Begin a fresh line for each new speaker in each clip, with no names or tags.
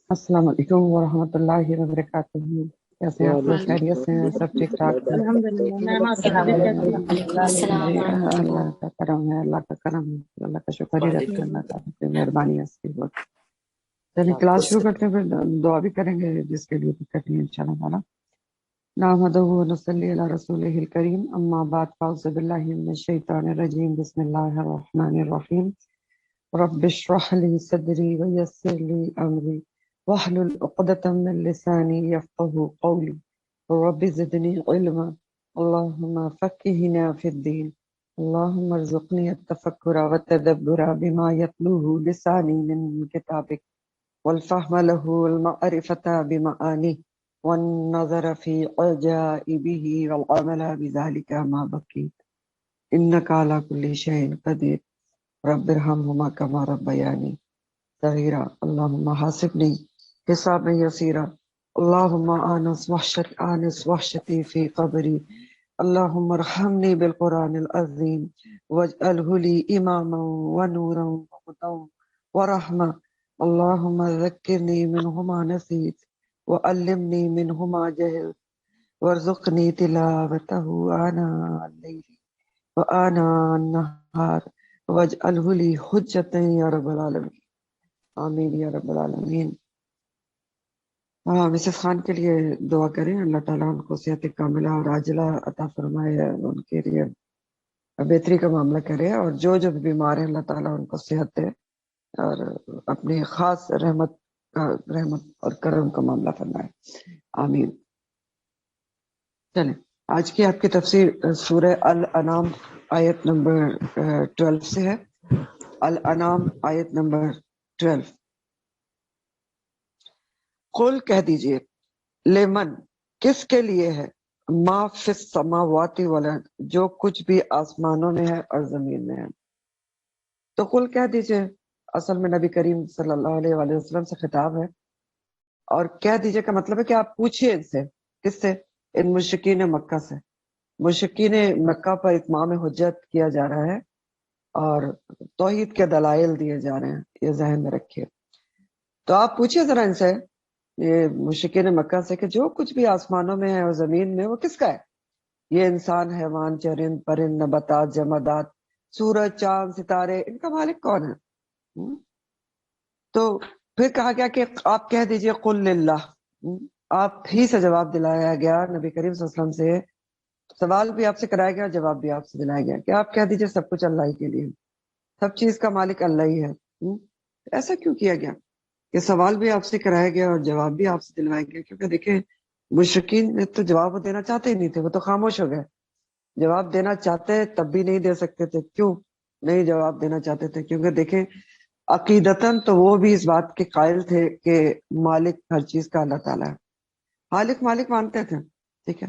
السلام علیکم ورحمۃ اللہ وبرکاتہ. کیسے ہیں آپ لوگ؟ خیریت سے ہیں؟ سب ٹھیک ٹھاک ہیں؟
الحمدللہ. میم آپ
السلام
طبیعت
علیکم
کیسی
ورحمۃ اللہ
جی
وبرکاتہ.
اللہ کا کرم ہے، اللہ کا کرم ہے، اللہ کا شکر ہی رکھتے ہیں، اللہ تعالیٰ کی مہربانی ہے اس کی بہت. چلیے کلاس شروع کرتے ہیں، پھر دعا بھی کریں گے جس کے لیے دقت نہیں ان شاء اللہ تعالیٰ. نحمدہ و نصلی علی رسولہ الکریم، اما بعد فاعوذ باللہ من الشیطان الرجیم، بسم اللہ الرحمن الرحیم. رب اشرح لی صدری ویسر لی امری واحلل عقدۃ من لسانی یفقهوا قولی رب زدنی علما اللهم فقهنا في الدين اللهم ارزقني التفكر والتدبر بما يتلوه لساني من كتابك والفهم له والمعرفة بمعانيه والنظر في عجائبه والعمل بذلك ما بقيت إنك على كل شيء قدير رب ارحمهما كما ربياني صغيرا اللهم حاسبني حسابا يسيرا اللهم آنس وحشتي في قبري اللهم ارحمني بالقرآن العظيم واجعله لي إماما ونورا وهدى ورحمة اللهم ذكرني منه ما نسيت وعلمني منه ما جهلت وارزقني تلاوته آناء الليل وآناء النهار واجعله لي حجة يا رب العالمين آمین یا رب العالمین. مسز خان کے لیے دعا کریں، اللہ تعالیٰ ان کو صحت کاملہ اور عاجلہ عطا فرمائے، ان کے لیے بہتری کا معاملہ کرے، اور جو جو بھی بیمار ہیں اللہ تعالیٰ ان کو صحت دے اور اپنی خاص رحمت اور کرم کا معاملہ فرمائے، آمین. چلیں آج کی آپ کی تفسیر سورہ الانعام آیت نمبر 12 سے ہے. الانعام آیت نمبر 12. قل کہہ دیجئے، لمن کس کے لیے ہے، ما فی السماوات والارض جو کچھ بھی آسمانوں میں ہے اور زمین میں ہے. تو قل کہہ دیجئے اصل میں نبی کریم صلی اللہ علیہ وآلہ وسلم سے خطاب ہے، اور کہہ دیجئے کا مطلب ہے کہ آپ پوچھئے ان سے. کس سے؟ ان مشرکین مکہ سے. مشرکین مکہ پر اتمام حجت کیا جا رہا ہے اور توحید کے دلائل دیے جا رہے ہیں، یہ ذہن میں رکھیے. تو آپ پوچھئے ذرا ان سے، یہ مشرکین مکہ سے، کہ جو کچھ بھی آسمانوں میں ہے اور زمین میں وہ کس کا ہے؟ یہ انسان، حیوان، چرند پرند، نباتات، جمادات، سورج، چاند، ستارے، ان کا مالک کون ہے؟ تو پھر کہا گیا کہ آپ کہہ دیجئے قل للہ. آپ ہی سے جواب دلایا گیا نبی کریم صلی اللہ علیہ وسلم سے، سوال بھی آپ سے کرایا گیا، جواب بھی آپ سے دلایا گیا کہ آپ کہہ دیجئے سب کچھ اللہ ہی کے لیے، سب چیز کا مالک اللہ ہی ہے. ایسا کیوں کیا گیا کہ سوال بھی آپ سے کرایا گیا اور جواب بھی آپ سے دلوایا گیا؟ کیونکہ دیکھیں مشرکین نے تو جواب دینا چاہتے ہی نہیں تھے، وہ تو خاموش ہو گئے. جواب دینا چاہتے تب بھی نہیں دے سکتے تھے. کیوں نہیں جواب دینا چاہتے تھے؟ کیونکہ دیکھیں عقیدتاً تو وہ بھی اس بات کے قائل تھے کہ مالک ہر چیز کا اللہ تعالیٰ ہے، خالق مالک مانتے تھے. ٹھیک ہے،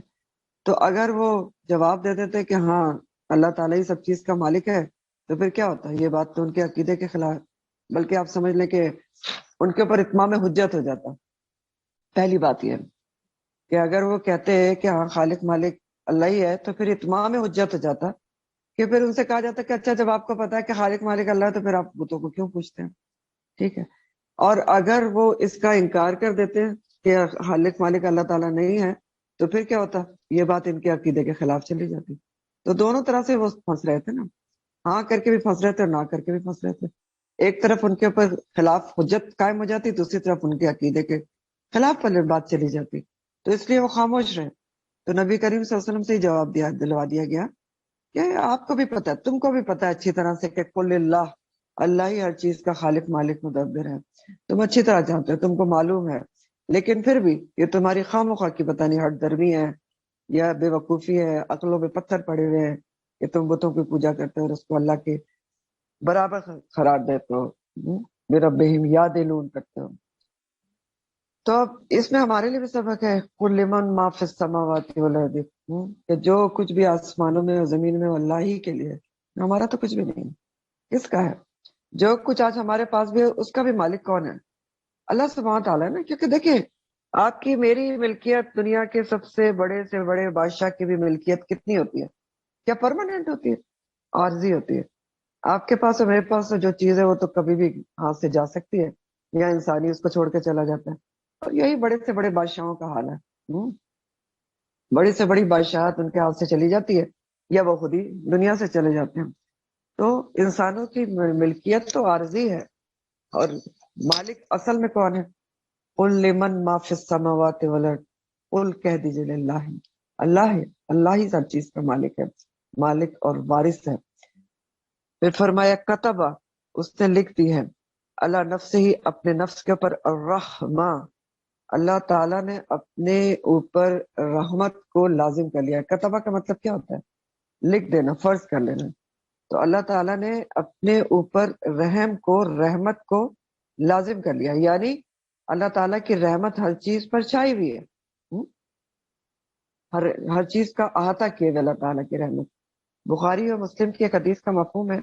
تو اگر وہ جواب دے دیتے کہ ہاں اللہ تعالیٰ ہی سب چیز کا مالک ہے، تو پھر کیا ہوتا ہے؟ یہ بات تو ان کے عقیدے کے خلاف، بلکہ آپ سمجھ لیں کہ ان کے اوپر اتمام حجت ہو جاتا. پہلی بات یہ ہے کہ اگر وہ کہتے ہیں کہ ہاں خالق مالک اللہ ہی ہے، تو پھر اتمام حجت ہو جاتا کہ پھر ان سے کہا جاتا کہ اچھا جب آپ کو پتا ہے کہ خالق مالک اللہ ہے تو پھر آپ بتوں کو کیوں پوچھتے ہیں؟ ٹھیک ہے. اور اگر وہ اس کا انکار کر دیتے ہیں کہ خالق مالک اللہ تعالیٰ نہیں ہے، تو پھر کیا ہوتا؟ یہ بات ان کے عقیدے کے خلاف چلی جاتی. تو دونوں طرح سے وہ پھنس رہے تھے نا، ہاں کر کے بھی پھنس رہے تھے اور نہ کر کے بھی پھنس رہے تھے. ایک طرف ان کے اوپر خلاف حجت قائم ہو جاتی، دوسری طرف ان کے عقیدے کے خلاف پر بات چلی جاتی، تو اس لیے وہ خاموش رہے. تو نبی کریم صلی اللہ علیہ وسلم سے ہی جواب دلوا دیا گیا کہ آپ کو بھی پتا ہے، تم کو بھی پتا ہے اچھی طرح سے کہ قل اللہ، اللہ ہی ہر چیز کا خالق مالک مدبر ہے. تم اچھی طرح جانتے ہو، تم کو معلوم ہے، لیکن پھر بھی یہ تمہاری خواہ مخواہ کی پتہ نہیں ہٹ درمی ہے یا بے وقوفی ہے، عقلوں پہ پتھر پڑے ہوئے ہیں کہ تم بتوں کی پوجا کرتے ہو اور اس کو اللہ کے برابر قرار دیتے ہو، بربہم یعدلون کرتے ہو. تو اب اس میں ہمارے لیے بھی سبق ہے، قل لمن ما فی السماوات والارض، کہ جو کچھ بھی آسمانوں میں اور زمین میں وہ اللہ ہی کے لیے، ہمارا تو کچھ بھی نہیں. کس کا ہے؟ جو کچھ آج ہمارے پاس بھی ہے اس کا بھی مالک کون ہے؟ اللہ سبحانہ تعالیٰ ہے نا. کیونکہ دیکھیں آپ کی میری ملکیت، دنیا کے سب سے بڑے بادشاہ کی بھی ملکیت کتنی ہوتی ہے؟ کیا پرماننٹ ہوتی ہے؟ عارضی ہوتی ہے. آپ کے پاس اور میرے پاس جو چیز ہے وہ تو کبھی بھی ہاتھ سے جا سکتی ہے، یا انسانی اس کو چھوڑ کے چلا جاتا ہے. اور یہی بڑے سے بڑے بادشاہوں کا حال ہے. بڑی سے بڑی بادشاہت ان کے ہاتھ سے چلی جاتی ہے یا وہ خود ہی دنیا سے چلے جاتے ہیں. تو انسانوں کی ملکیت تو عارضی ہے، اور مالک اصل میں کون ہے؟ قل لمن ما فی السماوات والارض، قل کہہ دیجئے للہ، اللہ ہے، اللہ ہی سب چیز کا مالک ہے، مالک اور وارث ہے. پھر فرمایا کتبہ، اس نے لکھ دی ہے، اللہ نفس ہی، اپنے نفس کے اوپر، الرحمہ، اللہ تعالیٰ نے اپنے اوپر رحمت کو لازم کر لیا. کتبہ کا مطلب کیا ہوتا ہے؟ لکھ دینا، فرض کر لینا. تو اللہ تعالیٰ نے اپنے اوپر رحم کو، رحمت کو لازم کر لیا، یعنی اللہ تعالیٰ کی رحمت ہر چیز پر چھائی ہوئی ہے. ہر چیز کا احاطہ کیے ہوئے اللہ تعالیٰ کی رحمت. بخاری اور مسلم کی ایک حدیث کا مفہوم ہے،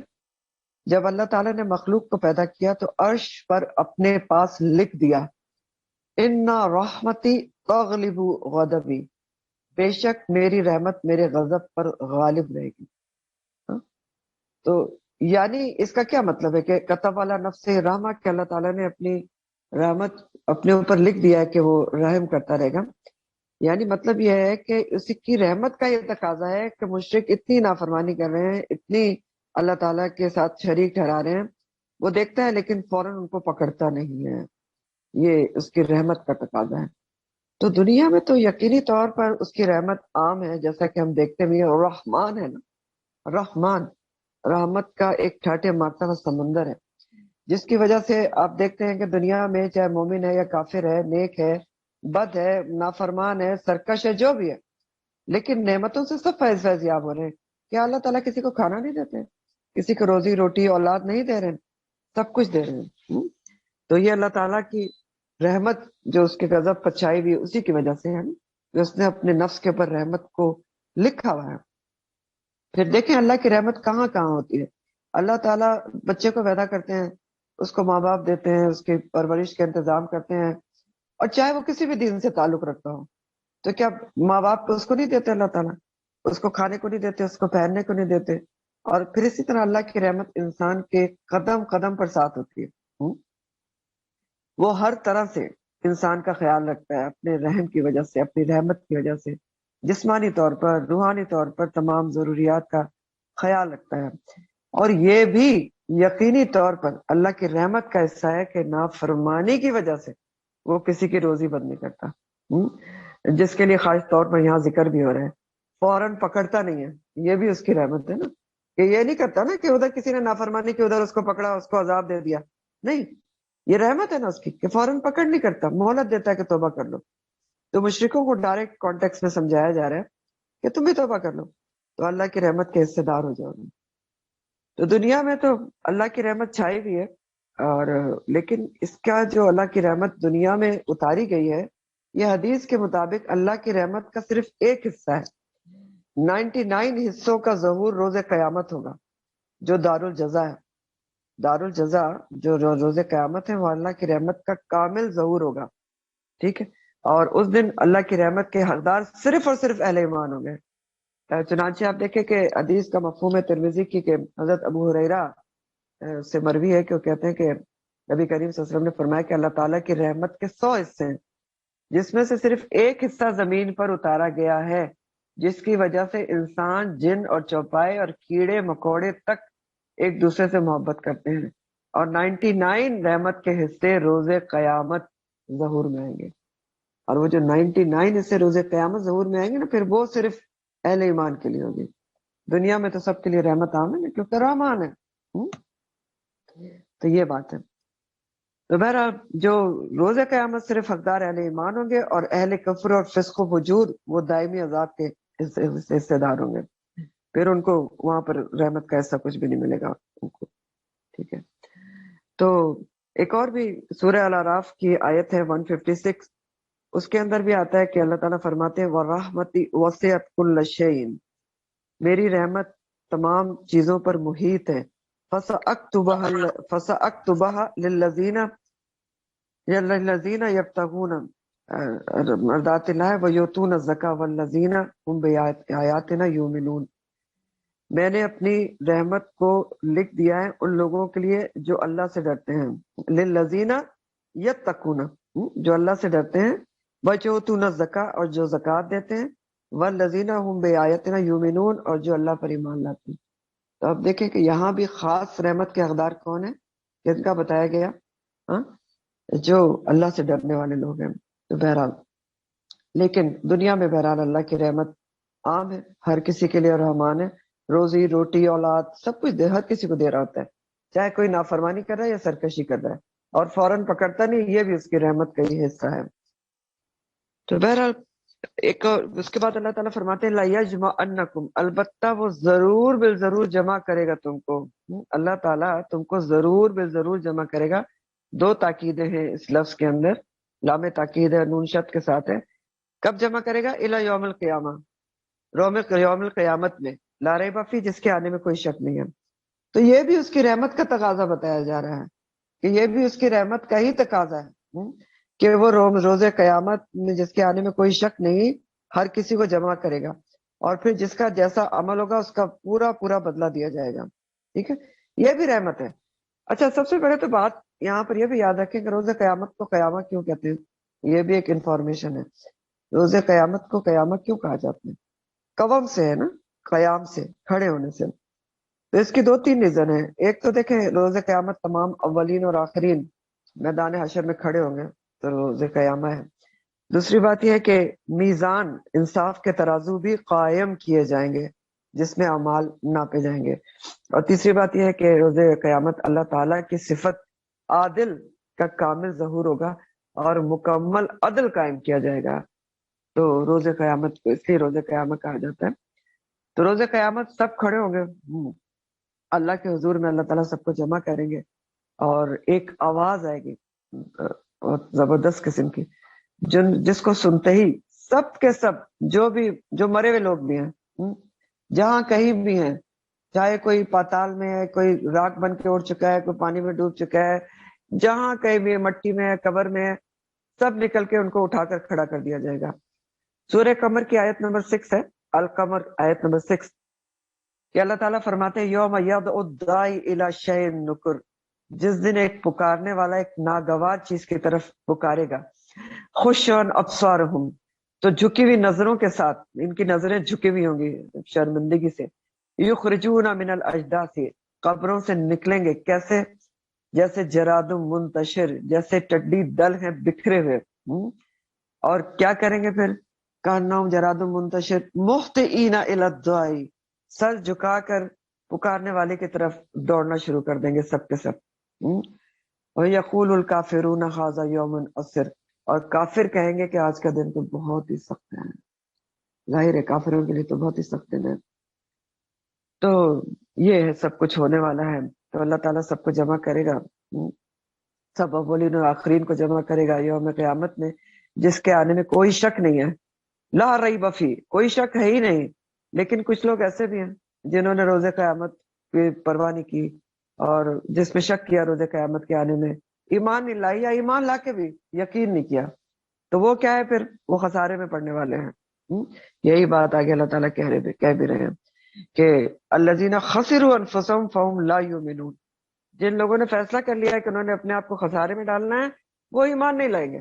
جب اللہ تعالیٰ نے مخلوق کو پیدا کیا تو عرش پر اپنے پاس لکھ دیا، اِنَّ رحمتی تغلب غضبی، بے شک میری رحمت میرے غضب پر غالب رہے گی. تو یعنی اس کا کیا مطلب ہے کہ کتب علی نفس رحمہ، کہ اللہ تعالیٰ نے اپنی رحمت اپنے اوپر لکھ دیا ہے کہ وہ رحم کرتا رہے گا. یعنی مطلب یہ ہے کہ اسی کی رحمت کا یہ تقاضا ہے کہ مشرک اتنی نافرمانی کر رہے ہیں، اتنی اللہ تعالیٰ کے ساتھ شریک ٹھہرا رہے ہیں، وہ دیکھتا ہے لیکن فوراً ان کو پکڑتا نہیں ہے. یہ اس کی رحمت کا تقاضا ہے. تو دنیا میں تو یقینی طور پر اس کی رحمت عام ہے، جیسا کہ ہم دیکھتے بھی ہیں. رحمان ہے نا، رحمان، رحمت کا ایک ٹھاٹھے مرتبہ سمندر ہے، جس کی وجہ سے آپ دیکھتے ہیں کہ دنیا میں چاہے مومن ہے یا کافر ہے، نیک ہے، بد ہے، نافرمان ہے، سرکش ہے، جو بھی ہے، لیکن نعمتوں سے سب فیض فیض یاب ہو رہے ہیں. کیا اللہ تعالیٰ کسی کو کھانا نہیں دیتے؟ کسی کو روزی روٹی اولاد نہیں دے رہے؟ سب کچھ دے رہے ہیں. تو یہ اللہ تعالیٰ کی رحمت جو اس کے غضب پر چھائی ہوئی اسی کی وجہ سے ہے کہ اس نے اپنے نفس کے اوپر رحمت کو لکھا ہوا ہے. پھر دیکھیں اللہ کی رحمت کہاں کہاں ہوتی ہے. اللہ تعالیٰ بچے کو پیدا کرتے ہیں، اس کو ماں باپ دیتے ہیں، اس کی پرورش کا انتظام کرتے ہیں، اور چاہے وہ کسی بھی دین سے تعلق رکھتا ہو. تو کیا ماں باپ اس کو نہیں دیتے؟ اللہ تعالیٰ اس کو کھانے کو نہیں دیتے، اس کو پہننے کو نہیں دیتے. اور پھر اسی طرح اللہ کی رحمت انسان کے قدم قدم پر ساتھ ہوتی ہے. وہ ہر طرح سے انسان کا خیال رکھتا ہے اپنے رحم کی وجہ سے، اپنی رحمت کی وجہ سے، جسمانی طور پر، روحانی طور پر تمام ضروریات کا خیال رکھتا ہے. اور یہ بھی یقینی طور پر اللہ کی رحمت کا حصہ ہے کہ نافرمانی کی وجہ سے وہ کسی کی روزی بند نہیں کرتا. جس کے لیے خاص طور پر یہاں ذکر بھی ہو رہا ہے، فوراً پکڑتا نہیں ہے. یہ بھی اس کی رحمت ہے نا، کہ یہ نہیں کرتا نا کہ ادھر کسی نے نافرمانی کی، ادھر اس کو پکڑا، اس کو عذاب دے دیا. نہیں، یہ رحمت ہے نا اس کی کہ فوراً پکڑ نہیں کرتا، مہلت دیتا ہے کہ توبہ کر لو. تو مشرکوں کو ڈائریکٹ کانٹیکس میں سمجھایا جا رہا ہے کہ تم بھی توبہ کر لو تو اللہ کی رحمت کے حصے دار ہو جاؤ گے. تو دنیا میں تو اللہ کی رحمت چھائی ہوئی ہے، اور لیکن اس کا جو اللہ کی رحمت دنیا میں اتاری گئی ہے، یہ حدیث کے مطابق اللہ کی رحمت کا صرف ایک حصہ ہے. 99 حصوں کا ظہور روز قیامت ہوگا، جو دار الجزا ہے. دار الجزا جو روز قیامت ہے، وہ اللہ کی رحمت کا کامل ظہور ہوگا. ٹھیک ہے، اور اس دن اللہ کی رحمت کے حقدار صرف اور صرف اہل ایمان ہوں گے. چنانچہ آپ دیکھیں کہ حدیث کا مفہوم ہے ترمذی کی کہ حضرت ابو ہریرہ سے مروی ہے کہ وہ کہتے ہیں کہ نبی کریم صلی اللہ علیہ وسلم نے فرمایا کہ اللہ تعالیٰ کی رحمت کے 100 حصے ہیں، جس میں سے صرف ایک حصہ زمین پر اتارا گیا ہے، جس کی وجہ سے انسان، جن اور چوپائے اور کیڑے مکوڑے تک ایک دوسرے سے محبت کرتے ہیں. اور 99 رحمت کے حصے روز قیامت ظہور میں آئیں گے. اور وہ جو 99 حصے روز قیامت ظہور میں آئیں گے نا، پھر وہ صرف اہل ایمان کے لیے ہوگی. دنیا میں تو سب کے لیے رحمت عام ہے نا، کیونکہ رحمان ہے. تو یہ بات ہے. تو بہرحال جو روز قیامت صرف حقدار اہل ایمان ہوں گے، اور اہل کفر اور فسق و فجور وہ دائمی عذاب کے حصے دار ہوں گے. پھر ان کو وہاں پر رحمت کا ایسا کچھ بھی نہیں ملے گا ان کو. ٹھیک ہے، تو ایک اور بھی سورہ الاعراف کی آیت ہے 156، اس کے اندر بھی آتا ہے کہ اللہ تعالیٰ فرماتے ہیں وَرَحْمَتِي وَسِعَتْ كُلَّ شَيْءٍ، میری رحمت تمام چیزوں پر محیط ہے. فَسَأَكْتُبَهَا لِلَّذِينَ يَبْتَغُونَ مرضات اللہ وَيُؤْتُونَ الزَّكَاةَ وَالَّذِينَ هُمْ بِآيَاتِنَا يُؤْمِنُونَ، میں نے اپنی رحمت کو لکھ دیا ہے ان لوگوں کے لیے جو اللہ سے ڈرتے ہیں. للذین، یتقون، جو اللہ سے ڈرتے ہیں، وَيُؤْتُونَ الزَّكَاةَ، اور جو زکوٰۃ دیتے ہیں، وَالَّذِينَ هُمْ بِآيَاتِنَا يُؤْمِنُونَ، اور جو اللہ پر ایمان لاتے ہیں۔ تو اب دیکھیں کہ یہاں بھی خاص رحمت کے حقدار کون ہیں، کن کا بتایا گیا؟ ہاں، جو اللہ سے ڈرنے والے لوگ ہیں۔ تو بہرحال، لیکن دنیا میں بہرحال اللہ کی رحمت عام ہے، ہر کسی کے لیے رحمان ہے، روزی روٹی اولاد سب کچھ ہر کسی کو دے رہا ہوتا ہے، چاہے کوئی نافرمانی کر رہا ہے یا سرکشی کر رہا ہے، اور فوراً پکڑتا نہیں، یہ بھی اس کی رحمت کا ہی حصہ ہے۔ تو بہرحال ایک اور اس کے بعد اللہ تعالیٰ فرماتے ہیں لَيَجْمَعَنَّكُمْ، البتہ وہ ضرور بالضرور جمع کرے گا تم کو، اللہ تعالیٰ تم کو ضرور بالضرور جمع کرے گا۔ دو تاکیدیں ہیں اس لفظ کے اندر، لام تاکید ہے، نون شد کے ساتھ ہے۔ کب جمع کرے گا؟ الی یوم القیامہ، یوم القیامت میں، لا ریب فیہ، جس کے آنے میں کوئی شک نہیں ہے۔ تو یہ بھی اس کی رحمت کا تقاضا بتایا جا رہا ہے کہ یہ بھی اس کی رحمت کا ہی تقاضا ہے کہ وہ روز قیامت میں جس کے آنے میں کوئی شک نہیں، ہر کسی کو جمع کرے گا، اور پھر جس کا جیسا عمل ہوگا اس کا پورا پورا بدلہ دیا جائے گا۔ ٹھیک ہے، یہ بھی رحمت ہے۔ اچھا، سب سے پہلے تو بات یہاں پر یہ بھی یاد رکھیں کہ روز قیامت کو قیامہ کیوں کہتے ہیں، یہ بھی ایک انفارمیشن ہے۔ روز قیامت کو قیامہ کیوں کہا جاتا ہے؟ قوم سے ہے نا، قیام سے، کھڑے ہونے سے۔ تو اس کی دو تین ریزن ہیں۔ ایک تو دیکھیں، روز قیامت تمام اولین اور آخرین میدان حشر میں کھڑے ہوں گے، تو روز قیامہ ہے۔ دوسری بات یہ ہے کہ میزان، انصاف کے ترازو بھی قائم کیے جائیں گے جس میں اعمال ناپے جائیں گے۔ اور تیسری بات یہ ہے کہ روز قیامت اللہ تعالیٰ کی صفت عادل کا کامل ظہور ہوگا اور مکمل عدل قائم کیا جائے گا۔ تو روز قیامت کو اس لیے روز قیامت کہا جاتا ہے۔ تو روز قیامت سب کھڑے ہوں گے اللہ کے حضور میں، اللہ تعالیٰ سب کو جمع کریں گے، اور ایک آواز آئے گی بہت زبردست قسم کی، جس کو سنتے ہی سب کے سب، جو مرے ہوئے لوگ بھی ہیں، جہاں کہیں بھی ہیں، چاہے کوئی پاتال میں ہے، کوئی راکھ بن کے اڑ چکا ہے، کوئی پانی میں ڈوب چکا ہے، جہاں کہیں بھی ہے، مٹی میں ہے، قبر میں ہے، سب نکل کے ان کو اٹھا کر کھڑا کر دیا جائے گا۔ سورہ قمر کی آیت نمبر 6 ہے، القمر آیت نمبر 6، کہ اللہ تعالیٰ فرماتے ہیں یوم یدعو الداعی الی شیء نکر، جس دن ایک پکارنے والا ایک ناگوار چیز کی طرف پکارے گا، خشعا ابصارہم، تو جھکی ہوئی نظروں کے ساتھ، ان کی نظریں جھکی ہوئی ہوں گی شرمندگی سے، یخرجون من الاجداث، قبروں سے نکلیں گے، کیسے؟ جیسے جراد منتشر، جیسے ٹڈی دل ہیں بکھرے ہوئے، اور کیا کریں گے پھر؟ کانہم جراد منتشر مہطعین الی الداعی، سر جھکا کر پکارنے والے کی طرف دوڑنا شروع کر دیں گے سب کے سب۔ وَيَقُولُ الْكَافِرُونَ هَذَا يَوْمٌ عَسِرٌ، اور کافر کہیں گے کہ آج کا دن تو بہت ہی سخت ہے۔ ظاہر ہے کافروں کے لیے تو بہت ہی سخت دن ہے۔ تو یہ ہے، سب کچھ ہونے والا ہے، تو اللہ تعالیٰ سب کو جمع کرے گا، سب اولین اور آخرین کو جمع کرے گا یوم قیامت میں، جس کے آنے میں کوئی شک نہیں ہے، لا ریب فیہ، کوئی شک ہے ہی نہیں۔ لیکن کچھ لوگ ایسے بھی ہیں جنہوں نے روز قیامت کی پرواہ نہیں کی، اور جس میں شک کیا روز قیامت کے آنے میں، ایمان نہیں لائی، یا ایمان لا کے بھی یقین نہیں کیا، تو وہ کیا ہے پھر؟ وہ خسارے میں پڑنے والے ہیں۔ یہی بات آگے اللہ تعالیٰ کہہ بھی رہے ہیں کہ الذین خسروا انفسهم فهم لا یؤمنون، جن لوگوں نے فیصلہ کر لیا ہے کہ انہوں نے اپنے آپ کو خسارے میں ڈالنا ہے، وہ ایمان نہیں لائیں گے،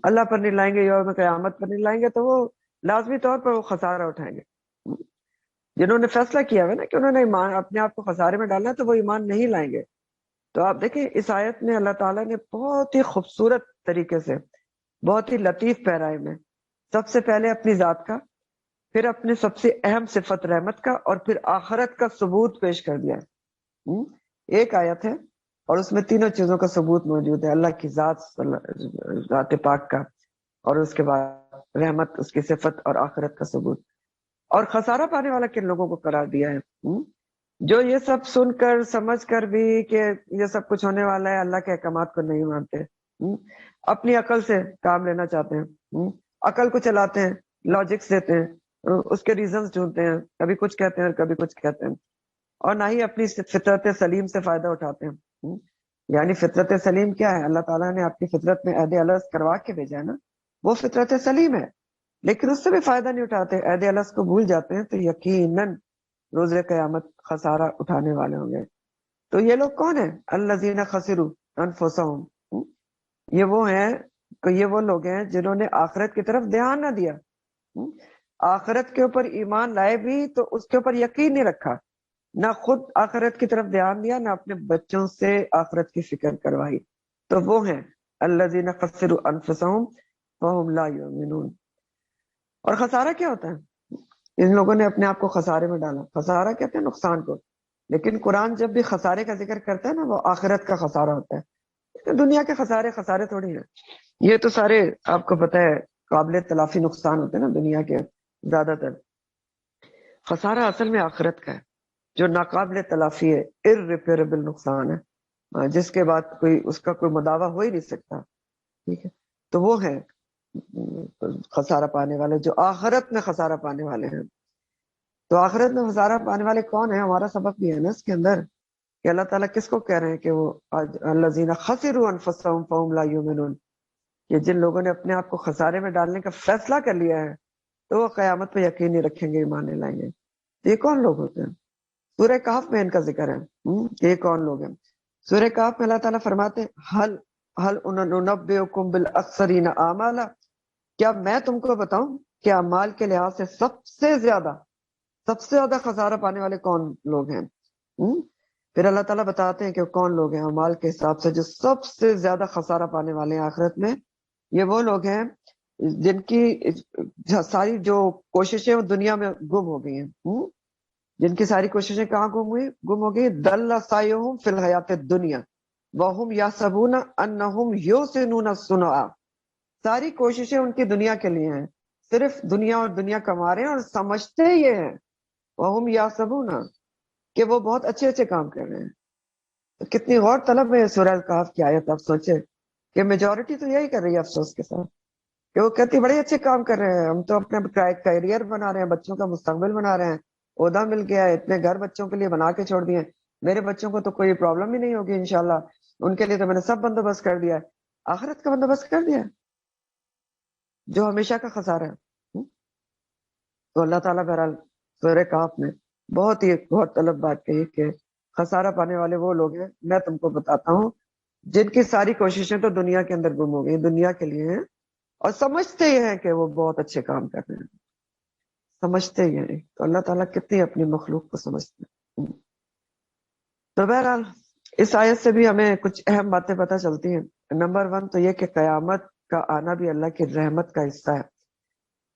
اللہ پر نہیں لائیں گے، یوم قیامت پر نہیں لائیں گے، تو وہ لازمی طور پر وہ خسارہ اٹھائیں گے۔ جنہوں نے فیصلہ کیا ہے نا کہ انہوں نے ایمان اپنے آپ کو خسارے میں ڈالنا ہے، تو وہ ایمان نہیں لائیں گے۔ تو آپ دیکھیں اس آیت میں اللہ تعالیٰ نے بہت ہی خوبصورت طریقے سے، بہت ہی لطیف پیرائے میں، سب سے پہلے اپنی ذات کا، پھر اپنے سب سے اہم صفت رحمت کا، اور پھر آخرت کا ثبوت پیش کر دیا ہے۔ ایک آیت ہے اور اس میں تینوں چیزوں کا ثبوت موجود ہے، اللہ کی ذات پاک کا، اور اس کے بعد رحمت، اس کی صفت، اور آخرت کا ثبوت۔ اور خسارہ پانے والا کن لوگوں کو قرار دیا ہے؟ جو یہ سب سن کر سمجھ کر بھی کہ یہ سب کچھ ہونے والا ہے، اللہ کے احکامات کو نہیں مانتے، اپنی عقل سے کام لینا چاہتے ہیں، عقل کو چلاتے ہیں، لاجکس دیتے ہیں، اس کے ریزنز ڈھونڈتے ہیں، کبھی کچھ کہتے ہیں اور کبھی کچھ کہتے ہیں، اور نہ ہی اپنی فطرت سلیم سے فائدہ اٹھاتے ہیں۔ یعنی فطرت سلیم کیا ہے؟ اللہ تعالیٰ نے آپ کی فطرت میں عہد الست کروا کے بھیجا ہے نا، وہ فطرت سلیم ہے، لیکن اس سے بھی فائدہ نہیں اٹھاتے، عہد الست کو بھول جاتے ہیں، تو یقیناً روز قیامت خسارہ اٹھانے والے ہوں گے۔ تو یہ لوگ کون ہیں؟ الذین خسروا انفسهم، یہ وہ ہیں کہ یہ وہ لوگ ہیں جنہوں نے آخرت کی طرف دھیان نہ دیا، آخرت کے اوپر ایمان لائے بھی تو اس کے اوپر یقین نہیں رکھا، نہ خود آخرت کی طرف دھیان دیا، نہ اپنے بچوں سے آخرت کی فکر کروائی، تو وہ ہیں الذین خسروا انفسهم فهم لا یؤمنون۔ اور خسارہ کیا ہوتا ہے؟ ان لوگوں نے اپنے آپ کو خسارے میں ڈالا، خسارہ کہتے ہیں نقصان کو، لیکن قرآن جب بھی خسارے کا ذکر کرتا ہے نا، وہ آخرت کا خسارہ ہوتا ہے، دنیا کے خسارے خسارے تھوڑی ہیں، یہ تو سارے آپ کو پتہ ہے قابل تلافی نقصان ہوتے ہیں نا دنیا کے، زیادہ تر خسارہ اصل میں آخرت کا ہے جو ناقابل تلافی ہے، irreparable نقصان ہے، جس کے بعد کوئی اس کا کوئی مداوع ہو ہی نہیں سکتا، ٹھیک ہے؟ تو وہ ہے خسارہ پانے والے جو آخرت میں خسارہ پانے والے ہیں۔ تو آخرت میں خسارہ پانے والے کون ہیں؟ ہمارا سبق بھی ہے نا اس کے اندر کہ اللہ تعالیٰ کس کو کہہ رہے ہیں کہ وہ الذین خسروا انفسهم فهم لا یؤمنون، کہ جن لوگوں نے اپنے آپ کو خسارے میں ڈالنے کا فیصلہ کر لیا ہے تو وہ قیامت پہ یقین نہیں رکھیں گے، ایمان نہیں لائیں گے۔ تو یہ کون لوگ ہوتے ہیں؟ سورہ کہف میں ان کا ذکر ہے کہ یہ کون لوگ ہیں۔ سورہ کہف میں اللہ تعالیٰ فرماتے ہیں حل ننبئکم بالاخسرین اعمالا، کیا میں تم کو بتاؤں کہ اعمال کے لحاظ سے سب سے زیادہ خسارہ پانے والے کون لوگ ہیں؟ پھر اللہ تعالیٰ بتاتے ہیں کہ کون لوگ ہیں اعمال کے حساب سے جو سب سے زیادہ خسارہ پانے والے ہیں آخرت میں۔ یہ وہ لوگ ہیں جن کی ساری جو کوششیں وہ دنیا میں گم ہو گئی ہیں، جن کی ساری کوششیں کہاں گم ہو گئی؟ دل سعیہم فی الحیات الدنیا وہم یحسبون انہم یحسنون صنعا، ساری کوششیں ان کی دنیا کے لیے ہیں، صرف دنیا اور دنیا کما رہے ہیں اور سمجھتے یہ ہیں وہم یحسبون کہ وہ بہت اچھے اچھے کام کر رہے ہیں۔ تو کتنی غور طلب ہے سورہ الکہف کی آیت، آپ سوچے کہ میجورٹی تو یہی کر رہی ہے افسوس کے ساتھ، کہ وہ کہتی بڑے اچھے کام کر رہے ہیں، ہم تو اپنا کیریئر بنا رہے ہیں، بچوں کا مستقبل بنا رہے ہیں، عہدہ مل گیا ہے، اتنے گھر بچوں کے لیے بنا کے چھوڑ دیے، میرے بچوں کو تو کوئی پرابلم ہی نہیں ہوگی انشاءاللہ، ان کے لیے تو میں نے سب بندوبست کر دیا ہے، آخرت کا بندوبست کر دیا ہے جو ہمیشہ کا خسارہ ہے۔ تو اللہ تعالیٰ بہرحال سورہ کہف میں بہت ہی بہت طلب بات کہی کہ خسارہ پانے والے وہ لوگ ہیں، میں تم کو بتاتا ہوں جن کی ساری کوششیں تو دنیا کے اندر گم ہو گئی، دنیا کے لیے ہیں، اور سمجھتے یہ ہیں کہ وہ بہت اچھے کام کر رہے ہیں، سمجھتے ہی ہیں۔ تو اللہ تعالیٰ کتنی اپنی مخلوق کو سمجھتے ہیں۔ تو بہرحال اس آیت سے بھی ہمیں کچھ اہم باتیں پتہ چلتی ہیں۔ نمبر 1 تو یہ کہ قیامت کا آنا بھی اللہ کی رحمت کا حصہ ہے۔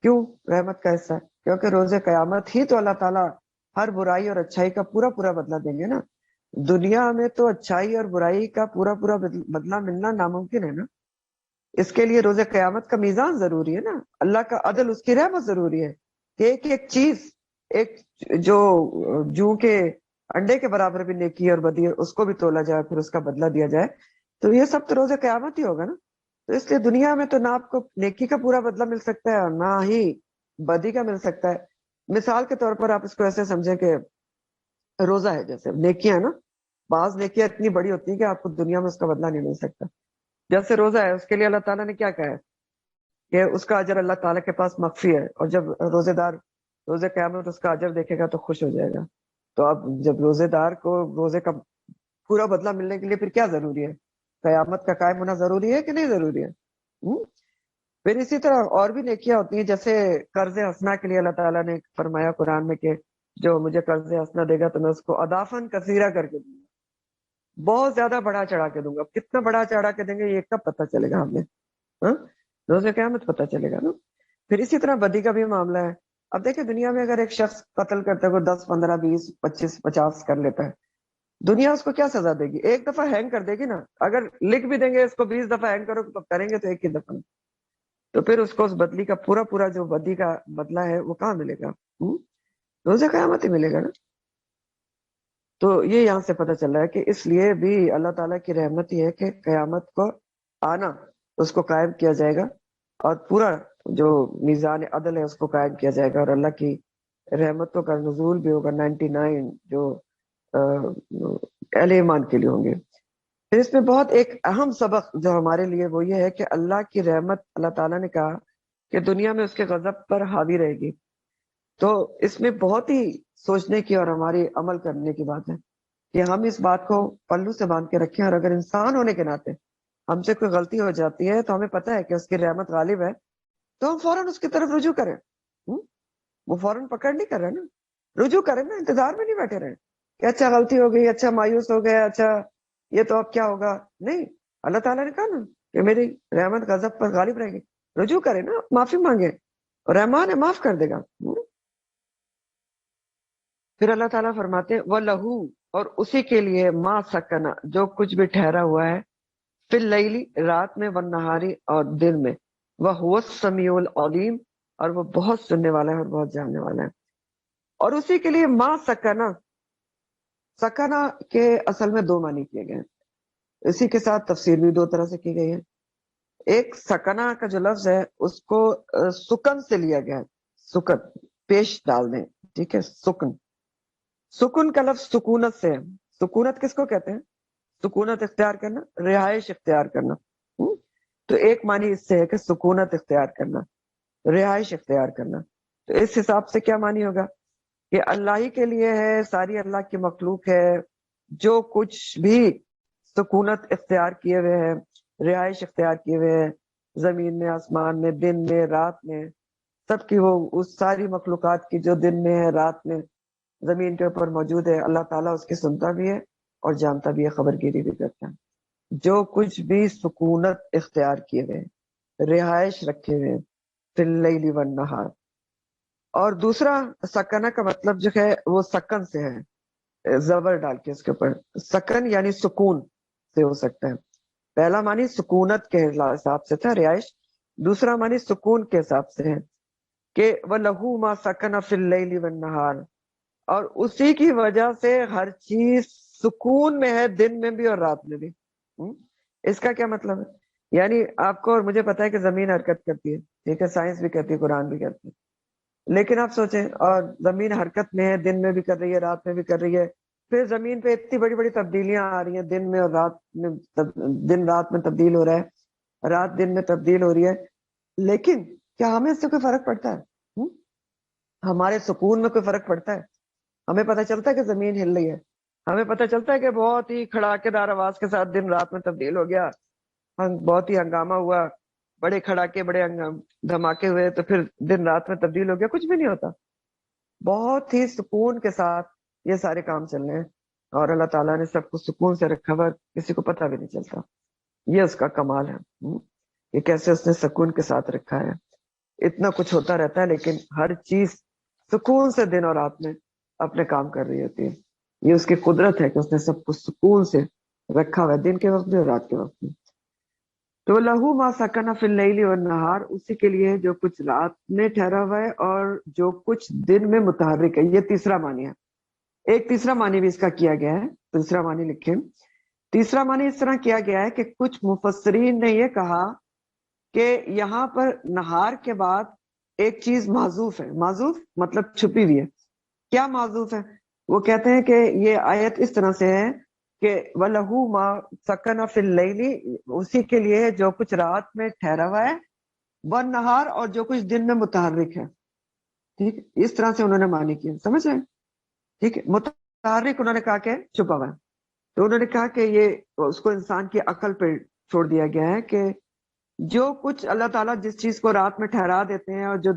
کیوں رحمت کا حصہ ہے؟ کیونکہ روز قیامت ہی تو اللہ تعالیٰ ہر برائی اور اچھائی کا پورا بدلہ دیں گے نا۔ دنیا میں تو اچھائی اور برائی کا پورا بدلہ ملنا ناممکن ہے نا، اس کے لیے روز قیامت کا میزان ضروری ہے نا، اللہ کا عدل، اس کی رحمت ضروری ہے کہ ایک چیز، ایک جو کے انڈے کے برابر بھی نیکی اور بدی ہے اس کو بھی تولا جائے، پھر اس کا بدلہ دیا جائے، تو یہ سب تو روز قیامت ہی ہوگا نا۔ تو اس لیے دنیا میں تو نہ آپ کو نیکی کا پورا بدلہ مل سکتا ہے اور نہ ہی بدی کا مل سکتا ہے۔ مثال کے طور پر آپ اس کو ایسے سمجھیں کہ روزہ ہے، جیسے نیکیاں ہے نا، بعض نیکیاں اتنی بڑی ہوتی ہیں کہ آپ کو دنیا میں اس کا بدلہ نہیں مل سکتا، جیسے روزہ ہے، اس کے لیے اللہ تعالیٰ نے کیا کہا ہے کہ اس کا اجر اللہ تعالیٰ کے پاس مخفی ہے، اور جب روزے دار روزے قیامت اس کا اجر دیکھے گا تو خوش ہو جائے گا۔ تو اب جب روزے دار کو روزے کا پورا بدلہ ملنے کے لیے پھر کیا ضروری ہے؟ قیامت کا قائم ہونا ضروری ہے کہ نہیں ضروری ہے؟ پھر اسی طرح اور بھی نیکیاں ہوتی ہیں، جیسے قرض حسنہ کے لیے اللہ تعالیٰ نے فرمایا قرآن میں کہ جو مجھے قرض حسنہ دے گا تو میں اس کو اضافاً کثیرہ کر کے دوں گا، بہت زیادہ بڑھا چڑھا کے دوں گا۔ کتنا بڑھا چڑھا کے دیں گے یہ کب پتہ چلے گا ہمیں؟ روز قیامت پتہ چلے گا نا۔ پھر اسی طرح بدی کا بھی معاملہ ہے۔ اب دیکھیں دنیا میں اگر ایک شخص قتل کرتا ہے، کوئی 10 15 20 25 50 کر لیتا ہے، دنیا اس کو کیا سزا دے گی؟ ایک دفعہ ہینگ کر دے گی نا۔ اگر لکھ بھی دیں گے اس کو 20 دفعہ ہینگ کرو تو کریں گے تو ایک ہی دفعہ، تو پھر اس کو اس بدلی کا پورا جو بدی کا بدلہ ہے وہ کہاں ملے گا؟ روز قیامت ہی ملے گا نا۔ تو یہ یہاں سے پتہ چل رہا ہے کہ اس لیے بھی اللہ تعالیٰ کی رحمت یہ ہے کہ قیامت کو آنا، اس کو قائم کیا جائے گا، اور پورا جو میزان عدل ہے اس کو قائم کیا جائے گا، اور اللہ کی رحمتوں کا نزول بھی ہوگا 99 جو اہل ایمان کے لیے ہوں گے۔ پھر اس میں بہت ایک اہم سبق جو ہمارے لیے وہ یہ ہے کہ اللہ کی رحمت، اللہ تعالیٰ نے کہا کہ دنیا میں اس کے غضب پر حاوی رہے گی، تو اس میں بہت ہی سوچنے کی اور ہماری عمل کرنے کی بات ہے کہ ہم اس بات کو پلو سے باندھ کے رکھیں، اور اگر انسان ہونے کے ناطے ہم سے کوئی غلطی ہو جاتی ہے تو ہمیں پتہ ہے کہ اس کی رحمت غالب ہے، تو ہم فوراً اس کی طرف رجوع کریں. وہ فوراً پکڑ نہیں کر رہے نا، رجوع کریں نا، انتظار میں نہیں بیٹھے رہے کہ اچھا غلطی ہو گئی، اچھا مایوس ہو گیا، اچھا یہ تو اب کیا ہوگا. نہیں، اللہ تعالیٰ نے کہا نا کہ میری رحمت غضب پر غالب رہے گی. رجوع کرے نا، معافی مانگے، رحمان ہے، معاف کر دے گا. پھر اللہ تعالیٰ فرماتے وہ لہو، اور اسی کے لیے ما سکنا، جو کچھ بھی ٹھہرا ہوا ہے، فی اللیلی، رات میں، والنہاری، اور دن میں، وہ السمیع العلیم، اور وہ بہت سننے والا ہے اور بہت جاننے والا ہے. اور اسی کے لیے ما سکنا، سکنا کے اصل میں دو معنی کیے گئے ہیں، اسی کے ساتھ تفسیر بھی دو طرح سے کی گئی ہے. ایک سکنا کا جو لفظ ہے اس کو سکن سے لیا گیا ہے، سکن پیش ڈال دیں، ٹھیک ہے. سکن، سکون کا لفظ سکونت سے ہے. سکونت کس کو کہتے ہیں؟ سکونت اختیار کرنا، رہائش اختیار کرنا. تو ایک معنی اس سے ہے کہ سکونت اختیار کرنا، رہائش اختیار کرنا. تو اس حساب سے کیا معنی ہوگا کہ اللہ ہی کے لیے ہے، ساری اللہ کی مخلوق ہے، جو کچھ بھی سکونت اختیار کیے ہوئے ہیں، رہائش اختیار کیے ہوئے ہیں، زمین میں، آسمان میں، دن میں، رات میں، سب کی، وہ اس ساری مخلوقات کی جو دن میں ہے، رات میں، زمین کے اوپر موجود ہے، اللہ تعالیٰ اس کی سنتا بھی ہے اور جانتا بھی ہے، خبر گیری بھی کرتا ہے. جو کچھ بھی سکونت اختیار کیے ہوئے، رہائش رکھے ہوئے، فی اللیل والنہار. اور دوسرا سکنہ کا مطلب جو ہے وہ سکن سے ہے، زبر ڈال کے اس کے اوپر. سکن یعنی سکون سے ہو سکتا ہے. پہلا معنی سکونت کے حساب سے تھا، رہائش. دوسرا معنی سکون کے حساب سے ہے کہ وَلَهُ مَا سَكَنَ فِي اللَّيْلِ وَالنَّهَارِ، اور اسی کی وجہ سے ہر چیز سکون میں ہے، دن میں بھی اور رات میں بھی. اس کا کیا مطلب ہے؟ یعنی آپ کو اور مجھے پتا ہے کہ زمین حرکت کرتی ہے، ٹھیک ہے، سائنس بھی کہتی ہے، قرآن بھی کہتی ہے. لیکن آپ سوچیں، اور زمین حرکت میں ہے، دن میں بھی کر رہی ہے، رات میں بھی کر رہی ہے. پھر زمین پہ اتنی بڑی بڑی تبدیلیاں آ رہی ہیں، دن میں اور رات میں، دن رات میں تبدیل ہو رہا ہے، رات دن میں تبدیل ہو رہی ہے. لیکن کیا ہمیں اس سے کوئی فرق پڑتا ہے؟ ہمارے سکون میں کوئی فرق پڑتا ہے؟ ہمیں پتہ چلتا ہے کہ زمین ہل رہی ہے، ہمیں پتہ چلتا ہے کہ بہت ہی کھڑاکے دار آواز کے ساتھ دن رات میں تبدیل ہو گیا، بہت ہی ہنگامہ ہوا، بڑے کھڑاکے، بڑے دھماکے ہوئے، تو پھر دن رات میں تبدیل ہو گیا؟ کچھ بھی نہیں ہوتا. بہت ہی سکون کے ساتھ یہ سارے کام چل رہے ہیں، اور اللہ تعالیٰ نے سب کو سکون سے رکھا ہوا، کسی کو پتہ بھی نہیں چلتا. یہ اس کا کمال ہے کہ کیسے اس نے سکون کے ساتھ رکھا ہے. اتنا کچھ ہوتا رہتا ہے لیکن ہر چیز سکون سے دن اور رات میں اپنے کام کر رہی ہوتی ہے. یہ اس کی قدرت ہے کہ اس نے سب کو سکون سے رکھا ہوا ہے، دن کے وقت بھی اور رات کے وقت بھی. تو لہو ما سکن فی اللیل والنہار، اسی کے لیے جو کچھ رات میں ٹھہرا ہوا ہے اور جو کچھ دن میں متحرک ہے. یہ تیسرا معنی ہے. ایک تیسرا معنی بھی اس کا کیا گیا ہے، تیسرا معنی لکھیں. تیسرا معنی اس طرح کیا گیا ہے کہ کچھ مفسرین نے یہ کہا کہ یہاں پر نہار کے بعد ایک چیز معذوف ہے. معذوف مطلب چھپی ہوئی ہے. کیا معذوف ہے؟ وہ کہتے ہیں کہ یہ آیت اس طرح سے ہے کہ وَلَهُ مَا سَكَنَ فِي اللَّيْلِ، اسی کے لیے جو کچھ رات میں ٹھہرا ہوا ہے، وَالنَّهَارِ، اور جو کچھ دن میں متحرک ہے. ٹھیک، اس طرح سے انہوں نے معنی کیا. سمجھ رہے ہیں؟ ٹھیک ہے، متحرک انہوں نے کہا کہ چھپا ہوا ہے. تو انہوں نے کہا کہ یہ اس کو انسان کی عقل پہ چھوڑ دیا گیا ہے کہ جو کچھ اللہ تعالیٰ جس چیز کو رات میں ٹھہرا دیتے ہیں اور جو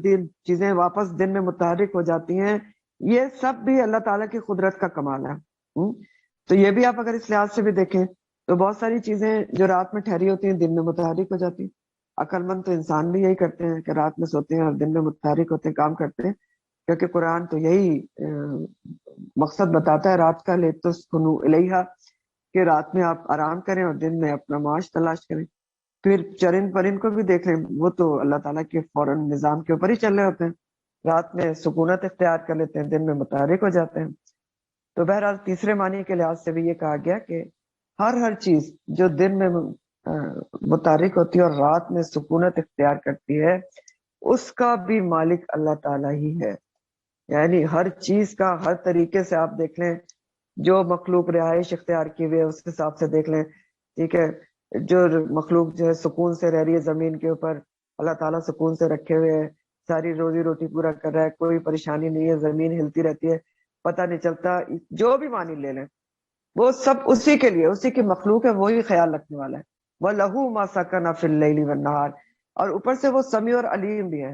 چیزیں واپس دن میں متحرک ہو جاتی ہیں، یہ سب بھی اللہ تعالیٰ کی قدرت کا کمال ہے. تو یہ بھی آپ اگر اس لحاظ سے بھی دیکھیں تو بہت ساری چیزیں جو رات میں ٹھہری ہوتی ہیں دن میں متحرک ہو جاتی ہیں. عقل مند تو انسان بھی یہی کرتے ہیں کہ رات میں سوتے ہیں اور دن میں متحرک ہوتے ہیں، کام کرتے ہیں، کیونکہ قرآن تو یہی مقصد بتاتا ہے رات کا، لِتَسْكُنُوا إِلَيْهَا، کہ رات میں آپ آرام کریں اور دن میں اپنا معاش تلاش کریں. پھر چرند پرند کو بھی دیکھ لیں، وہ تو اللہ تعالیٰ کے فوراً نظام کے اوپر ہی چل رہے ہوتے ہیں، رات میں سکونت اختیار کر لیتے ہیں، دن میں متحرک ہو جاتے ہیں. تو بہرحال تیسرے معنی کے لحاظ سے بھی یہ کہا گیا کہ ہر چیز جو دن میں متحرک ہوتی ہے اور رات میں سکونت اختیار کرتی ہے، اس کا بھی مالک اللہ تعالیٰ ہی ہے. یعنی ہر چیز کا ہر طریقے سے آپ دیکھ لیں، جو مخلوق رہائش اختیار کی ہوئی ہے اس حساب سے دیکھ لیں، ٹھیک ہے، جو مخلوق جو ہے سکون سے رہ رہی ہے زمین کے اوپر، اللہ تعالیٰ سکون سے رکھے ہوئے ہیں، ساری روزی روٹی پورا کر رہا ہے، کوئی پریشانی نہیں ہے، زمین ہلتی رہتی ہے، پتہ نہیں چلتا. جو بھی معنی لے لیں وہ سب اسی کے لیے، اسی کی مخلوق ہے، وہی خیال رکھنے والا ہے. وَلَهُ مَا سَكَنَ فِي اللَّيْلِ وَالنَّهَارِ، اور اوپر سے وہ سمیع اور علیم بھی ہے،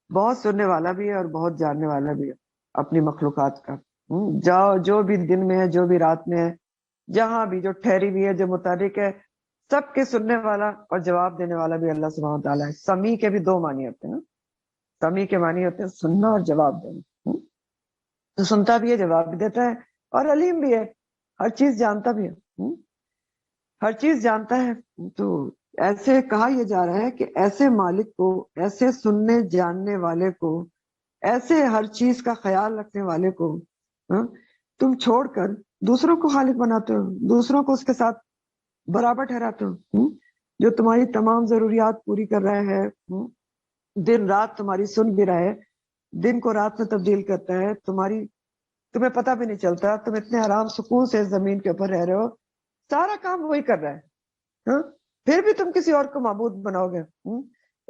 بہت سننے والا بھی ہے اور بہت جاننے والا بھی ہے اپنی مخلوقات کا۔ جاؤ جو بھی دن میں ہے، جو بھی رات میں ہے، جہاں بھی جو ٹھہری ہوئی ہے، جو متحرک ہے، سب کے سننے والا اور جواب دینے والا بھی اللہ سبحانہ تعالیٰ ہے۔ سمیع کے بھی دو معنی ہوتے ہیں نا، سمیع کے معنی ہوتے ہیں سننا اور جواب دینا، تو سنتا بھی ہے، جواب بھی دیتا ہے، اور علیم بھی ہے، ہر چیز جانتا بھی ہے، ہر چیز جانتا ہے۔ تو ایسے کہا یہ جا رہا ہے کہ ایسے مالک کو، ایسے سننے جاننے والے کو، ایسے ہر چیز کا خیال رکھنے والے کو ہاں، تم چھوڑ کر دوسروں کو خالق بناتے ہو، دوسروں کو اس کے ساتھ برابر ٹھہراتے ہو، جو تمہاری تمام ضروریات پوری کر رہا ہے، دن رات تمہاری سن بھی رہا ہے، دن کو رات میں تبدیل کرتا ہے، تمہیں پتہ بھی نہیں چلتا، تم اتنے آرام سکون سے زمین کے اوپر رہ رہے ہو، سارا کام وہی کر رہا ہے، ہاں؟ پھر بھی تم کسی اور کو معبود بناؤ گے،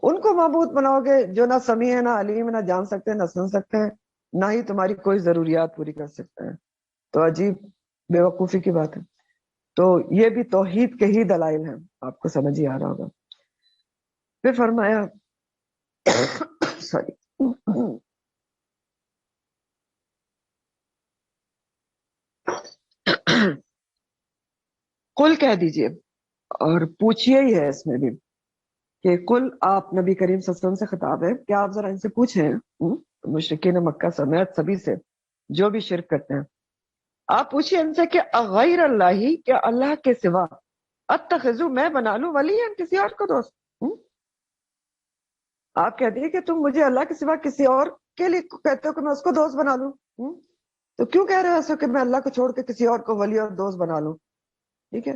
ان کو معبود بناؤ گے جو نہ سمیع ہے، نہ علیم ہے، نہ جان سکتے ہیں، نہ سن سکتے ہیں، نہ ہی تمہاری کوئی ضروریات پوری کر سکتے ہیں۔ تو عجیب بے وقوفی کی بات ہے۔ تو یہ بھی توحید کے ہی دلائل ہیں، آپ کو سمجھ ہی آ رہا ہوگا۔ پھر فرمایا سوری قل کہہ دیجئے، اور پوچھئے ہی ہے اس میں بھی کہ قل، آپ نبی کریم صلی اللہ علیہ وسلم سے خطاب ہے کہ آپ ذرا ان سے پوچھیں، مشرکین مکہ سمیت سبھی سے جو بھی شرک کرتے ہیں، آپ پوچھئے ان سے کہ اغیر اللہ، کیا اللہ کے سوا اتخذو، میں بنا لوں، ولی کسی اور کو دوست؟ آپ کہتے ہیں کہ تم مجھے اللہ کے سوا کسی اور کے لیے کہتے ہو کہ میں اس کو دوست بنا لوں، تو کیوں کہہ رہے ہو ایسا کہ میں اللہ کو چھوڑ کے کسی اور کو ولی اور دوست بنا لوں؟ ٹھیک ہے،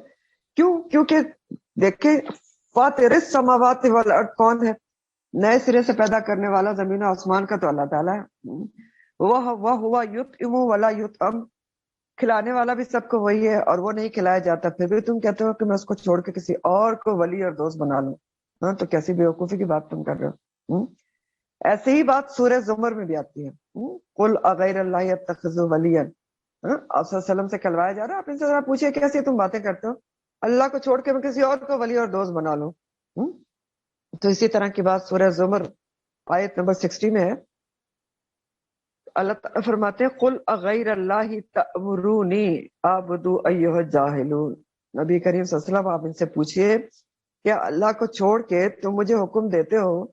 کیوں؟ کیونکہ دیکھیں، فاطر السماوات والارض کون ہے؟ نئے سرے سے پیدا کرنے والا زمین و آسمان کا تو اللہ تعالیٰ ہے۔ وہ ہوا یطعم ولا یطعم، کھلانے والا بھی سب کو وہی ہے اور وہ نہیں کھلایا جاتا، پھر بھی تم کہتے ہو کہ میں اس کو چھوڑ کے کسی اور کو ولی اور دوست بنا لوں، ہاں؟ تو کیسی بیوقوفی کی بات تم کر رہے ہو۔ ایسے ہی بات سورہ زمر میں بھی آتی ہے، قل اغیر اللہ اتخذ ولیا، آپ صلی اللہ علیہ وسلم سے کہلوایا جا رہا ہے، آپ ان سے ذرا پوچھئے کیسے تم باتیں کرتے ہو، اللہ کو چھوڑ کے میں کسی اور کو ولی اور دوست بنا لوں۔ تو اسی طرح کی بات سورہ زمر آیت نمبر 60 میں ہے، اللہ تعالیٰ فرماتے ہیں قل اغیر اللہ تأمرونی اعبد ایھا الجاہلون، نبی کریم صلی اللہ علیہ وسلم آپ ان سے پوچھئے کیا اللہ کو چھوڑ کے تم مجھے حکم دیتے ہو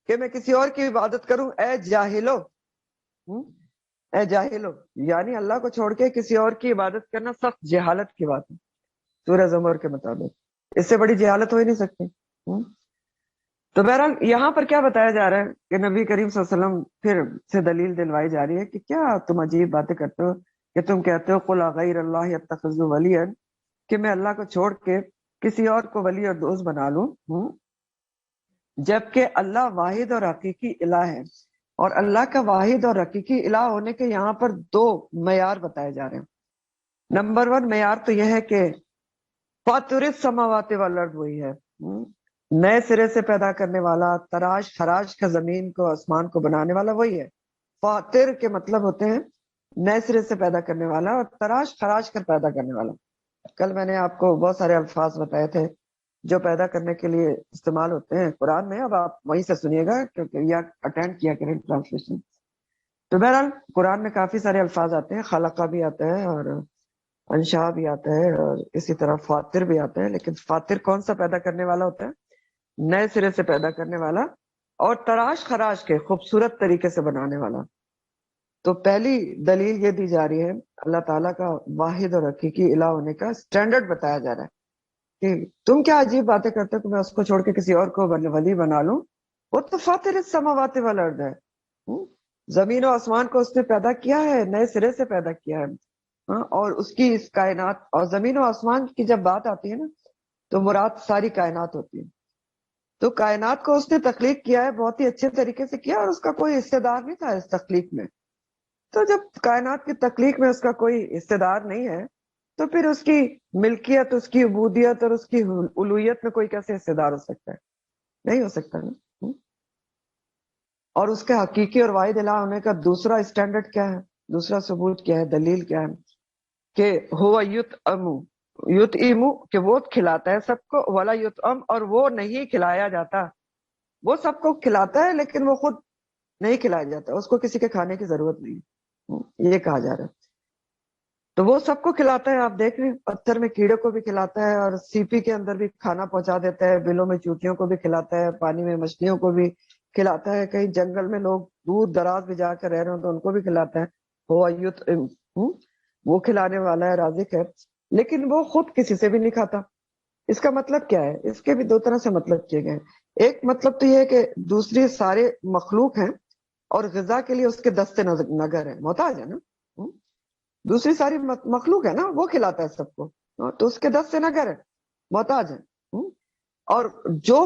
کہ میں کسی اور کی عبادت کروں، اے جاہلو، اے جاہلو، یعنی اللہ کو چھوڑ کے کسی اور کی عبادت کرنا سخت جہالت کی بات ہے سورہ زمر کے مطابق، اس سے بڑی جہالت ہو ہی نہیں سکتی۔ تو بہرحال یہاں پر کیا بتایا جا رہا ہے کہ نبی کریم صلی اللہ علیہ وسلم پھر سے دلیل دلوائی جا رہی ہے کہ کیا تم عجیب باتیں کرتے ہو کہ تم کہتے ہو قل غیر اللہ اتخذ ولیا، کہ میں اللہ کو چھوڑ کے کسی اور کو ولی اور دوست بنا لوں، جبکہ اللہ واحد اور حقیقی الہ ہے، اور اللہ کا واحد اور حقیقی الہ ہونے کے یہاں پر دو معیار بتائے جا رہے ہیں۔ نمبر 1 معیار تو یہ ہے کہ فاطر السماوات والارض وہی ہے، نئے سرے سے پیدا کرنے والا، تراش خراش کا زمین کو آسمان کو بنانے والا وہی ہے۔ فاطر کے مطلب ہوتے ہیں نئے سرے سے پیدا کرنے والا، اور تراش خراش کر پیدا کرنے والا۔ کل میں نے آپ کو بہت سارے الفاظ بتائے تھے جو پیدا کرنے کے لیے استعمال ہوتے ہیں قرآن میں، اب آپ وہیں سے سنیے گا کیونکہ یا اٹینڈ کیا کریں ٹرانسلیشن۔ تو بہرحال قرآن میں کافی سارے الفاظ آتے ہیں، خلقہ بھی آتا ہے اور انشاء بھی آتا ہے اور اسی طرح فاطر بھی آتا ہے، لیکن فاطر کون سا پیدا کرنے والا ہوتا ہے؟ نئے سرے سے پیدا کرنے والا، اور تراش خراش کے خوبصورت طریقے سے بنانے والا۔ تو پہلی دلیل یہ دی جا رہی ہے، اللہ تعالیٰ کا واحد اور حقیقی الہ ہونے کا سٹینڈرڈ بتایا جا رہا ہے کہ تم کیا عجیب باتیں کرتے ہو کہ میں اس کو چھوڑ کے کسی اور کو ولی بنا لوں، وہ تو فاطر السماوات والارض ہے، زمین و آسمان کو اس نے پیدا کیا ہے، نئے سرے سے پیدا کیا ہے، اور اس کی اس کائنات اور زمین و آسمان کی جب بات آتی ہے نا تو مراد ساری کائنات ہوتی ہے۔ تو کائنات کو اس نے تخلیق کیا ہے، بہت ہی اچھے طریقے سے کیا، اور اس کا کوئی حصہ دار نہیں تھا اس تخلیق میں۔ تو جب کائنات کی تخلیق میں اس کا کوئی حصہ دار نہیں ہے تو پھر اس کی ملکیت، اس کی عبودیت اور اس کی الوہیت میں کوئی کیسے حصہ دار ہو سکتا ہے؟ نہیں ہو سکتا نا۔ اور اس کے حقیقی اور واحد الہ ہونے کا دوسرا اسٹینڈرڈ کیا ہے، دوسرا ثبوت کیا ہے، دلیل کیا ہے کہ ہوا یطعم، یطعمو کہ وہ کھلاتا ہے سب کو، ولا یطعم اور وہ نہیں کھلایا جاتا. وہ سب کو کھلاتا ہے لیکن وہ خود نہیں کھلایا جاتا، اس کو کسی کے کھانے کی ضرورت نہیں، یہ کہا جا رہا ہے. تو وہ سب کو کھلاتا ہے، آپ دیکھ رہے ہیں پتھر میں کیڑے کو بھی کھلاتا ہے، اور سی پی کے اندر بھی کھانا پہنچا دیتا ہے، بلوں میں چوٹیوں کو بھی کھلاتا ہے، پانی میں مچھلیوں کو بھی کھلاتا ہے، کہیں جنگل میں لوگ دور دراز بھی جا کر رہ رہے ہوں تو ان کو بھی کھلاتا ہے. وہ وہ کھلانے والا ہے، رازق ہے، لیکن وہ خود کسی سے بھی نہیں کھاتا. اس کا مطلب کیا ہے؟ اس کے بھی دو طرح سے مطلب کیے گئے. ایک مطلب تو یہ ہے کہ دوسری سارے مخلوق ہیں اور غذا کے لیے اس کے دستے نگر ہے، محتاج ہے نا. دوسری ساری مخلوق ہے نا، وہ کھلاتا ہے سب کو، تو اس کے دستے نگر ہے، محتاج ہے. اور جو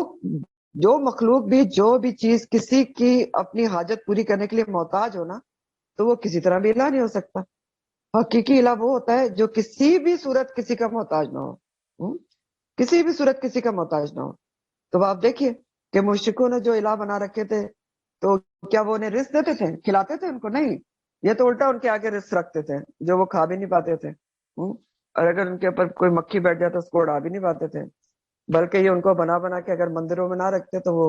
جو مخلوق بھی، جو بھی چیز کسی کی اپنی حاجت پوری کرنے کے لیے محتاج ہونا، تو وہ کسی طرح بھی الہ نہیں ہو سکتا. حقیقی الہ وہ ہوتا ہے جو کسی بھی صورت کسی کا محتاج نہ ہو، کسی بھی صورت کسی کا محتاج نہ ہو. تو آپ دیکھیے کہ مشرکوں نے جو الہ بنا رکھے تھے، تو کیا وہ انہیں رزق دیتے تھے، کھلاتے تھے ان کو؟ نہیں، یہ تو الٹا ان کے آگے رزق رکھتے تھے جو وہ کھا بھی نہیں پاتے تھے. اور اگر ان کے اوپر کوئی مکھی بیٹھ جاتا اس کو اڑا بھی نہیں پاتے تھے، بلکہ یہ ان کو بنا بنا کے اگر مندروں میں نہ رکھتے تو وہ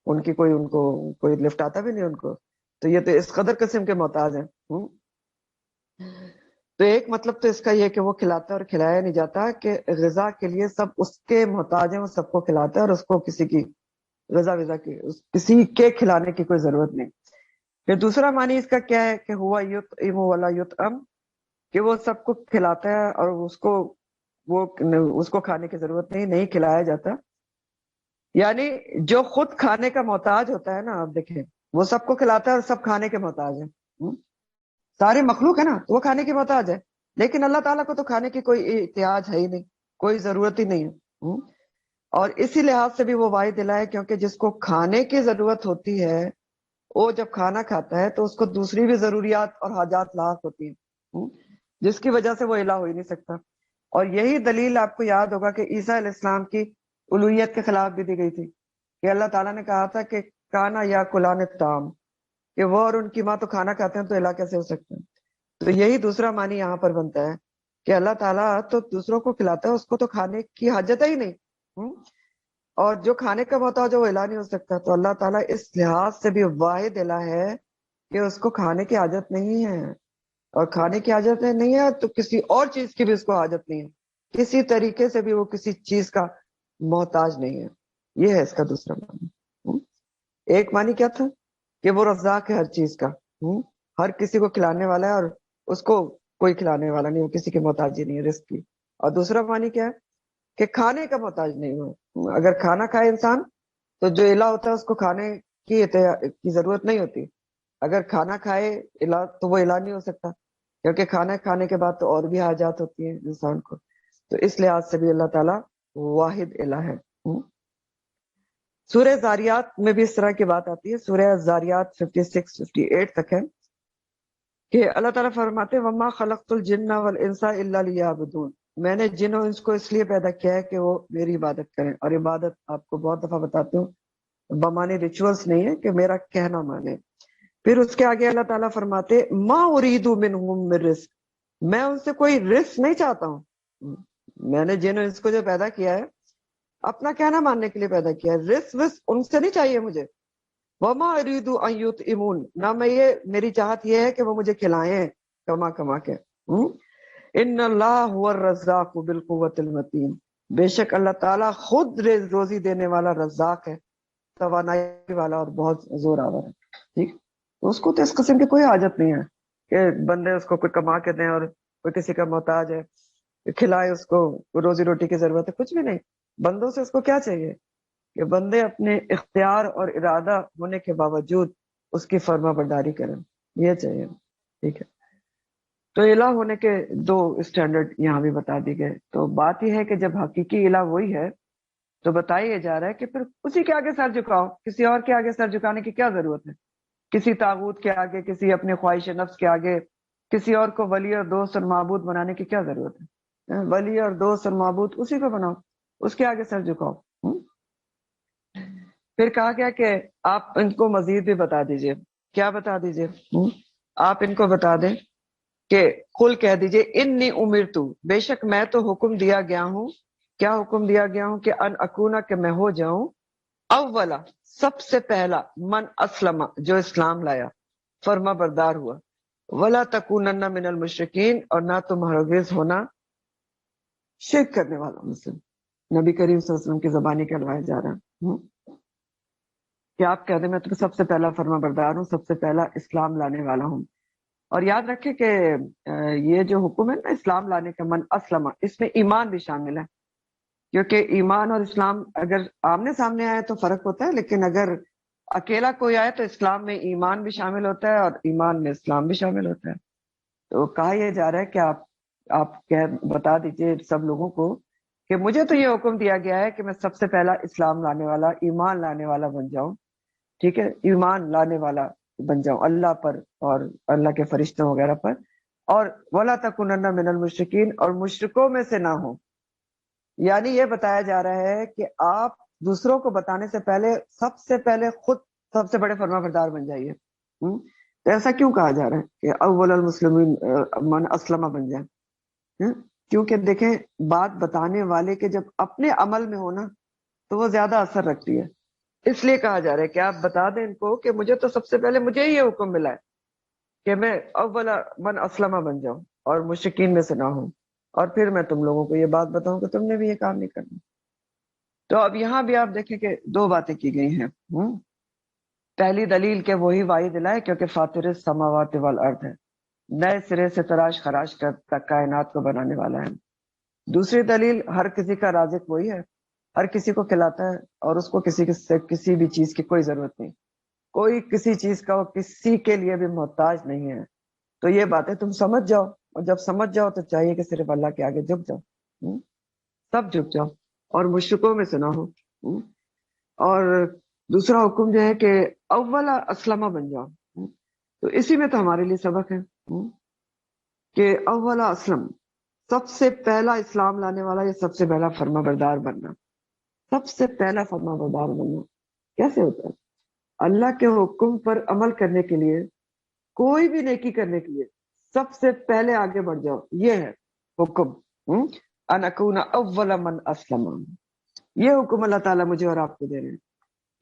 ان کی کوئی، ان کو کوئی لفٹ آتا بھی نہیں ان کو. تو یہ تو اس قدر قسم کے محتاج ہیں. تو ایک مطلب تو اس کا یہ کہ وہ کھلاتا ہے اور کھلایا نہیں جاتا، کہ غذا کے لیے سب اس کے محتاج ہیں، وہ سب کو کھلاتا ہے اور اس کو کسی کی غذا کی، کسی کے کھلانے کی کوئی ضرورت نہیں. پھر دوسرا معنی اس کا کیا ہے کہ ہوا یطعم ولا یطعم، کہ وہ سب کو کھلاتا ہے اور اس کو کھانے کی ضرورت نہیں کھلایا جاتا. یعنی جو خود کھانے کا محتاج ہوتا ہے نا، آپ دیکھیں وہ سب کو کھلاتا ہے اور سب کھانے کے محتاج ہیں. سارے مخلوق ہے نا تو وہ کھانے کی محتاج ہے، لیکن اللہ تعالیٰ کو تو کھانے کی کوئی احتیاج ہے ہی نہیں، کوئی ضرورت ہی نہیں ہے. اور اسی لحاظ سے بھی وہ واحد الہ ہے، کیونکہ جس کو کھانے کی ضرورت ہوتی ہے وہ جب کھانا کھاتا ہے تو اس کو دوسری بھی ضروریات اور حاجات لاحق ہوتی ہیں، جس کی وجہ سے وہ الہ ہو ہی نہیں سکتا. اور یہی دلیل آپ کو یاد ہوگا کہ عیسیٰ علیہ السلام کی الوہیت کے خلاف بھی دی گئی تھی، کہ اللہ تعالیٰ نے کہا تھا کہ کانا یا کلان الطعام، کہ وہ اور ان کی ماں تو کھانا کھاتے ہیں تو الہ کیسے ہو سکتے ہیں. تو یہی دوسرا معنی یہاں پر بنتا ہے کہ اللہ تعالیٰ تو دوسروں کو کھلاتا ہے، اس کو تو کھانے کی حاجت ہی نہیں. اور جو کھانے کا محتاج ہے وہ الہ نہیں ہو سکتا. تو اللہ تعالیٰ اس لحاظ سے بھی واحد الہ ہے کہ اس کو کھانے کی حاجت نہیں ہے، اور کھانے کی حاجت نہیں ہے تو کسی اور چیز کی بھی اس کو حاجت نہیں ہے، کسی طریقے سے بھی وہ کسی چیز کا محتاج نہیں ہے. یہ ہے اس کا دوسرا معنی. ایک معنی کیا تھا کہ وہ رزاق ہے ہر چیز کا، ہر کسی کو کھلانے والا ہے، اور اس کو کوئی کھلانے والا نہیں، وہ کسی کے محتاج ہی نہیں ہے رزق کی. اور دوسرا معنی کیا ہے کہ کھانے کا محتاج نہیں ہو. اگر کھانا کھائے انسان تو جو الہ ہوتا ہے اس کو کھانے کی ضرورت نہیں ہوتی. اگر کھانا کھائے الہ تو وہ الہ نہیں ہو سکتا، کیونکہ کھانا کھانے کے بعد تو اور بھی حاجات ہوتی ہیں انسان کو. تو اس لحاظ سے بھی اللہ تعالیٰ واحد الہ ہے. سورہ زاریات میں بھی اس طرح کی بات آتی ہے، سورہ زاریات 56 58 تک ہے کہ اللہ تعالیٰ فرماتے ہیں وَمَا خَلَقْتُ الْجِنَّ وَالْإِنسَ إِلَّا لِيَعْبُدُونَ، میں نے جن و انس کو اس لیے پیدا کیا ہے کہ وہ میری عبادت کریں. اور عبادت آپ کو بہت دفعہ بتاتے ہوں بمانے ریچولز نہیں ہے کہ میرا کہنا مانے. پھر اس کے آگے اللہ تعالیٰ فرماتے ما اريد منهم من رزق، میں ان سے کوئی رزق نہیں چاہتا ہوں. میں نے جن و انس کو جو پیدا کیا ہے اپنا کہنا ماننے کے لیے پیدا کیا ہے، رزق ان سے نہیں چاہیے مجھے. وما اريد ان يطعمون، نہ میں یہ، میری چاہت یہ ہے کہ وہ مجھے کھلائیں کما کما کے. ان اللہ هو الرزاق بالقوت المتین، بے شک اللہ تعالیٰ خود روزی دینے والا رزاق ہے، توانائی والا اور بہت زور آور ہے. ٹھیک، تو اس کو تو اس قسم کی کوئی حاجت نہیں ہے کہ بندے اس کو کوئی کما کے دیں اور کوئی کسی کا محتاج ہے کھلائے، اس کو روزی روٹی کی ضرورت ہے، کچھ بھی نہیں. بندوں سے اس کو کیا چاہیے کہ بندے اپنے اختیار اور ارادہ ہونے کے باوجود اس کی فرما برداری کریں، یہ چاہیے. ٹھیک ہے، تو الہ ہونے کے دو اسٹینڈرڈ یہاں بھی بتا دی گئے. تو بات یہ ہے کہ جب حقیقی الہ وہی ہے تو بتایا جا رہا ہے کہ پھر اسی کے آگے سر جھکاؤ، کسی اور کے آگے سر جھکانے کی کیا ضرورت ہے؟ کسی طاغوت کے آگے، کسی اپنے خواہش نفس کے آگے، کسی اور کو ولی اور دوست اور معبود بنانے کی کیا ضرورت ہے؟ ولی اور دوست اور معبود اسی کو بناؤ، اس کے آگے سر جھکاؤ. پھر کہا گیا کہ آپ ان کو مزید بھی بتا دیجئے. کیا بتا دیجئے؟ آپ ان کو بتا دیں کہ قل کہہ دیجئے انی امرتو، بے شک میں تو حکم دیا گیا ہوں، کیا حکم دیا گیا ہوں کہ ان اکونا، کہ میں ہو جاؤں اولا، سب سے پہلا، من اسلم، جو اسلام لایا، فرما بردار ہوا، ولا تکونن من المشرکین، اور نہ تم ہرگز ہونا شرک کرنے والا مسلم۔ نبی کریم صلی اللہ علیہ وسلم کی زبانی کہلوایا جا رہا ہے کہ آپ کہہ دیں میں تو سب سے پہلا فرما بردار ہوں، سب سے پہلا اسلام لانے والا ہوں۔ اور یاد رکھیں کہ یہ جو حکم ہے نا اسلام لانے کا، من اسلم، اس میں ایمان بھی شامل ہے، کیونکہ ایمان اور اسلام اگر آمنے سامنے آئے تو فرق ہوتا ہے، لیکن اگر اکیلا کوئی آئے تو اسلام میں ایمان بھی شامل ہوتا ہے اور ایمان میں اسلام بھی شامل ہوتا ہے۔ تو کہا یہ جا رہا ہے کہ آپ بتا دیجئے سب لوگوں کو کہ مجھے تو یہ حکم دیا گیا ہے کہ میں سب سے پہلا اسلام لانے والا، ایمان لانے والا بن جاؤں، ٹھیک ہے، ایمان لانے والا بن جاؤں اللہ پر اور اللہ کے فرشتوں وغیرہ پر، اور ولا تکونن من المشرکین، اور مشرکوں میں سے نہ ہو۔ یعنی یہ بتایا جا رہا ہے کہ آپ دوسروں کو بتانے سے پہلے سب سے پہلے خود سب سے بڑے فرما بردار بن جائیے۔ تو ایسا کیوں کہا جا رہا ہے کہ اول المسلمین من اسلمہ بن جائے؟ کیونکہ دیکھیں بات بتانے والے کے جب اپنے عمل میں ہونا تو وہ زیادہ اثر رکھتی ہے، اس لیے کہا جا رہا ہے کہ آپ بتا دیں ان کو کہ مجھے تو سب سے پہلے مجھے ہی یہ حکم ملا ہے کہ میں اول من اسلمہ بن جاؤں اور مشرکین میں سے نہ ہوں، اور پھر میں تم لوگوں کو یہ بات بتاؤں کہ تم نے بھی یہ کام نہیں کرنا۔ تو اب یہاں بھی آپ دیکھیں کہ دو باتیں کی گئی ہیں۔ پہلی دلیل کہ وہی واحد الہ ہے کیونکہ فاطر السماوات والارض ہے، نئے سرے سے تراش خراش کر کائنات کو بنانے والا ہے۔ دوسری دلیل ہر کسی کا رازق وہی ہے، ہر کسی کو کھلاتا ہے اور اس کو کسی بھی چیز کی کوئی ضرورت نہیں، کوئی کسی چیز کا کسی کے لیے بھی محتاج نہیں ہے۔ تو یہ باتیں تم سمجھ جاؤ، اور جب سمجھ جاؤ تو چاہیے کہ صرف اللہ کے آگے جھک جاؤ، سب جھک جاؤ اور مشرکوں میں سے نہ ہو۔ اور دوسرا حکم جو ہے کہ اولا اسلمہ بن جاؤ، تو اسی میں تو ہمارے لیے سبق ہے کہ اولا اسلم، سب سے پہلا اسلام لانے والا، یہ سب سے پہلا فرما بردار بننا، سب سے پہلا فرما بردار بننا کیسے ہوتا ہے؟ اللہ کے حکم پر عمل کرنے کے لیے، کوئی بھی نیکی کرنے کے لیے سب سے پہلے آگے بڑھ جاؤ، یہ ہے حکم، ان اکون اول من اسلم۔ یہ حکم اللہ تعالیٰ مجھے اور آپ کو دے رہے ہیں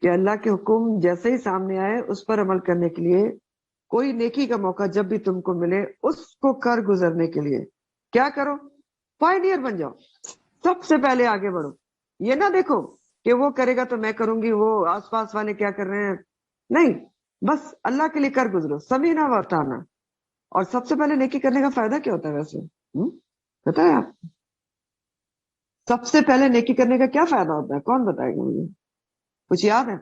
کہ اللہ کے حکم جیسے ہی سامنے آئے اس پر عمل کرنے کے لیے، کوئی نیکی کا موقع جب بھی تم کو ملے اس کو کر گزرنے کے لیے کیا کرو؟ پائنیئر بن جاؤ، سب سے پہلے آگے بڑھو۔ یہ نہ دیکھو کہ وہ کرے گا تو میں کروں گی، وہ آس پاس والے کیا کر رہے ہیں، نہیں، بس اللہ کے لیے کر گزرو، سمینا وطانا۔ اور سب سے پہلے نیکی کرنے کا فائدہ کیا ہوتا ہے ویسے پتا ہے آپ؟ سب سے پہلے نیکی کرنے کا کیا فائدہ ہوتا ہے؟ کون بتائے گا مجھے؟ کچھ یاد ہے؟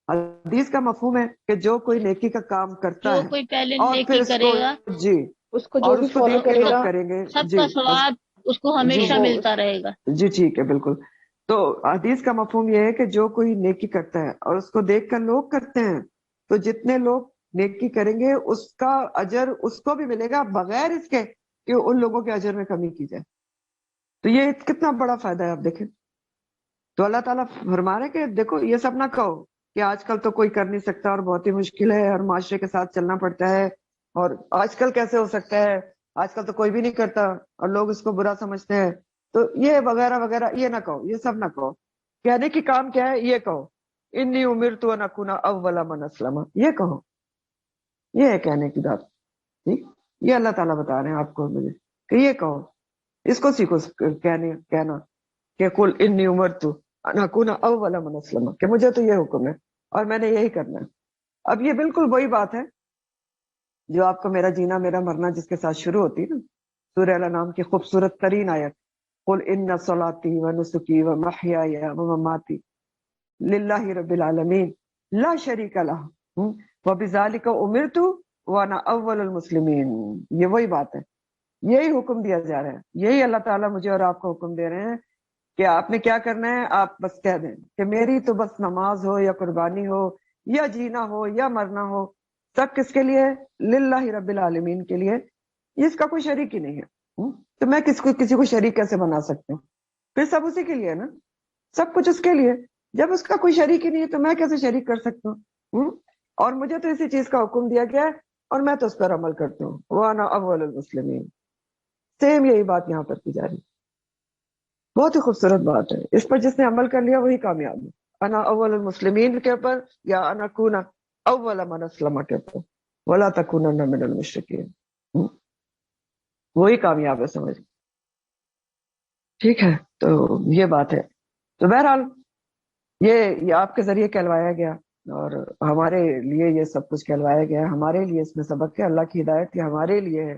حدیث کا مفہوم ہے کہ جو کوئی نیکی کا کام کرتا
جو
ہے
کوئی پہلے
اور پھر
نیکی
اس کو،
کرے گا
جی،
اس کو جو
اور
بھی
اس کو
فالو
دیکھ کے
کرے
لوگ
گا
کریں گے،
سب
جی
کا ثواب اس کو ہمیشہ
وہ
ملتا رہے گا۔
جی ٹھیک ہے، بالکل۔ تو حدیث کا مفہوم یہ ہے کہ جو کوئی نیکی کرتا ہے اور اس کو دیکھ کر لوگ کرتے ہیں، تو جتنے لوگ نیکی کریں گے اس کا اجر اس کو بھی ملے گا بغیر اس کے کہ ان لوگوں کے اجر میں کمی کی جائے۔ تو یہ کتنا بڑا فائدہ ہے، آپ دیکھیں۔ تو اللہ تعالیٰ فرما رہے کہ دیکھو یہ سب نہ کہو کہ آج کل تو کوئی کر نہیں سکتا اور بہت ہی مشکل ہے اور معاشرے کے ساتھ چلنا پڑتا ہے، اور آج کل کیسے ہو سکتا ہے، آج کل تو کوئی بھی نہیں کرتا اور لوگ اس کو برا سمجھتے ہیں، تو یہ وغیرہ وغیرہ یہ نہ کہو، یہ سب نہ کہو۔ کہنے کی کام کیا ہے؟ یہ کہو انی امرت ان اکون اول من اسلم، یہ کہو، یہ ہے کہنے کی بات، ٹھیک؟ یہ اللہ تعالیٰ بتا رہے ہیں آپ کو مجھے کہ یہ کہو، اس کو سیکھو کہنا کہ قل انی امرت ان اکون اول من اسلم، کہ مجھے تو یہ حکم ہے اور میں نے یہی کرنا ہے۔ اب یہ بالکل وہی بات ہے جو آپ کو میرا جینا میرا مرنا جس کے ساتھ شروع ہوتی ہے نا، سورہ الانعام کی خوبصورت ترین آیت، قل ان صلاتی و نسکی و محیای و مماتی للہ رب العالمین لا شریک لہ وبذالک امرت وانا اول المسلمین۔ یہ وہی بات ہے، یہی حکم دیا جا رہا ہے، یہی اللہ تعالیٰ مجھے اور آپ کو حکم دے رہے ہیں کہ آپ نے کیا کرنا ہے۔ آپ بس کہہ دیں کہ میری تو بس نماز ہو یا قربانی ہو یا جینا ہو یا مرنا ہو، سب کس کے لیے؟ للہ رب العالمین کے لیے، اس کا کوئی شریک ہی نہیں ہے۔ تو میں کسی کو شریک کیسے بنا سکتی ہوں؟ پھر سب اسی کے لیے نا، سب کچھ اس کے لیے۔ جب اس کا کوئی شریک ہی نہیں ہے تو میں کیسے شریک کر سکتا ہوں؟ اور مجھے تو اسی چیز کا حکم دیا گیا ہے، اور میں تو اس پر عمل کرتا ہوں، وانا اول المسلمین. سیم یہی بات یہاں پر کی جا رہی. بہت ہی خوبصورت بات ہے. اس پر جس نے عمل کر لیا وہی کامیاب ہے. انا اول المسلمین کے اوپر، یا انا کون اول من اسلم کے اوپر، ولا تکونن من المشرکین، وہی کامیاب ہے. سمجھ ٹھیک ہے؟ تو یہ بات ہے. تو بہرحال یہ آپ کے ذریعے کہلوایا گیا، اور ہمارے لیے یہ سب کچھ کہلوایا گیا. ہمارے لیے اس میں سبق ہے. اللہ کی ہدایت یہ ہمارے لیے ہے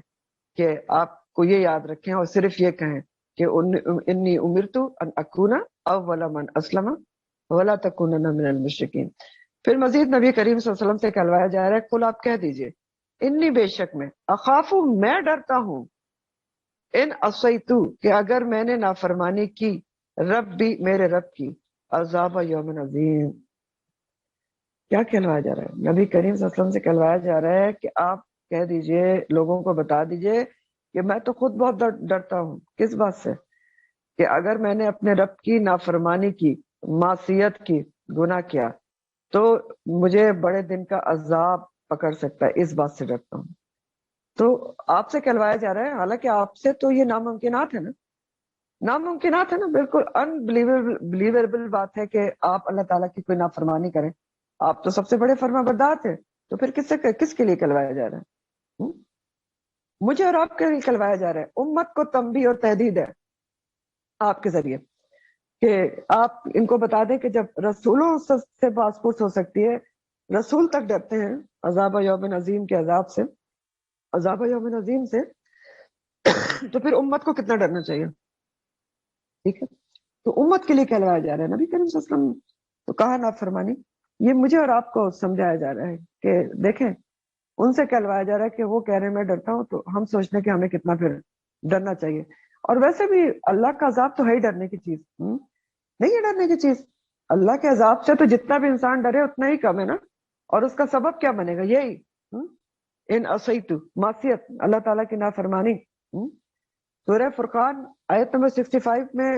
کہ آپ کو یہ یاد رکھیں اور صرف یہ کہیں کہ انی امرت ان اکون اول من اسلم ولا تکونن من المشرکین. پھر مزید نبی کریم صلی اللہ علیہ وسلم سے کہلوایا جا رہا ہے، قل آپ کہہ دیجئے، انی بے شک میں، اخاف میں ڈرتا ہوں، ان عصیتو کہ اگر میں نے نافرمانی کی، رب بھی میرے رب کی، عذاب یوم عظیم. کیا کہلوایا جا رہا ہے؟ نبی کریم صلی اللہ علیہ وسلم سے کہلوایا جا رہا ہے کہ آپ کہہ دیجئے، لوگوں کو بتا دیجئے کہ میں تو خود بہت ڈرتا ہوں. کس بات سے؟ کہ اگر میں نے اپنے رب کی نافرمانی کی، معصیت کی، گناہ کیا، تو مجھے بڑے دن کا عذاب پکڑ سکتا ہے. اس بات سے ڈرتا ہوں. تو آپ سے کہلوایا جا رہا ہے، حالانکہ آپ سے تو یہ ناممکنات ہے نا، ناممکنات ہے نا، بالکل انبلیویبل بات ہے کہ آپ اللہ تعالیٰ کی کوئی نافرمانی کریں. آپ تو سب سے بڑے فرما بردار تھے، تو پھر کس کے لیے کہلوایا جا رہا ہے؟ مجھے اور آپ کے لیے کہلوایا جا رہا ہے. امت کو تنبیہ اور تحدید ہے آپ کے ذریعے کہ آپ ان کو بتا دیں کہ جب رسولوں سے پاسپورٹ ہو سکتی ہے، رسول تک ڈرتے ہیں عذاب یوم عظیم کے عذاب سے، عذاب یوم عظیم سے، تو پھر امت کو کتنا ڈرنا چاہیے. ٹھیک ہے؟ تو امت کے لیے کہلوایا جا رہا ہے. نبی کریم صلی اللہ علیہ وسلم تو کہا نافرمانی. یہ مجھے اور آپ کو سمجھایا جا رہا ہے کہ دیکھیں، ان سے کہلوایا جا رہا ہے کہ وہ کہہ رہے ہیں میں ڈرتا ہوں، تو ہم سوچتے ہیں کہ ہمیں کتنا پھر ڈرنا چاہیے. اور ویسے بھی اللہ کا عذاب تو ہے ہی ڈرنے کی چیز، نہیں ہے ڈرنے کی چیز. اللہ کے عذاب سے تو جتنا بھی انسان ڈرے اتنا ہی کم ہے نا. اور اس کا سبب کیا بنے گا؟ یہی ان عصیت، معصیت، اللہ تعالیٰ کی نافرمانی. سورہ فرقان آیت نمبر 65 میں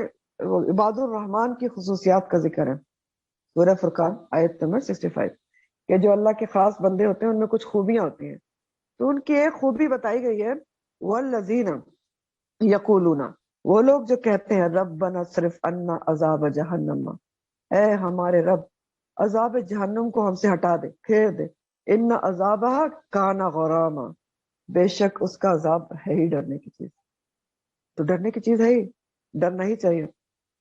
عباد الرحمن کی خصوصیات کا ذکر ہے. سورہ فرقان آیت نمبر 65 کہ جو اللہ کے خاص بندے ہوتے ہیں ان میں کچھ خوبیاں ہوتی ہیں. تو ان کی ایک خوبی بتائی گئی ہے، والذین یقولون، وہ لوگ جو کہتے ہیں ربنا صرف عنا عذاب جہنم، اے ہمارے رب عذاب جہنم کو ہم سے ہٹا دے، پھیر دے. ان عذابہ کان غراما، بے شک اس کا عذاب ہے ہی ڈرنے کی چیز. تو ڈرنے کی چیز ہے ہی، ڈرنا ہی چاہیے.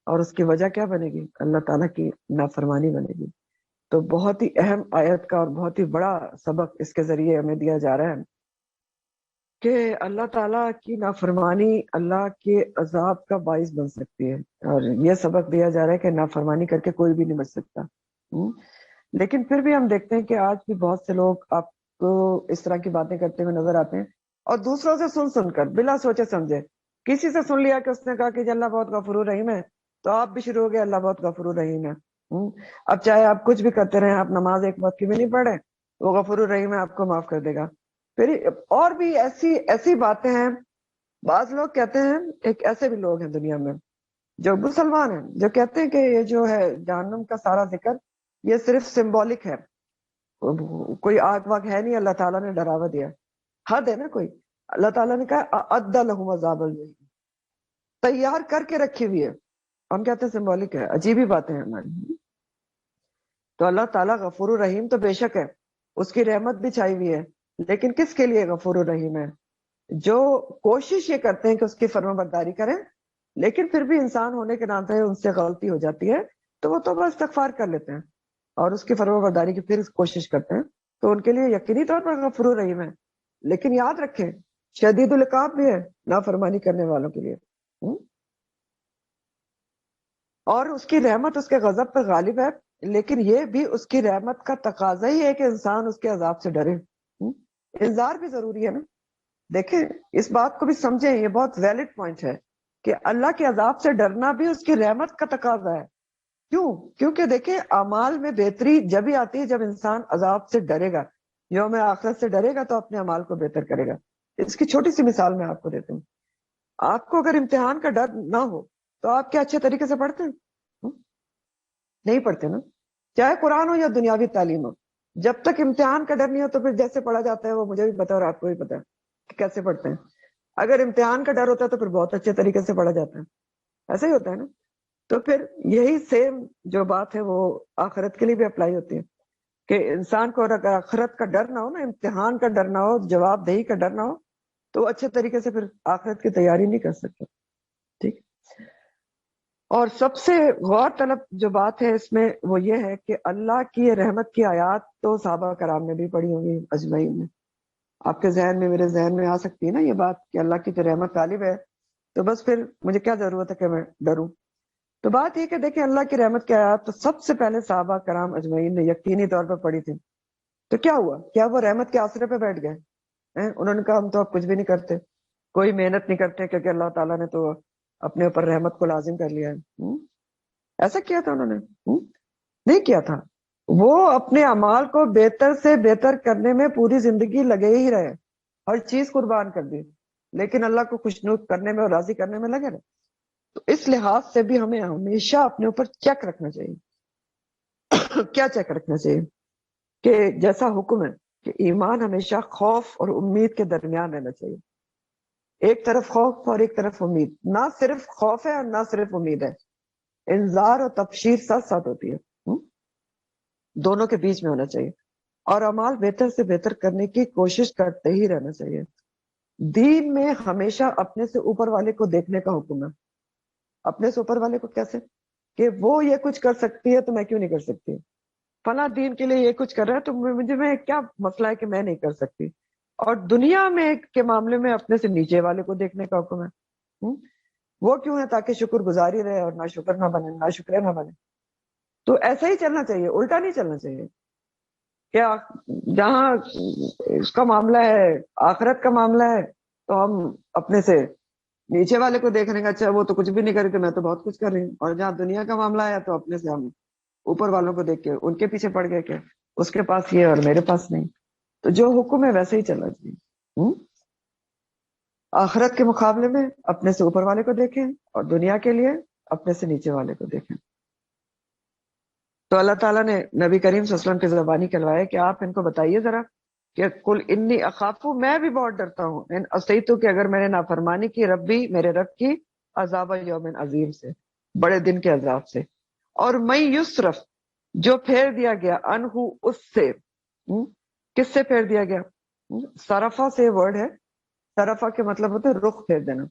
اور اس کی وجہ کیا بنے گی؟ اللہ تعالیٰ کی نافرمانی بنے گی. تو بہت ہی اہم آیت کا اور بہت ہی بڑا سبق اس کے ذریعے ہمیں دیا جا رہا ہے کہ اللہ تعالیٰ کی نافرمانی اللہ کے عذاب کا باعث بن سکتی ہے. اور یہ سبق دیا جا رہا ہے کہ نافرمانی کر کے کوئی بھی نہیں بچ سکتا. لیکن پھر بھی ہم دیکھتے ہیں کہ آج بھی بہت سے لوگ آپ کو اس طرح کی باتیں کرتے ہوئے نظر آتے ہیں، اور دوسروں سے سن کر بلا سوچے سمجھے، کسی سے سن لیا کہ اس نے کہا کہ اللہ بہت غفور الرحیم ہے، تو آپ بھی شروع ہو گئے اللہ بہت غفور الرحیم ہے. اب چاہے آپ کچھ بھی کرتے رہیں، آپ نماز ایک وقت کی بھی نہیں پڑھیں، وہ غفور الرحیم ہے، آپ کو معاف کر دے گا. پھر اور بھی ایسی باتیں ہیں. بعض لوگ کہتے ہیں، ایک ایسے بھی لوگ ہیں دنیا میں جو مسلمان ہیں، جو کہتے ہیں کہ یہ جو ہے جہنم کا سارا ذکر یہ صرف سمبولک ہے، کوئی آگ واگ ہے نہیں، اللہ تعالیٰ نے ڈراوا دیا. حد ہے نا کوئی. اللہ تعالیٰ نے کہا اعد لہم عذاب الجحیم، تیار کر کے رکھی ہوئی ہے. ہم کہتے ہیں سمبولک ہے. عجیب ہی باتیں ہیں ہماری. تو اللہ تعالیٰ غفور الرحیم تو بے شک ہے، اس کی رحمت بھی چھائی ہوئی ہے، لیکن کس کے لیے غفور الرحیم ہے؟ جو کوشش یہ کرتے ہیں کہ اس کی فرما برداری کریں، لیکن پھر بھی انسان ہونے کے ناطے ان سے غلطی ہو جاتی ہے، تو وہ توبہ استغفار کر لیتے ہیں اور اس کی فرما برداری کی پھر کوشش کرتے ہیں، تو ان کے لیے یقینی طور پر غفور الرحیم ہے. لیکن یاد رکھیں شدید العقاب بھی ہے نافرمانی کرنے والوں کے لیے. اور اس کی رحمت اس کے غضب پہ غالب ہے، لیکن یہ بھی اس کی رحمت کا تقاضا ہی ہے کہ انسان اس کے عذاب سے ڈرے. انذار بھی ضروری ہے نا. دیکھیں اس بات کو بھی سمجھیں، یہ بہت ویلڈ پوائنٹ ہے کہ اللہ کے عذاب سے ڈرنا بھی اس کی رحمت کا تقاضا ہے. کیوں؟ کیونکہ دیکھیں اعمال میں بہتری جب ہی آتی ہے جب انسان عذاب سے ڈرے گا، یوم آخرت سے ڈرے گا، تو اپنے اعمال کو بہتر کرے گا. اس کی چھوٹی سی مثال میں آپ کو دیتا ہوں. آپ کو اگر امتحان کا ڈر نہ ہو تو آپ کیا اچھے طریقے سے پڑھتے ہیں؟ نہیں پڑھتے نا. چاہے قرآن ہو یا دنیاوی تعلیم ہو، جب تک امتحان کا ڈر نہیں ہو تو پھر جیسے پڑھا جاتا ہے وہ مجھے بھی پتا اور آپ کو بھی پتا ہے کہ کیسے پڑھتے ہیں. اگر امتحان کا ڈر ہوتا ہے تو پھر بہت اچھے طریقے سے پڑھا جاتا ہے. ایسا ہی ہوتا ہے نا. تو پھر یہی سیم جو بات ہے وہ آخرت کے لیے بھی اپلائی ہوتی ہے کہ انسان کو اگر آخرت کا ڈر نہ ہو نا، امتحان کا ڈر نہ ہو، جواب دہی کا ڈر نہ ہو، تو وہ اچھے طریقے سے پھر آخرت کی تیاری نہیں کر سکتے. ٹھیک. اور سب سے غور طلب جو بات ہے اس میں وہ یہ ہے کہ اللہ کی رحمت کی آیات تو صحابہ کرام نے بھی پڑھی ہوں گی اجمعین نے. آپ کے ذہن میں میرے ذہن میں آ سکتی ہے نا یہ بات کہ اللہ کی جو رحمت غالب ہے تو بس پھر مجھے کیا ضرورت ہے کہ میں ڈروں. تو بات یہ کہ دیکھیں اللہ کی رحمت کی آیات تو سب سے پہلے صحابہ کرام اجمعین نے یقینی طور پر پڑھی تھی. تو کیا ہوا؟ کیا وہ رحمت کے آسرے پہ بیٹھ گئے؟ انہوں نے کہا ہم تو اب کچھ بھی نہیں کرتے، کوئی محنت نہیں کرتے کیونکہ اللہ تعالیٰ نے تو اپنے اوپر رحمت کو لازم کر لیا ہے. ایسا کیا تھا انہوں نے؟ نہیں کیا تھا. وہ اپنے اعمال کو بہتر سے بہتر کرنے میں پوری زندگی لگے ہی رہے، ہر چیز قربان کر دی، لیکن اللہ کو خوشنود کرنے میں اور راضی کرنے میں لگے رہے. تو اس لحاظ سے بھی ہمیں ہمیشہ اپنے اوپر چیک رکھنا چاہیے. کیا چیک رکھنا چاہیے؟ کہ جیسا حکم ہے کہ ایمان ہمیشہ خوف اور امید کے درمیان رہنا چاہیے. ایک طرف خوف اور ایک طرف امید. نہ صرف خوف ہے اور نہ صرف امید ہے، انذار اور تبشیر ساتھ ساتھ ہوتی ہے. دونوں کے بیچ میں ہونا چاہیے. اور اعمال بہتر سے بہتر کرنے کی کوشش کرتے ہی رہنا چاہیے. دین میں ہمیشہ اپنے سے اوپر والے کو دیکھنے کا حکم ہے. اپنے سے اوپر والے کو کیسے؟ کہ وہ یہ کچھ کر سکتی ہے تو میں کیوں نہیں کر سکتی؟ فلاں دین کے لیے یہ کچھ کر رہا ہے تو مجھے میں کیا مسئلہ ہے کہ میں نہیں کر سکتی؟ اور دنیا میں کے معاملے میں اپنے سے نیچے والے کو دیکھنے کا حکم ہے. وہ کیوں ہے؟ تاکہ شکر گزاری رہے اور نہ شکر نہ بنے، نہ شکر نہ بنے. تو ایسا ہی چلنا چاہیے، الٹا نہیں چلنا چاہیے. کیا جہاں اس کا معاملہ ہے، آخرت کا معاملہ ہے، تو ہم اپنے سے نیچے والے کو دیکھنے کا اچھا وہ تو کچھ بھی نہیں کر کے میں تو بہت کچھ کر رہی ہوں. اور جہاں دنیا کا معاملہ ہے تو اپنے سے ہم اوپر والوں کو دیکھ کے ان کے پیچھے پڑ گئے کہ اس کے پاس یہ اور میرے پاس نہیں. تو جو حکم ہے ویسے ہی چلنا چاہیے. آخرت کے مقابلے میں اپنے سے اوپر والے کو دیکھیں اور دنیا کے لیے اپنے سے نیچے والے کو دیکھیں. تو اللہ تعالیٰ نے نبی کریم صلی اللہ علیہ وسلم کی زبانی کہلوایا کہ آپ ان کو بتائیے ذرا کہ کل انی اخاف، میں بھی بہت ڈرتا ہوں، ان اسیتو کہ اگر میں نے نافرمانی کی ربی، میرے رب کی، عذاب یوم عظیم سے، بڑے دن کے عذاب سے. اور میں یسرف، جو پھیر دیا گیا، انہو اس سے، کس سے پھیر دیا گیا؟ صرفہ سے ورڈ ہے، صرفہ کے مطلب ہوتا ہے رخ پھیر دینا.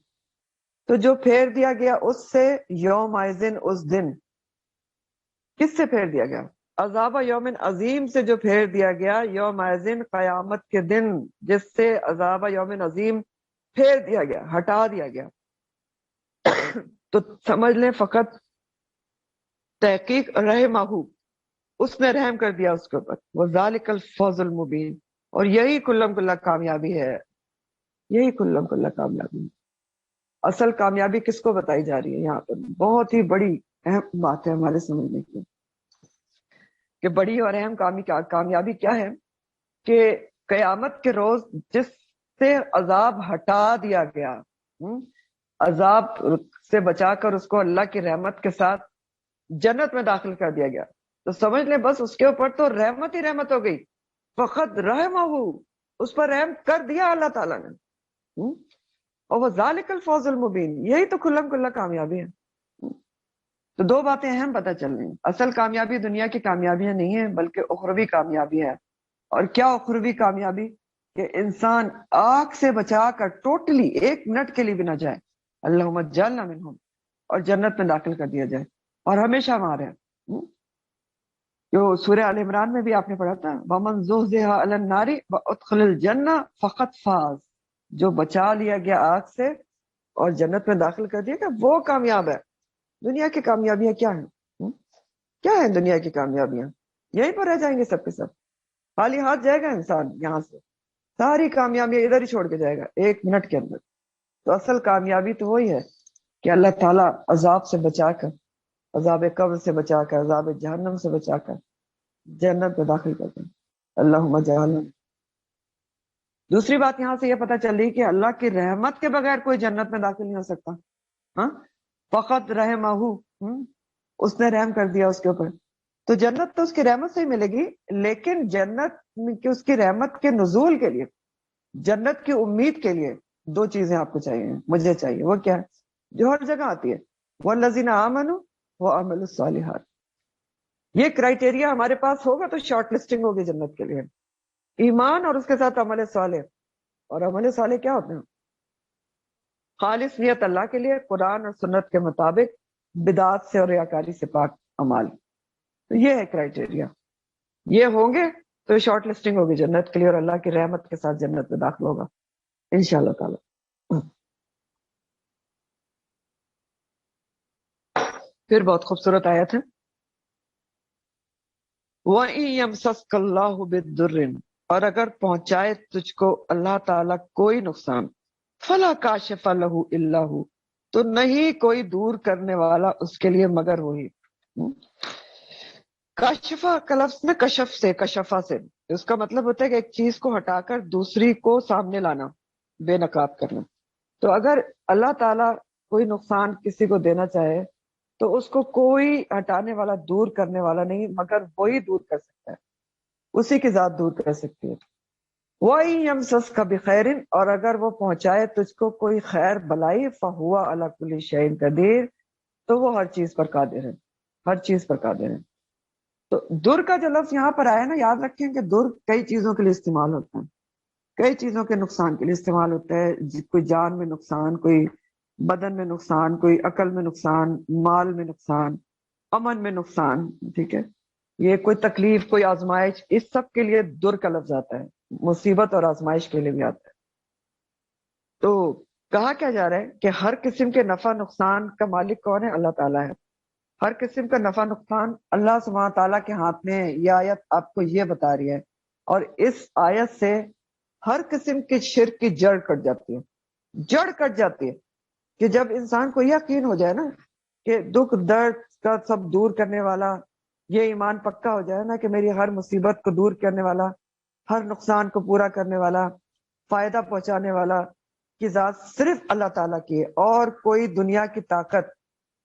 تو جو پھیر دیا گیا اس سے، یوم آئزن اس دن، کس سے پھیر دیا گیا؟ عذاب یوم عظیم سے جو پھیر دیا گیا، یوم آئزن قیامت کے دن، جس سے عذاب یوم عظیم پھیر دیا گیا، ہٹا دیا گیا. تو سمجھ لیں فقط تحقیق رحمہ، اس نے رحم کر دیا اس کے اوپر. وذالک الفوز المبین، اور یہی کلم کلہ کامیابی ہے، یہی کلم کلہ کامیابی ہے. اصل کامیابی کس کو بتائی جا رہی ہے یہاں پر؟ بہت ہی بڑی اہم بات ہے ہمارے سمجھنے کی کہ بڑی اور اہم کامیابی کیا ہے کہ قیامت کے روز جس سے عذاب ہٹا دیا گیا، عذاب سے بچا کر اس کو اللہ کی رحمت کے ساتھ جنت میں داخل کر دیا گیا. تو سمجھ لیں بس اس کے اوپر تو رحمت ہی رحمت ہو گئی. فقط رحمہ، اس پر رحم کر دیا اللہ تعالیٰ نے. اور وہ ذالک الفوز المبین، یہی تو کھلم کھلا کامیابی ہے. تو دو باتیں اہم پتہ چل رہی ہیں. اصل کامیابی دنیا کی کامیابیاں نہیں ہیں بلکہ اخروی کامیابی ہے. اور کیا اخروی کامیابی؟ کہ انسان آگ سے بچا کر ٹوٹلی ایک منٹ کے لیے بھی نہ جائے، اللہم اجعلنا منہم، اور جنت میں داخل کر دیا جائے اور ہمیشہ وہاں رہے. جو سورہ آل عمران میں بھی آپ نے پڑھا تھا، وَمَنْ زُحْزِحَ عَلَى النَّارِ وَأُدْخِلَ الْجَنَّةَ فَقَدْ فَازَ، جو بچا لیا گیا آگ سے اور جنت میں داخل کر دیا گیا وہ کامیاب ہے. دنیا کی کامیابیاں کیا ہیں؟ کیا ہیں دنیا کی کامیابیاں؟ یہیں پر رہ جائیں گے سب کے سب. خالی ہاتھ جائے گا انسان یہاں سے، ساری کامیابیاں ادھر ہی چھوڑ کے جائے گا ایک منٹ کے اندر. تو اصل کامیابی تو وہی ہے کہ اللہ تعالیٰ عذاب سے بچا کر، عذاب قبر سے بچا کر، عذاب جہنم سے بچا کر جنت میں داخل کرتے ہیں. اللہم اجعلنا. دوسری بات یہاں سے یہ پتہ چل رہی کہ اللہ کی رحمت کے بغیر کوئی جنت میں داخل نہیں ہو سکتا. ہاں، فقط رحمہ، اس نے رحم کر دیا اس کے اوپر. تو جنت تو اس کی رحمت سے ہی ملے گی، لیکن جنت کی اس کی رحمت کے نزول کے لیے، جنت کی امید کے لیے دو چیزیں آپ کو چاہیے، مجھے چاہیے. وہ کیا ہے؟ جو ہر جگہ آتی ہے، والذین آمنوا وعملوا الصالحات. یہ کرائٹیریا ہمارے پاس ہوگا تو شارٹ لسٹنگ ہوگی جنت کے لیے. ایمان اور اس کے ساتھ عمل صالح. اور عمل صالح کیا ہوتے ہیں؟ خالص نیت اللہ کے لیے، قرآن اور سنت کے مطابق، بدعات سے اور ریاکاری سے پاک اعمال. تو یہ ہے کرائٹیریا. یہ ہوں گے تو شارٹ لسٹنگ ہوگی جنت کے لیے، اور اللہ کی رحمت کے ساتھ جنت میں داخل ہوگا انشاءاللہ تعالی. پھر بہت خوبصورت آیت ہے، وَإِن يَمْسَسْكَ اللَّهُ بِالضُّرٍّ، اور اگر پہنچائے تجھ کو اللہ تعالیٰ کوئی نقصان، فَلَا كَاشِفَ لَهُ إِلَّا هُوَ، تو نہیں کوئی دور کرنے والا اس کے لیے مگر وہی. کاشفہ کا لفظ میں کشف سے، کشفہ سے، اس کا مطلب ہوتا ہے کہ ایک چیز کو ہٹا کر دوسری کو سامنے لانا، بے نقاب کرنا. تو اگر اللہ تعالیٰ کوئی نقصان کسی کو دینا چاہے تو اس کو کوئی ہٹانے والا، دور کرنے والا نہیں مگر وہی دور کر سکتا ہے، اسی کی ذات دور کر سکتی ہے. وَإِن يَمْسَسْكَ بِخَيْرٍ، اور اگر وہ پہنچائے تجھ کو کوئی خیر بلائی، فَهُوَ عَلَى كُلِّ شَيْءٍ قَدِيرٌ، تو وہ ہر چیز پر قادر ہے، ہر چیز پر قادر ہے. تو در کا جو لفظ یہاں پر آیا نا، یاد رکھیں کہ در کئی چیزوں کے لیے استعمال ہوتا ہے، کئی چیزوں کے نقصان کے لیے استعمال ہوتا ہے. کوئی جان میں نقصان، کوئی بدن میں نقصان، کوئی عقل میں نقصان، مال میں نقصان، امن میں نقصان. ٹھیک ہے، یہ کوئی تکلیف، کوئی آزمائش، اس سب کے لیے در کا لفظ آتا ہے. مصیبت اور آزمائش کے لیے بھی آتا ہے. تو کہا کیا جا رہا ہے کہ ہر قسم کے نفع نقصان کا مالک کون ہے؟ اللہ تعالیٰ ہے. ہر قسم کا نفع نقصان اللہ سبحانہ تعالیٰ کے ہاتھ میں ہے. یہ آیت آپ کو یہ بتا رہی ہے. اور اس آیت سے ہر قسم کے شرک کی جڑ کٹ جاتی ہے، جڑ کٹ جاتی ہے. کہ جب انسان کو یقین ہو جائے نا کہ دکھ درد کا سب دور کرنے والا، یہ ایمان پکا ہو جائے نا کہ میری ہر مصیبت کو دور کرنے والا، ہر نقصان کو پورا کرنے والا، فائدہ پہنچانے والا کی ذات صرف اللہ تعالیٰ کی ہے، اور کوئی دنیا کی طاقت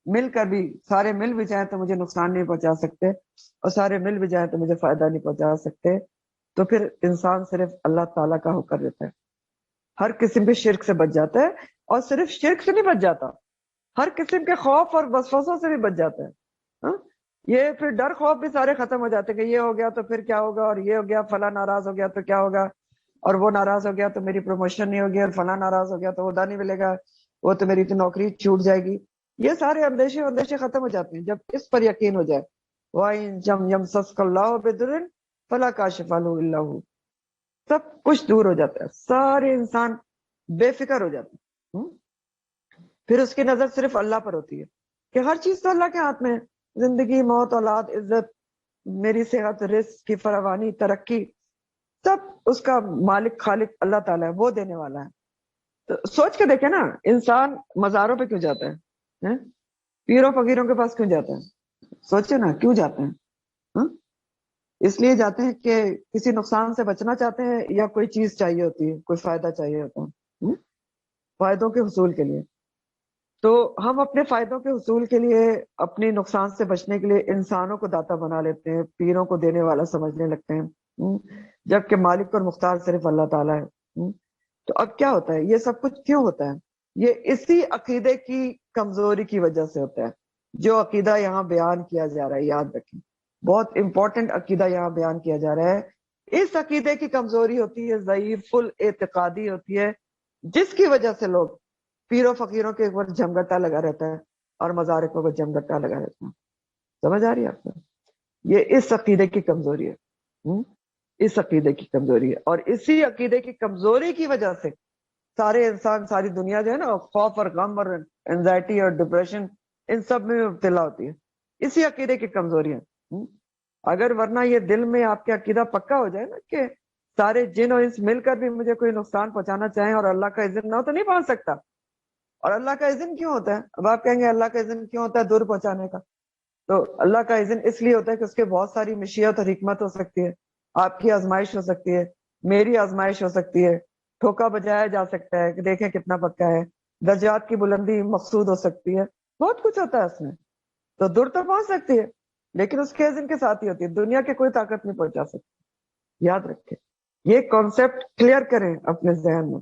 مل کر بھی، سارے مل بھی جائیں تو مجھے نقصان نہیں پہنچا سکتے، اور سارے مل بھی جائیں تو مجھے فائدہ نہیں پہنچا سکتے. تو پھر انسان صرف اللہ تعالیٰ کا حکم دیتا ہے، ہر قسم کے شرک سے بچ جاتا ہے. اور صرف شرک سے نہیں بچ جاتا، ہر قسم کے خوف اور وسوسوں سے بھی بچ جاتا ہے. ہاں؟ یہ پھر ڈر خوف بھی سارے ختم ہو جاتے ہیں کہ یہ ہو گیا تو پھر کیا ہوگا، اور یہ ہو گیا فلاں ناراض ہو گیا تو کیا ہوگا، اور وہ ناراض ہو گیا تو میری پروموشن نہیں ہوگی، اور فلاں ناراض ہو گیا تو عہدہ نہیں ملے گا، وہ تو میری تو نوکری چھوٹ جائے گی. یہ سارے اندیشے ختم ہو جاتے ہیں جب اس پر یقین ہو جائے. وَإِن يَمْسَسْكَ اللَّهُ بِضُرٍّ فَلَا كَاشِفَ لَهُ إِلَّا هُوَ، سب کچھ دور ہو جاتا ہے، سارے انسان بے فکر ہو جاتے ہیں. پھر اس کی نظر صرف اللہ پر ہوتی ہے کہ ہر چیز تو اللہ کے ہاتھ میں ہے، زندگی، موت، اولاد، عزت، میری صحت، رزق کی فراوانی، ترقی، سب اس کا مالک خالق اللہ تعالیٰ ہے، وہ دینے والا ہے. تو سوچ کے دیکھیں نا، انسان مزاروں پہ کیوں جاتا ہے؟ پیروں فقیروں کے پاس کیوں جاتا ہے؟ سوچے نا کیوں جاتے ہیں؟ ہاں؟ اس لیے جاتے ہیں کہ کسی نقصان سے بچنا چاہتے ہیں، یا کوئی چیز چاہیے ہوتی ہے، کوئی فائدہ چاہیے ہوتا ہے، فائدوں کے حصول کے لیے. تو ہم اپنے فائدوں کے حصول کے لیے، اپنی نقصان سے بچنے کے لیے انسانوں کو داتا بنا لیتے ہیں، پیروں کو دینے والا سمجھنے لگتے ہیں، جبکہ مالک اور مختار صرف اللہ تعالیٰ ہے. تو اب کیا ہوتا ہے؟ یہ سب کچھ کیوں ہوتا ہے؟ یہ اسی عقیدے کی کمزوری کی وجہ سے ہوتا ہے جو عقیدہ یہاں بیان کیا جا رہا ہے. یاد رکھیں، بہت امپورٹنٹ عقیدہ یہاں بیان کیا جا رہا ہے. اس عقیدے کی کمزوری ہوتی ہے، ضعیف الاعتقادی ہوتی ہے، جس کی وجہ سے لوگ پیروں فقیروں کے اوپر جمگٹا لگا رہتا ہے اور مزار کے اوپر جمگٹا لگا رہتا ہے. سمجھ آ رہی ہے آپ کو؟ یہ اس عقیدے کی کمزوری ہے، اس عقیدے کی کمزوری ہے. اور اسی عقیدے کی کمزوری کی وجہ سے سارے انسان، ساری دنیا جو ہے نا، خوف اور غم اور انزائٹی اور ڈپریشن، ان سب میں مبتلا ہوتی ہے. اسی عقیدے کی کمزوری ہے. اگر ورنہ یہ دل میں آپ کا عقیدہ پکا ہو جائے نا کہ سارے جن اور انس مل کر بھی مجھے کوئی نقصان پہنچانا چاہیں اور اللہ کا اذن نہ ہو تو نہیں پہنچ سکتا. اور اللہ کا اذن کیوں ہوتا ہے؟ اب آپ کہیں گے اللہ کا اذن کیوں ہوتا ہے دور پہنچانے کا؟ تو اللہ کا اذن اس لیے ہوتا ہے کہ اس کے بہت ساری مشیت اور حکمت ہو سکتی ہے. آپ کی آزمائش ہو سکتی ہے، میری آزمائش ہو سکتی ہے، ٹھوکا بجایا جا سکتا ہے کہ دیکھیں کتنا پکا ہے، درجات کی بلندی مقصود ہو سکتی ہے، بہت کچھ ہوتا ہے اس میں. تو دور تو پہنچ سکتی ہے. لیکن اس کے اذن کے ساتھ ہی ہوتی ہے، دنیا کے کوئی طاقت نہیں پہنچا سکتی. یاد رکھیں، یہ کانسیپٹ کلیئر کریں اپنے ذہن میں،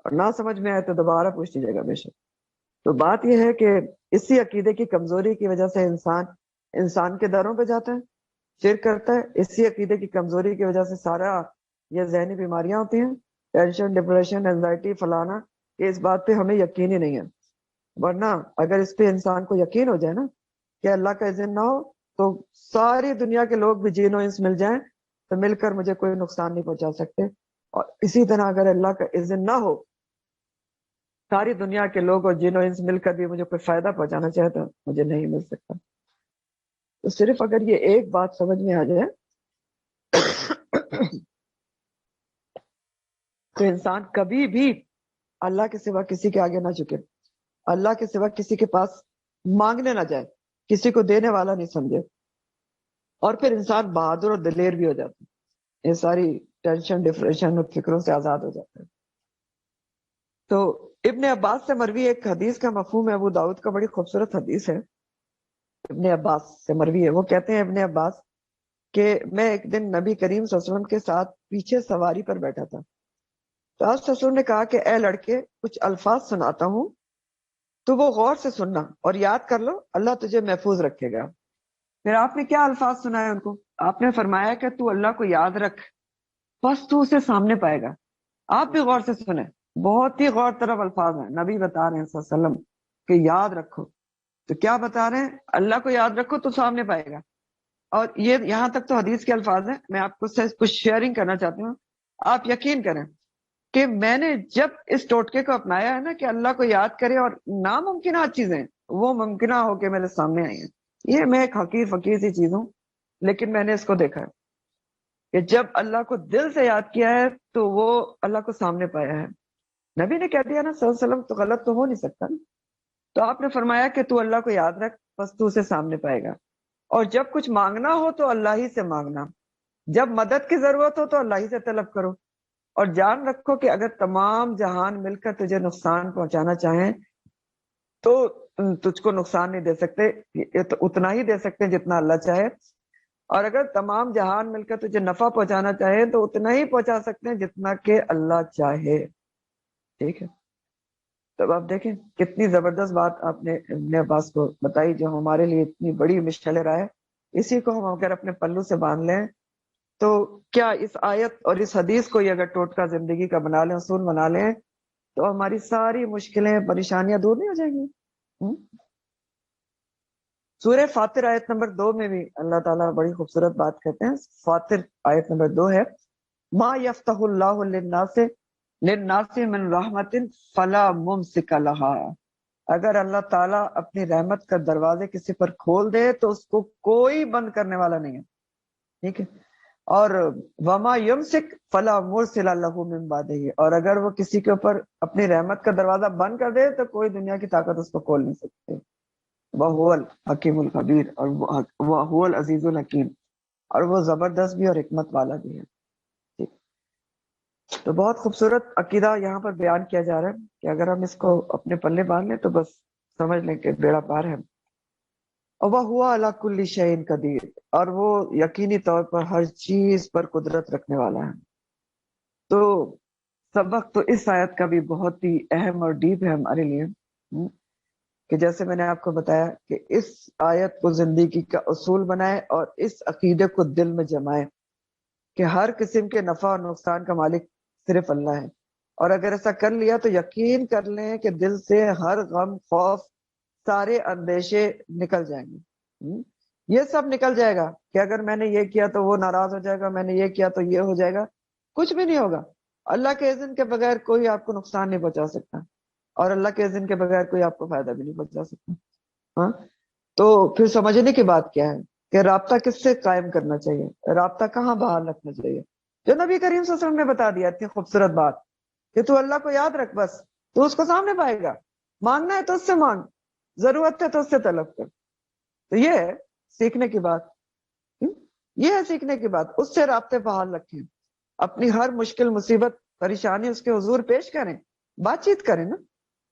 اور نہ سمجھ میں آئے تو دوبارہ پوچھ لیجیے گا بے شک. تو بات یہ ہے کہ اسی عقیدے کی کمزوری کی وجہ سے انسان کے دروں پہ جاتا ہے، شرک کرتا ہے. اسی عقیدے کی کمزوری کی وجہ سے سارا یہ ذہنی بیماریاں ہوتی ہیں، ٹینشن، ڈپریشن، اینزائٹی، فلانا، کہ اس بات پہ ہمیں یقین ہی نہیں ہے. ورنہ اگر اس پہ انسان کو یقین ہو جائے نا کہ اللہ کا اذن نہ ہو تو ساری دنیا کے لوگ بھی جن و انس مل جائیں تو مل کر مجھے کوئی نقصان نہیں پہنچا سکتے. اور اسی طرح اگر اللہ کا اذن نہ ہو، ساری دنیا کے لوگ اور جن و انس مل کر بھی مجھے کوئی فائدہ پہنچانا چاہے تو مجھے نہیں مل سکتا. تو صرف اگر یہ ایک بات سمجھ میں آ جائے تو انسان کبھی بھی اللہ کے سوا کسی کے آگے نہ جھکے، اللہ کے سوا کسی کے پاس مانگنے نہ جائے، کسی کو دینے والا نہیں سمجھے، اور پھر انسان بہادر اور دلیر بھی ہو جاتا ہے، یہ ساری ٹینشن، ڈپریشن اور فکروں سے آزاد ہو جاتا ہے. تو ابن عباس سے مروی ایک حدیث کا مفہوم ہے، ابو داؤد کا، بڑی خوبصورت حدیث ہے، ابن عباس سے مروی ہے. وہ کہتے ہیں ابن عباس کہ میں ایک دن نبی کریم صلی اللہ علیہ وسلم کے ساتھ پیچھے سواری پر بیٹھا تھا، تو آپ سسر نے کہا کہ اے لڑکے، کچھ الفاظ سناتا ہوں تو وہ غور سے سننا اور یاد کر لو، اللہ تجھے محفوظ رکھے گا. پھر آپ نے کیا الفاظ سنائے ان کو؟ آپ نے فرمایا کہ تو اللہ کو یاد رکھ، بس تو اسے سامنے پائے گا. آپ بھی غور سے سنیں، بہت ہی غور طرف الفاظ ہیں، نبی بتا رہے ہیں صلی اللہ علیہ وسلم کہ یاد رکھو. تو کیا بتا رہے ہیں؟ اللہ کو یاد رکھو تو سامنے پائے گا. اور یہ یہاں تک تو حدیث کے الفاظ ہیں. میں آپ کو کچھ شیئرنگ کرنا چاہتی ہوں. آپ یقین کریں کہ میں نے جب اس ٹوٹکے کو اپنایا ہے نا کہ اللہ کو یاد کرے اور ناممکنات چیزیں وہ ممکنہ ہو کے میرے سامنے آئی ہیں. یہ میں ایک حقیر فقیر سی چیز ہوں، لیکن میں نے اس کو دیکھا ہے کہ جب اللہ کو دل سے یاد کیا ہے تو وہ اللہ کو سامنے پایا ہے. نبی نے کہہ دیا نا صلی اللہ علیہ وسلم، تو غلط تو ہو نہیں سکتا نا. تو آپ نے فرمایا کہ تو اللہ کو یاد رکھ، بس تو اسے سامنے پائے گا. اور جب کچھ مانگنا ہو تو اللہ ہی سے مانگنا، جب مدد کی ضرورت ہو تو اللہ ہی سے طلب کرو. اور جان رکھو کہ اگر تمام جہان مل کر تجھے نقصان پہنچانا چاہیں تو تجھ کو نقصان نہیں دے سکتے، اتنا ہی دے سکتے ہیں جتنا اللہ چاہے. اور اگر تمام جہان مل کر تجھے نفع پہنچانا چاہے تو اتنا ہی پہنچا سکتے ہیں جتنا کہ اللہ چاہے. ٹھیک ہے؟ تب آپ دیکھیں کتنی زبردست بات آپ نے ابن عباس کو بتائی، جو ہمارے لیے اتنی بڑی مشعل راہ ہے. اسی کو ہم اگر اپنے پلو سے باندھ لیں تو کیا اس آیت اور اس حدیث کو یہ اگر ٹوٹکا زندگی کا بنا لیں، اصول بنا لیں، تو ہماری ساری مشکلیں، پریشانیاں دور نہیں ہو جائیں گی. سورہ فاطر آیت نمبر 2 میں بھی اللہ تعالیٰ بڑی خوبصورت بات کہتے ہیں. فاطر آیت نمبر 2 ہے، ما یفتح اللہ للناس من رحمت فلا ممسک لها. اگر اللہ تعالیٰ اپنی رحمت کا دروازے کسی پر کھول دے تو اس کو کوئی بند کرنے والا نہیں ہے. ٹھیک ہے؟ اور وما یمسک فلا مرسل له من بعدہ، اور اگر وہ کسی کے اوپر اپنی رحمت کا دروازہ بند کر دے تو کوئی دنیا کی طاقت اس کو کھول نہیں سکتی. وَهُوَ الحکیم الخبیر، اور وَهُوَ العزیز الحکیم، اور وہ زبردست بھی اور حکمت والا بھی ہے. تو بہت خوبصورت عقیدہ یہاں پر بیان کیا جا رہا ہے کہ اگر ہم اس کو اپنے پلے باندھ لیں تو بس سمجھ لیں کہ بیڑا پار ہے. وَهُوَ عَلَى كُلِّ شَيْءٍ قدیر، اور وہ یقینی طور پر ہر چیز پر قدرت رکھنے والا ہے. تو سبق تو اس آیت کا بھی بہت ہی اہم اور ڈیپ ہے ہمارے لیے، کہ جیسے میں نے آپ کو بتایا کہ اس آیت کو زندگی کا اصول بنائے اور اس عقیدے کو دل میں جمائے کہ ہر قسم کے نفع اور نقصان کا مالک صرف اللہ ہے. اور اگر ایسا کر لیا تو یقین کر لیں کہ دل سے ہر غم، خوف، سارے اندیشے نکل جائیں گے. یہ سب نکل جائے گا کہ اگر میں نے یہ کیا تو وہ ناراض ہو جائے گا، میں نے یہ کیا تو یہ ہو جائے گا. کچھ بھی نہیں ہوگا. اللہ کے اذن کے بغیر کوئی آپ کو نقصان نہیں پہنچا سکتا، اور اللہ کے اذن کے بغیر کوئی آپ کو فائدہ بھی نہیں پہنچا سکتا. ہاں، تو پھر سمجھنے کی بات کیا ہے کہ رابطہ کس سے قائم کرنا چاہیے، رابطہ کہاں بحال رکھنا چاہیے، جو نبی کریم صلی اللہ علیہ وسلم نے بتا دیا. اتنی خوبصورت بات کہ تو اللہ کو یاد رکھ، بس تو اس کو سامنے پائے گا. مانگنا ہے تو اس سے مانگ، ضرورت ہے تو اس سے طلب کر. تو یہ ہے سیکھنے کی بات، یہ ہے سیکھنے کی بات. اس سے رابطے بحال رکھیں، اپنی ہر مشکل، مصیبت، پریشانی اس کے حضور پیش کریں، بات چیت کریں نا.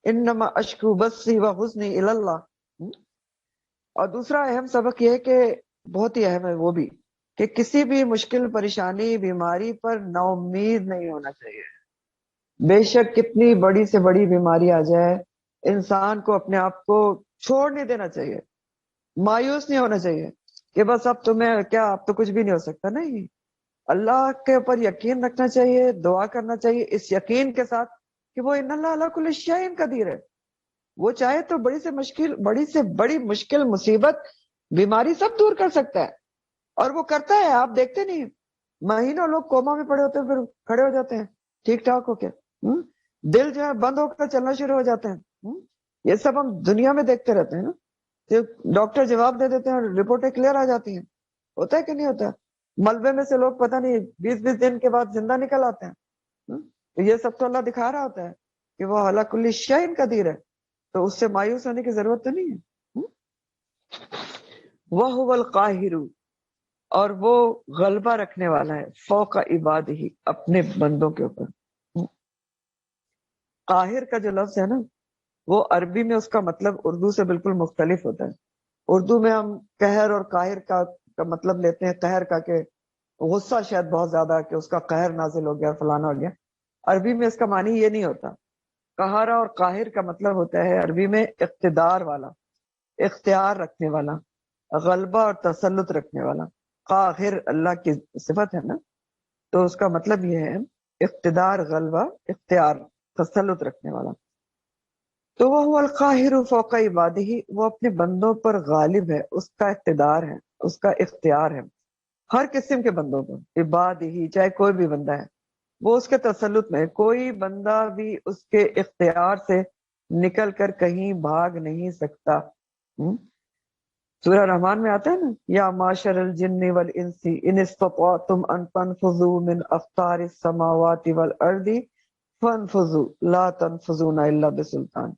انما اشکو بثی و حزنی الی اللہ. اور دوسرا اہم سبق یہ ہے کہ بہت ہی اہم ہے وہ بھی، کہ کسی بھی مشکل پریشانی بیماری پر نا امید نہیں ہونا چاہیے. بے شک کتنی بڑی سے بڑی بیماری آ جائے، انسان کو اپنے آپ کو چھوڑ نہیں دینا چاہیے، مایوس نہیں ہونا چاہیے کہ بس اب تمہیں کیا، اب تو کچھ بھی نہیں ہو سکتا. نہیں، اللہ کے اوپر یقین رکھنا چاہیے، دعا کرنا چاہیے اس یقین کے ساتھ کہ وہ ان اللہ علی کل شیء قدیر ہے. وہ چاہے تو بڑی سے بڑی مشکل مصیبت بیماری سب دور کر سکتا ہے، اور وہ کرتا ہے. آپ دیکھتے نہیں، مہینوں لوگ کوما میں پڑے ہوتے ہیں پھر کھڑے ہو جاتے ہیں ٹھیک ٹھاک ہو کے. دل جو ہے بند ہو کر چلنا شروع ہو جاتے ہیں. یہ سب ہم دنیا میں دیکھتے رہتے ہیں نا. ڈاکٹر جواب دے دیتے ہیں اور رپورٹیں کلیئر آ جاتی ہیں. ہوتا ہے کہ نہیں ہوتا؟ ملبے میں سے لوگ پتہ نہیں 20 دن کے بعد زندہ نکل آتے ہیں. تو یہ سب تو اللہ دکھا رہا ہوتا ہے کہ وہ علی کل شیء قدیر ہے، تو اس سے مایوس ہونے کی ضرورت تو نہیں ہے. وَهُوَ الْقَاهِرُ، اور وہ غلبہ رکھنے والا ہے، فوق عبادہ، اپنے بندوں کے اوپر. قاہر کا جو لفظ ہے نا، وہ عربی میں اس کا مطلب اردو سے بالکل مختلف ہوتا ہے. اردو میں ہم قہر اور قاہر کا مطلب لیتے ہیں قہر کا، کہ غصہ شاید بہت زیادہ کہ اس کا قہر نازل ہو گیا، فلانا ہو گیا. عربی میں اس کا معنی یہ نہیں ہوتا. قہرہ اور قاہر کا مطلب ہوتا ہے عربی میں اقتدار والا، اختیار رکھنے والا، غلبہ اور تسلط رکھنے والا. قاہر اللہ کی صفت ہے نا، تو اس کا مطلب یہ ہے اقتدار، غلبہ، اختیار، تسلط رکھنے والا. تو وہ القاہر فوق عبادہ، وہ اپنے بندوں پر غالب ہے، اس کا اقتدار ہے، اس کا اختیار ہے ہر قسم کے بندوں پر. عبادہ چاہے کوئی بھی بندہ ہے، وہ اس کے تسلط میں. کوئی بندہ بھی اس کے اختیار سے نکل کر کہیں بھاگ نہیں سکتا. سورہ رحمان میں آتا ہے نا، یا معاشر الجن والانس ان استطعتم ان تنفذوا من اقطار السماوات والارض فانفذوا لا تنفذون الا بسلطان.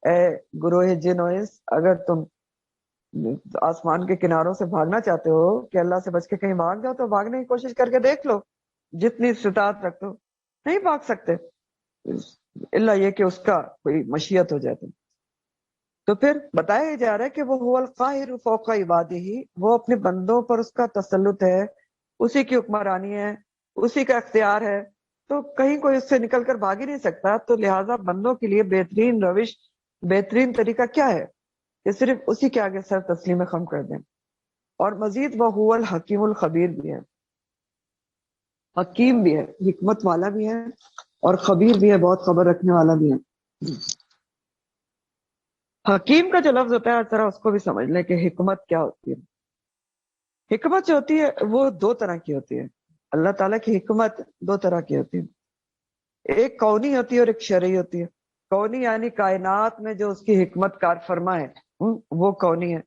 اے گروہ جن و انس، اگر تم آسمان کے کناروں سے بھاگنا چاہتے ہو کہ اللہ سے بچ کے کہیں بھاگ جاؤ، تو بھاگنے کی کوشش کر کے دیکھ لو، جتنی استطاعت رکھتے ہو نہیں بھاگ سکتے، اللہ یہ کہ اس کا کوئی مشیت ہو جائے. تو پھر بتایا جا رہا ہے کہ وہ هو القاہر فوق عبادہ، وہ اپنے بندوں پر اس کا تسلط ہے، اسی کی حکمرانی ہے، اسی کا اختیار ہے، تو کہیں کوئی اس سے نکل کر بھاگ ہی نہیں سکتا. تو لہٰذا بندوں کے لیے بہترین روش، بہترین طریقہ کیا ہے کہ صرف اسی کے آگے سر تسلیم خم کر دیں. اور مزید وہ هو الحکیم الخبیر بھی ہے، حکیم بھی ہے، حکمت والا بھی ہے، اور خبیر بھی ہے، بہت خبر رکھنے والا بھی ہے. حکیم کا جو لفظ ہوتا ہے ذرا اس کو بھی سمجھ لیں کہ حکمت کیا ہوتی ہے. حکمت جو ہوتی ہے وہ دو طرح کی ہوتی ہے. اللہ تعالیٰ کی حکمت دو طرح کی ہوتی ہے، ایک کونی ہوتی ہے اور ایک شرعی ہوتی ہے. کونی یعنی کائنات میں جو اس کی حکمت کار فرما ہے وہ کونی ہے.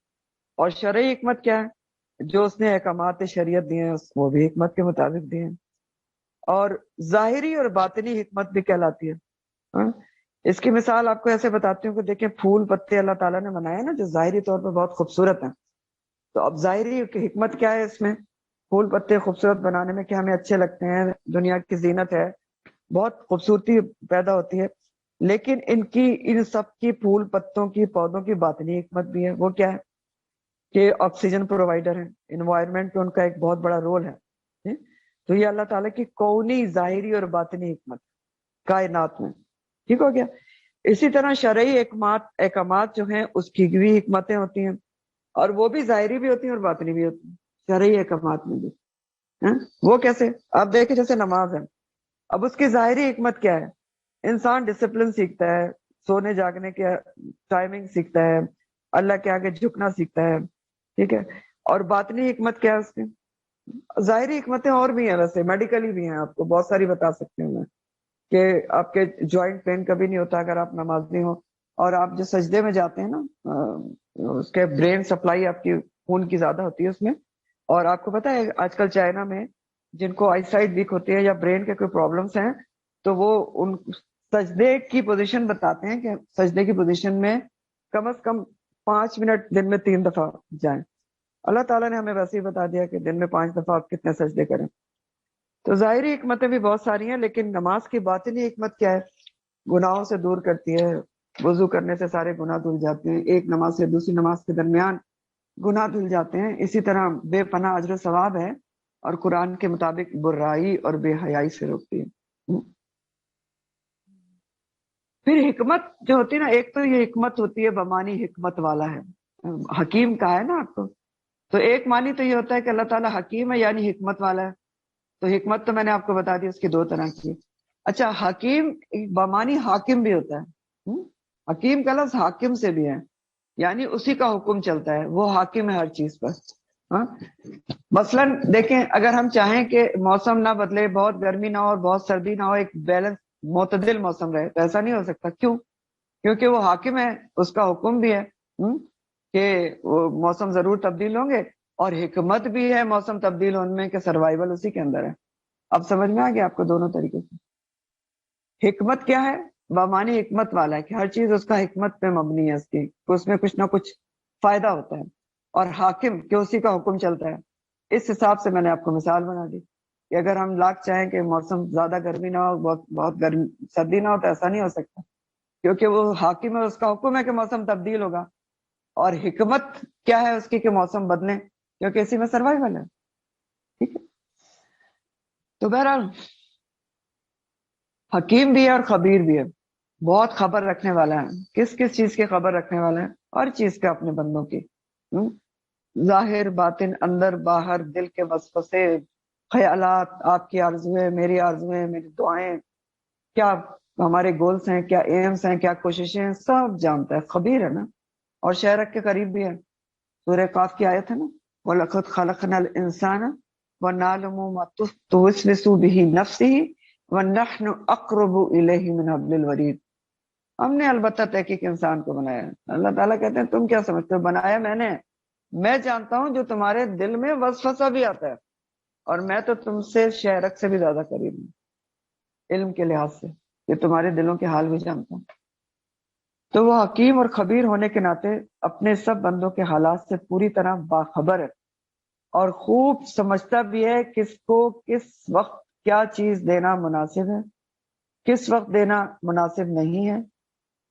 اور شرعی حکمت کیا ہے؟ جو اس نے احکامات شریعت دیے ہیں وہ بھی حکمت کے مطابق دیے ہیں. اور ظاہری اور باطنی حکمت بھی کہلاتی ہے. اس کی مثال آپ کو ایسے بتاتی ہوں کہ دیکھیں پھول پتے اللہ تعالیٰ نے بنائے نا جو ظاہری طور پر بہت خوبصورت ہیں. تو اب ظاہری حکمت کیا ہے اس میں؟ پھول پتے خوبصورت بنانے میں کہ ہمیں اچھے لگتے ہیں، دنیا کی زینت ہے، بہت خوبصورتی پیدا ہوتی ہے. لیکن ان سب کی پھول پتوں کی پودوں کی باطنی حکمت بھی ہے. وہ کیا ہے کہ آکسیجن پرووائڈر ہیں، انوائرمنٹ میں ان کا ایک بہت بڑا رول ہے. تو یہ اللہ تعالیٰ کی کونی، ظاہری اور باطنی حکمت کائنات میں. ٹھیک ہو گیا. اسی طرح شرعی احکامات جو ہیں اس کی بھی حکمتیں ہوتی ہیں، اور وہ بھی ظاہری بھی ہوتی ہیں اور باطنی بھی ہوتی ہیں شرعی احکامات میں بھی. وہ کیسے؟ آپ دیکھیں جیسے نماز ہے، اب اس کی ظاہری حکمت کیا ہے؟ انسان ڈسپلن سیکھتا ہے، سونے جاگنے کے ٹائمنگ سیکھتا ہے، اللہ کے آگے جھکنا سیکھتا ہے. ٹھیک ہے. اور باطنی حکمت کیا ہے اس کی؟ ظاہری حکمتیں اور بھی ہیں، ویسے میڈیکلی بھی ہیں، آپ کو بہت ساری بتا سکتے ہیں میں، کہ آپ کے جوائنٹ پین کبھی نہیں ہوتا اگر آپ نمازی ہو. اور آپ جو سجدے میں جاتے ہیں نا، اس کے برین سپلائی آپ کی خون کی زیادہ ہوتی ہے اس میں. اور آپ کو پتا ہے آج کل چائنا میں جن کو آئی سائٹ ویک ہوتی ہے یا برین کے کوئی پرابلمس ہیں، تو وہ ان سجدے کی پوزیشن بتاتے ہیں کہ سجدے کی پوزیشن میں کم از کم 5 منٹ دن میں 3 دفعہ جائیں. اللہ تعالیٰ نے ہمیں ویسے ہی بتا دیا کہ دن میں 5 دفعہ آپ کتنے سجدے کریں. تو ظاہری حکمتیں بھی بہت ساری ہیں، لیکن نماز کی باطنی حکمت کیا ہے؟ گناہوں سے دور کرتی ہے. وضو کرنے سے سارے گناہ دھل جاتے ہیں. ایک نماز سے دوسری نماز کے درمیان گناہ دھل جاتے ہیں. اسی طرح بے پناہ اجر و ثواب ہے اور قرآن کے مطابق برائی اور بے حیائی سے روکتی ہے. پھر حکمت جو ہوتی ہے نا، ایک تو یہ حکمت ہوتی ہے بمانی حکمت والا ہے، حکیم کہا ہے نا آپ کو. تو ایک معنی تو یہ ہوتا ہے کہ اللہ تعالیٰ حکیم ہے یعنی حکمت والا ہے. تو حکمت تو میں نے آپ کو بتا دی اس کی دو طرح کی. اچھا، حکیم بمانی حاکم بھی ہوتا ہے. حکیم کا لفظ حاکم سے بھی ہے، یعنی اسی کا حکم چلتا ہے، وہ حاکم ہے ہر چیز پر. ہاں، مثلاً دیکھیں، اگر ہم چاہیں کہ موسم نہ بدلے، بہت گرمی نہ ہو اور بہت سردی نہ ہو، ایک بیلنس معتدل موسم رہے، تو ایسا نہیں ہو سکتا. کیوں؟ کیونکہ وہ حاکم ہے، اس کا حکم بھی ہے کہ وہ موسم ضرور تبدیل ہوں گے، اور حکمت بھی ہے موسم تبدیل ہونے میں کہ سروائیول اسی کے اندر ہے. اب سمجھ میں آ گیا آپ کو دونوں طریقے سے. حکمت کیا ہے؟ بامانی حکمت والا ہے کہ ہر چیز اس کا حکمت پہ مبنی ہے، اس میں کچھ نہ کچھ فائدہ ہوتا ہے. اور حاکم کہ اسی کا حکم چلتا ہے. اس حساب سے میں نے آپ کو مثال بنا دی کہ اگر ہم لاکھ چاہیں کہ موسم زیادہ گرمی نہ ہو، بہت گرمی سردی نہ ہو، تو ایسا نہیں ہو سکتا، کیونکہ وہ حاکم ہے، اس کا حکم ہے کہ موسم تبدیل ہوگا. اور حکمت کیا ہے اس کی کہ موسم بدلے، کیونکہ اسی میں سروائیول ہے. ٹھیک ہے، تو بہرحال حکیم بھی ہے اور خبیر بھی ہے، بہت خبر رکھنے والا ہے. کس کس چیز کی خبر رکھنے والا ہے؟ ہر چیز کا، اپنے بندوں کی. ظاہر باطن، اندر باہر، دل کے وسوسے، خیالات، آپ کی آرزویں، میری آرزویں، میری دعائیں، کیا ہمارے گولز ہیں، کیا ایمز ہیں، کیا کوششیں ہیں، سب جانتا ہے، خبیر ہے نا. اور شہرک کے قریب بھی ہے. سورہ قاف کی آیت ہے نا، وَلَقَدْ خَلَقْنَا الْإِنسَانَ وَنَعْلَمُ مَا تُوَسْوِسُ بِهِ نَفْسُهُ وَنَحْنُ أَقْرَبُ إِلَيْهِ مِنْ حَبْلِ الْوَرِيدِ. ہم نے البتہ تحقیق انسان کو بنایا ہے. اللہ تعالیٰ کہتے ہیں تم کیا سمجھتے ہو، بنایا میں نے. میں جانتا ہوں جو تمہارے دل میں وسوسہ بھی آتا ہے، اور میں تو تم سے شہرک سے بھی زیادہ قریب ہوں علم کے لحاظ سے، کہ تمہارے دلوں کے حال بھی جانتا ہوں. تو وہ حکیم اور خبیر ہونے کے ناطے اپنے سب بندوں کے حالات سے پوری طرح باخبر ہے، اور خوب سمجھتا بھی ہے کس کو کس وقت کیا چیز دینا مناسب ہے، کس وقت دینا مناسب نہیں ہے،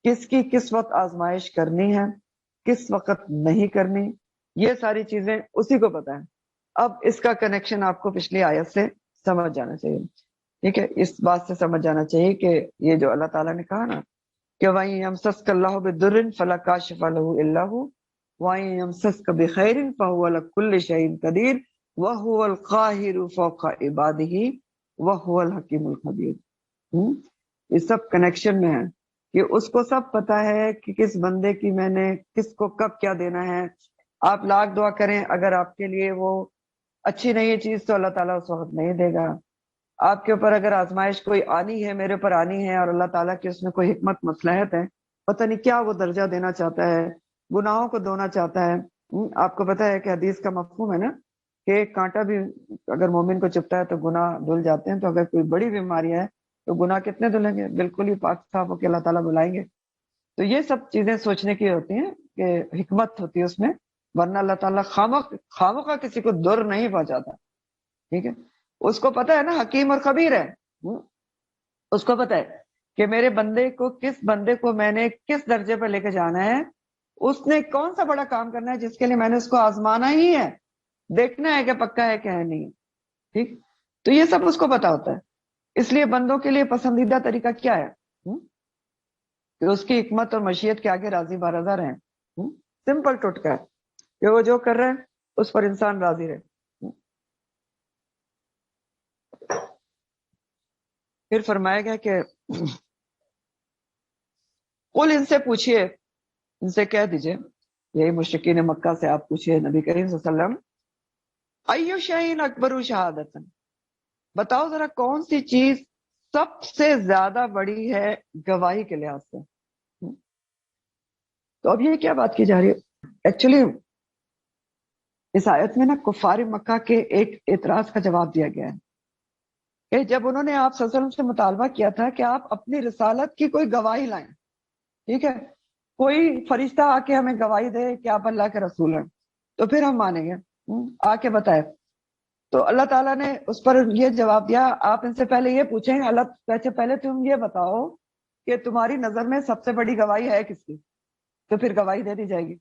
کس کی کس وقت آزمائش کرنی ہے، کس وقت نہیں کرنی. یہ ساری چیزیں اسی کو پتا ہے. اب اس کا کنیکشن آپ کو پچھلی آیت سے سمجھ جانا چاہیے. ٹھیک ہے، اس بات سے سمجھ جانا چاہیے کہ یہ جو اللہ تعالیٰ نے کہا نا کہ وَإِن يَمْسَسْكَ اللَّهُ بِضُرٍّ فَلَا كَاشِفَ لَهُ إِلَّا هُوَ وَإِن يَمْسَسْكَ بِخَيْرٍ فَهُوَ عَلَى كُلِّ شَيْءٍ قَدِيرٌ وَهُوَ الْقَاهِرُ فَوْقَ عِبَادِهِ وَهُوَ الْحَكِيمُ الْخَبِيرُ. یہ سب کنیکشن میں ہے کہ اس کو سب پتا ہے کہ کس بندے کی میں نے کس کو کب کیا دینا ہے. آپ لاکھ دعا کریں، اگر آپ کے لیے وہ اچھی نہیں ہے چیز، تو اللہ تعالیٰ اس وقت نہیں دے گا. آپ کے اوپر اگر آزمائش کوئی آنی ہے، میرے اوپر آنی ہے، اور اللہ تعالیٰ کی اس میں کوئی حکمت مصلحت ہے، پتہ نہیں کیا وہ درجہ دینا چاہتا ہے، گناہوں کو دھونا چاہتا ہے. آپ کو پتہ ہے کہ حدیث کا مفہوم ہے نا کہ ایک کانٹا بھی اگر مومن کو چپتا ہے تو گناہ دھل جاتے ہیں. تو اگر کوئی بڑی بیماری ہے تو گناہ کتنے دھلیں گے؟ بالکل ہی پاک صاف ہو کے اللہ تعالیٰ بلائیں گے. تو یہ سب چیزیں سوچنے کی ہوتی ہیں کہ حکمت ہوتی ہے اس میں، ورنہ اللہ تعالیٰ خامخواہ کسی کو در نہیں پہنچاتا. ٹھیک ہے، اس کو پتا ہے نا، حکیم اور خبیر ہے. اس کو پتا ہے کہ میرے بندے کو، کس بندے کو میں نے کس درجے پر لے کے جانا ہے، اس نے کون سا بڑا کام کرنا ہے جس کے لیے میں نے اس کو آزمانا ہی ہے، دیکھنا ہے کہ پکا ہے کہ ہے نہیں. ٹھیک، تو یہ سب اس کو پتا ہوتا ہے. اس لیے بندوں کے لیے پسندیدہ طریقہ کیا ہے کہ اس کی حکمت اور مشیت کے آگے راضی بارضا رہیں. سمپل ٹوٹکا ہے کہ وہ جو کر رہے ہیں اس پر انسان راضی رہے. پھر فرمایا گیا کہ قل، ان سے پوچھئے، ان سے کہہ دیجئے، یہی مشرکین مکہ سے آپ پوچھئے نبی کریم صلی اللہ علیہ وسلم، ایو شیء اکبر شہادۃ، بتاؤ ذرا کون سی چیز سب سے زیادہ بڑی ہے گواہی کے لحاظ سے. تو اب یہ کیا بات کی جا رہی ہے؟ ایکچولی اس آیت میں نا کفار مکہ کے ایک اعتراض کا جواب دیا گیا ہے کہ جب انہوں نے آپ صلی اللہ علیہ وسلم سے مطالبہ کیا تھا کہ آپ اپنی رسالت کی کوئی گواہی لائیں، ٹھیک ہے، کوئی فرشتہ آ کے ہمیں گواہی دے کہ آپ اللہ کے رسول ہیں تو پھر ہم مانیں گے، آ کے بتائے. تو اللہ تعالیٰ نے اس پر یہ جواب دیا، آپ ان سے پہلے یہ پوچھیں، اللہ پہلے تم یہ بتاؤ کہ تمہاری نظر میں سب سے بڑی گواہی ہے کس کی، تو پھر گواہی دے دی جائے گی.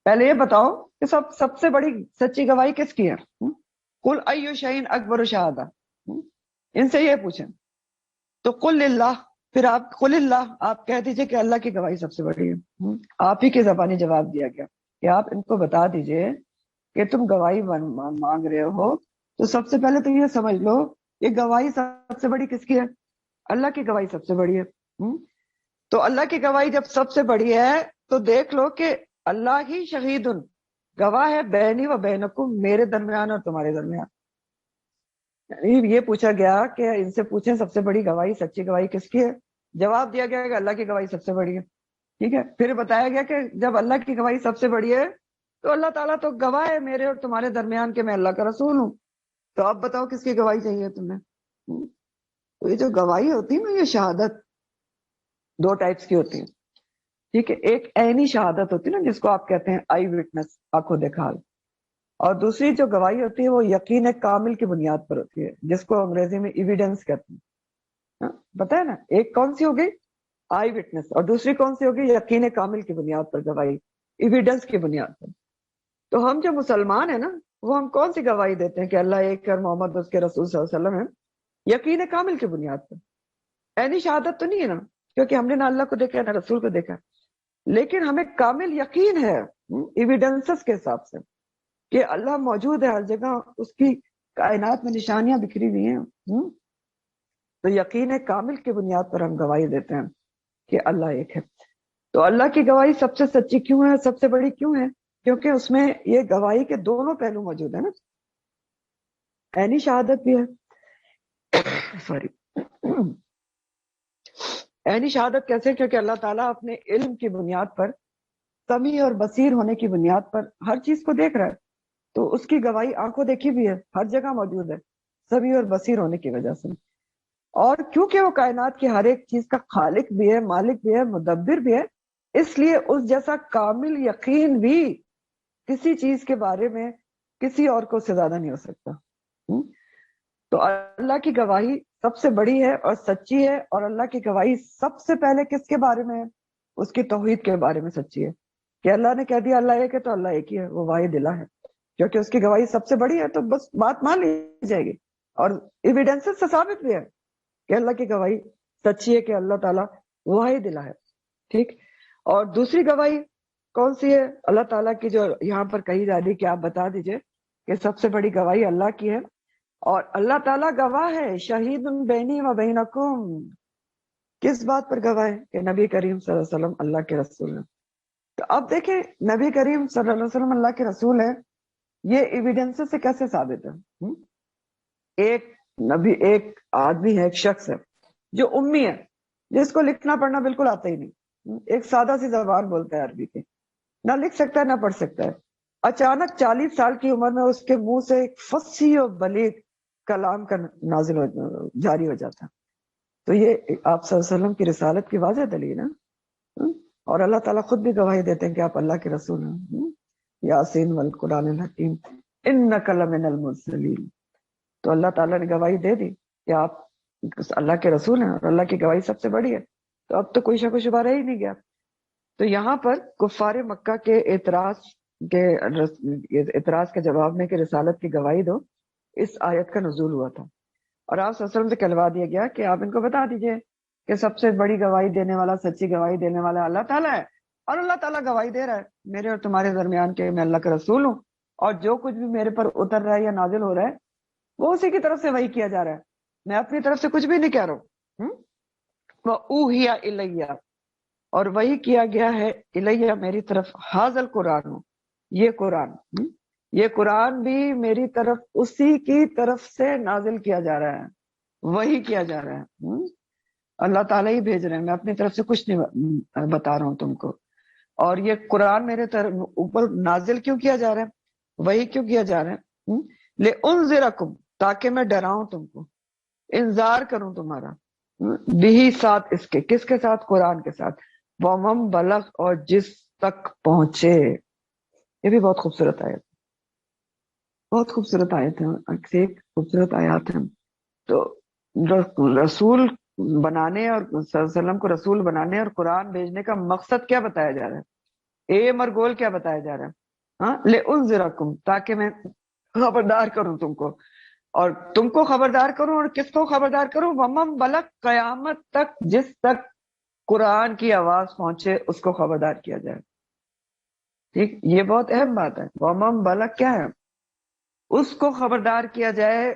پہلے یہ بتاؤ کہ سب سے بڑی سچی گواہی کس کی ہے؟ قل ای شیء اکبر شہادہ، ان سے یہ پوچھیں تو قل اللہ، پھر آپ قل اللہ، آپ کہہ دیجئے کہ اللہ کی گواہی سب سے بڑی ہے۔ آپ ہی کے زبانی جواب دیا گیا کہ آپ ان کو بتا دیجئے کہ تم گواہی مانگ رہے ہو تو سب سے پہلے تو یہ سمجھ لو کہ گواہی سب سے بڑی کس کی ہے؟ اللہ کی گواہی سب سے بڑی ہے۔ تو اللہ کی گواہی جب سب سے بڑی ہے تو دیکھ لو کہ اللہ ہی شہید گواہ ہے بینی و بینکم، میرے درمیان اور تمہارے درمیان۔ یعنی یہ پوچھا گیا کہ ان سے پوچھیں سب سے بڑی گواہی، سچی گواہی کس کی ہے؟ جواب دیا گیا کہ اللہ کی گواہی سب سے بڑی ہے۔ ٹھیک ہے، پھر بتایا گیا کہ جب اللہ کی گواہی سب سے بڑی ہے تو اللہ تعالیٰ تو گواہ ہے میرے اور تمہارے درمیان کہ میں اللہ کا رسول ہوں۔ تو اب بتاؤ کس کی گواہی چاہیے تمہیں؟ تو یہ جو گواہی ہوتی ہے نا، یہ شہادت دو ٹائپس کی ہوتی ہے۔ ٹھیک ہے، ایک عینی شہادت ہوتی ہے نا جس کو آپ کہتے ہیں آئی وٹنس، آنکھوں دیکھا حال، اور دوسری جو گواہی ہوتی ہے وہ یقین کامل کی بنیاد پر ہوتی ہے جس کو انگریزی میں ایویڈنس کہتے ہیں۔ پتہ ہے نا، ایک کون سی ہوگی آئی وٹنس اور دوسری کون سی ہوگی یقین کامل کی بنیاد پر گواہی، ایویڈنس کی بنیاد پر۔ تو ہم جو مسلمان ہیں نا، وہ ہم کون سی گواہی دیتے ہیں کہ اللہ ایک اور محمد اس کے رسول صلی اللہ علیہ وسلم ہے؟ یقین کامل کی بنیاد پر۔ عینی شہادت تو نہیں ہے نا، کیونکہ ہم نے نہ اللہ کو دیکھا نہ رسول کو دیکھا، لیکن ہمیں کامل یقین ہے ایویڈنسز کے حساب سے کہ اللہ موجود ہے ہر جگہ، اس کی کائنات میں نشانیاں بکھری ہوئی ہیں۔ تو یقین کامل کی بنیاد پر ہم گواہی دیتے ہیں کہ اللہ ایک ہے۔ تو اللہ کی گواہی سب سے سچی کیوں ہے، سب سے بڑی کیوں ہے؟ کیونکہ اس میں یہ گواہی کے دونوں پہلو موجود ہیں نا، عینی شہادت بھی ہے سوری عینی شہادت کیسے؟ کیونکہ اللہ تعالیٰ اپنے علم کی بنیاد پر، سمیع اور بصیر ہونے کی بنیاد پر ہر چیز کو دیکھ رہا ہے، تو اس کی گواہی آنکھوں دیکھی بھی ہے، ہر جگہ موجود ہے، سمیع اور بصیر ہونے کی وجہ سے۔ اور کیونکہ وہ کائنات کی ہر ایک چیز کا خالق بھی ہے، مالک بھی ہے، مدبر بھی ہے، اس لیے اس جیسا کامل یقین بھی کسی چیز کے بارے میں کسی اور کو سے زیادہ نہیں ہو سکتا۔ تو اللہ کی گواہی سب سے بڑی ہے اور سچی ہے، اور اللہ کی گواہی سب سے پہلے کس کے بارے میں ہے؟ اس کی توحید کے بارے میں سچی ہے کہ اللہ نے کہہ دیا اللہ ایک ہے تو اللہ ایک ہی ہے، وہ واحد الہ ہے، کیونکہ اس کی گواہی سب سے بڑی ہے تو بس بات مان لی جائے گی۔ اور ایویڈنس سے ثابت بھی ہے کہ اللہ کی گواہی سچی ہے کہ اللہ تعالیٰ واحد الہ ہے۔ ٹھیک، اور دوسری گواہی کون سی ہے اللہ تعالیٰ کی جو یہاں پر کہی جا رہی کہ آپ بتا دیجئے کہ سب سے بڑی گواہی اللہ کی ہے، اور اللہ تعالیٰ گواہ ہے شہید بینی و بینکم، کس بات پر گواہ ہے؟ کہ نبی کریم صلی اللہ علیہ وسلم اللہ کے رسول ہیں۔ تو اب دیکھیں نبی کریم صلی اللہ علیہ وسلم اللہ کے رسول ہیں، یہ ایویڈنس سے کیسے ثابت ہے؟ ایک نبی، ایک آدمی ہے، ایک شخص ہے جو امی ہے، جس کو لکھنا پڑھنا بالکل آتا ہی نہیں، ایک سادہ سی زبان بولتا ہے عربی کی، نہ لکھ سکتا ہے نہ پڑھ سکتا ہے، اچانک 40 سال کی عمر میں اس کے منہ سے ایک فصیح و بلیغ کلام کا نازل جاری ہو جاتا ہے۔ تو یہ آپ صلی اللہ علیہ وسلم کی رسالت کی واضح دلیل ہے، اور اللہ تعالیٰ خود بھی گواہی دیتے ہیں کہ آپ اللہ کے رسول ہیں۔ یاسین والقرآن الحکیم انک لمن المرسلین۔ تو اللہ تعالیٰ نے گواہی دے دی کہ آپ اللہ کے رسول ہیں، اور اللہ کی گواہی سب سے بڑی ہے، تو اب تو کوئی شک و شبہ رہ ہی نہیں گیا۔ تو یہاں پر کفار مکہ کے اعتراض کے جواب میں کہ رسالت کی گواہی دو، اس آیت کا نزول ہوا تھا، اور آپ صلی اللہ علیہ وسلم سے کہلوا دیا گیا کہ آپ ان کو بتا دیجئے کہ سب سے بڑی گواہی دینے والا، سچی گواہی دینے والا اللہ تعالیٰ ہے، اور اللہ تعالیٰ گواہی دے رہا ہے میرے اور تمہارے درمیان کہ میں اللہ کا رسول ہوں، اور جو کچھ بھی میرے پر اتر رہا ہے یا نازل ہو رہا ہے وہ اسی کی طرف سے وحی کیا جا رہا ہے، میں اپنی طرف سے کچھ بھی نہیں کہہ رہا ہوں۔ وَأُوحِیَ إِلَيَّ، اور وہی کیا گیا ہے الیہ میری طرف، حاضل قرآن، یہ قرآن، یہ قرآن بھی میری طرف اسی کی طرف سے نازل کیا جا رہا ہے، وہی کیا جا رہا ہے، اللہ تعالیٰ ہی بھیج رہے ہیں، میں اپنی طرف سے کچھ نہیں بتا رہا ہوں تم کو۔ اور یہ قرآن میرے طرف اوپر نازل کیوں کیا جا رہا ہے، وہی کیوں کیا جا رہا ہے؟ لِأُنذِرَكُمْ، تاکہ میں ڈراؤں تم کو، انذار کروں تمہارا، بھی ساتھ اس کے، کس کے ساتھ؟ قرآن کے ساتھ، وَمَن بلغ، اور جس تک پہنچے۔ یہ بھی بہت خوبصورت آیت، بہت خوبصورت آیت ہے، ایک خوبصورت آیات ہیں۔ تو رسول بنانے اور صلی اللہ علیہ وسلم کو رسول بنانے اور قرآن بھیجنے کا مقصد کیا بتایا جا رہا ہے؟ ایم اور گول کیا بتایا جا رہا ہے؟ ہاں، لِأُنذِرَكُمْ، تاکہ میں خبردار کروں تم کو، اور تم کو خبردار کروں، اور کس کو خبردار کروں؟ وَمَن بَلَغ، قیامت تک جس تک قرآن کی آواز پہنچے اس کو خبردار کیا جائے. ٹھیک، یہ بہت اہم بات ہے. وَمَن بَلَغ کیا ہے؟ اس کو خبردار کیا جائے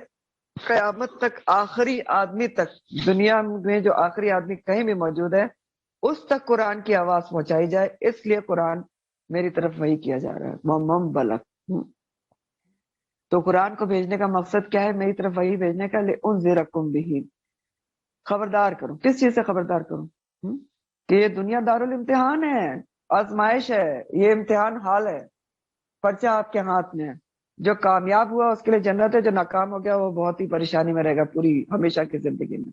قیامت تک، آخری آدمی تک، دنیا میں جو آخری آدمی کہیں بھی موجود ہے اس تک قرآن کی آواز پہنچائی جائے. اس لیے قرآن میری طرف وحی کیا جا رہا ہے. وَمَن بَلَغ، تو قرآن کو بھیجنے کا مقصد کیا ہے؟ میری طرف وحی بھیجنے کا. لِأُنذِرَكُمْ بِهِ، خبردار کروں. کس چیز سے خبردار کروں؟ کہ یہ دنیا دارالامتحان ہے، آزمائش ہے، یہ امتحان حال ہے، پرچہ آپ کے ہاتھ میں ہے. جو کامیاب ہوا اس کے لیے جنت ہے، جو ناکام ہو گیا وہ بہت ہی پریشانی میں رہے گا پوری ہمیشہ کی زندگی میں.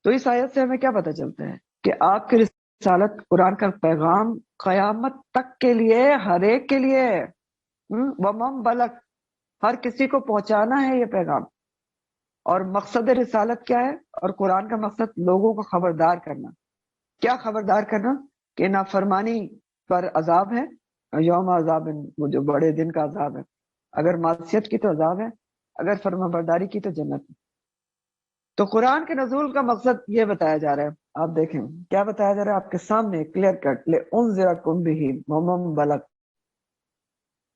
تو اس آیت سے ہمیں کیا پتہ چلتا ہے؟ کہ آپ کی رسالت، قرآن کا پیغام قیامت تک کے لیے، ہر ایک کے لیے ہے. وَمَن بَلَغ، ہر کسی کو پہنچانا ہے یہ پیغام. اور مقصد رسالت کیا ہے؟ اور قرآن کا مقصد لوگوں کو خبردار کرنا. کیا خبردار کرنا؟ کہ نافرمانی پر عذاب ہے، یوم عذاب، وہ جو بڑے دن کا عذاب ہے. اگر معصیت کی تو عذاب ہے، اگر فرمانبرداری کی تو جنت ہے. تو قرآن کے نزول کا مقصد یہ بتایا جا رہا ہے. آپ دیکھیں کیا بتایا جا رہا ہے آپ کے سامنے، کلیئر کٹ. لِأُنذِرَكُمْ بِهِ وَمَن بَلَغ،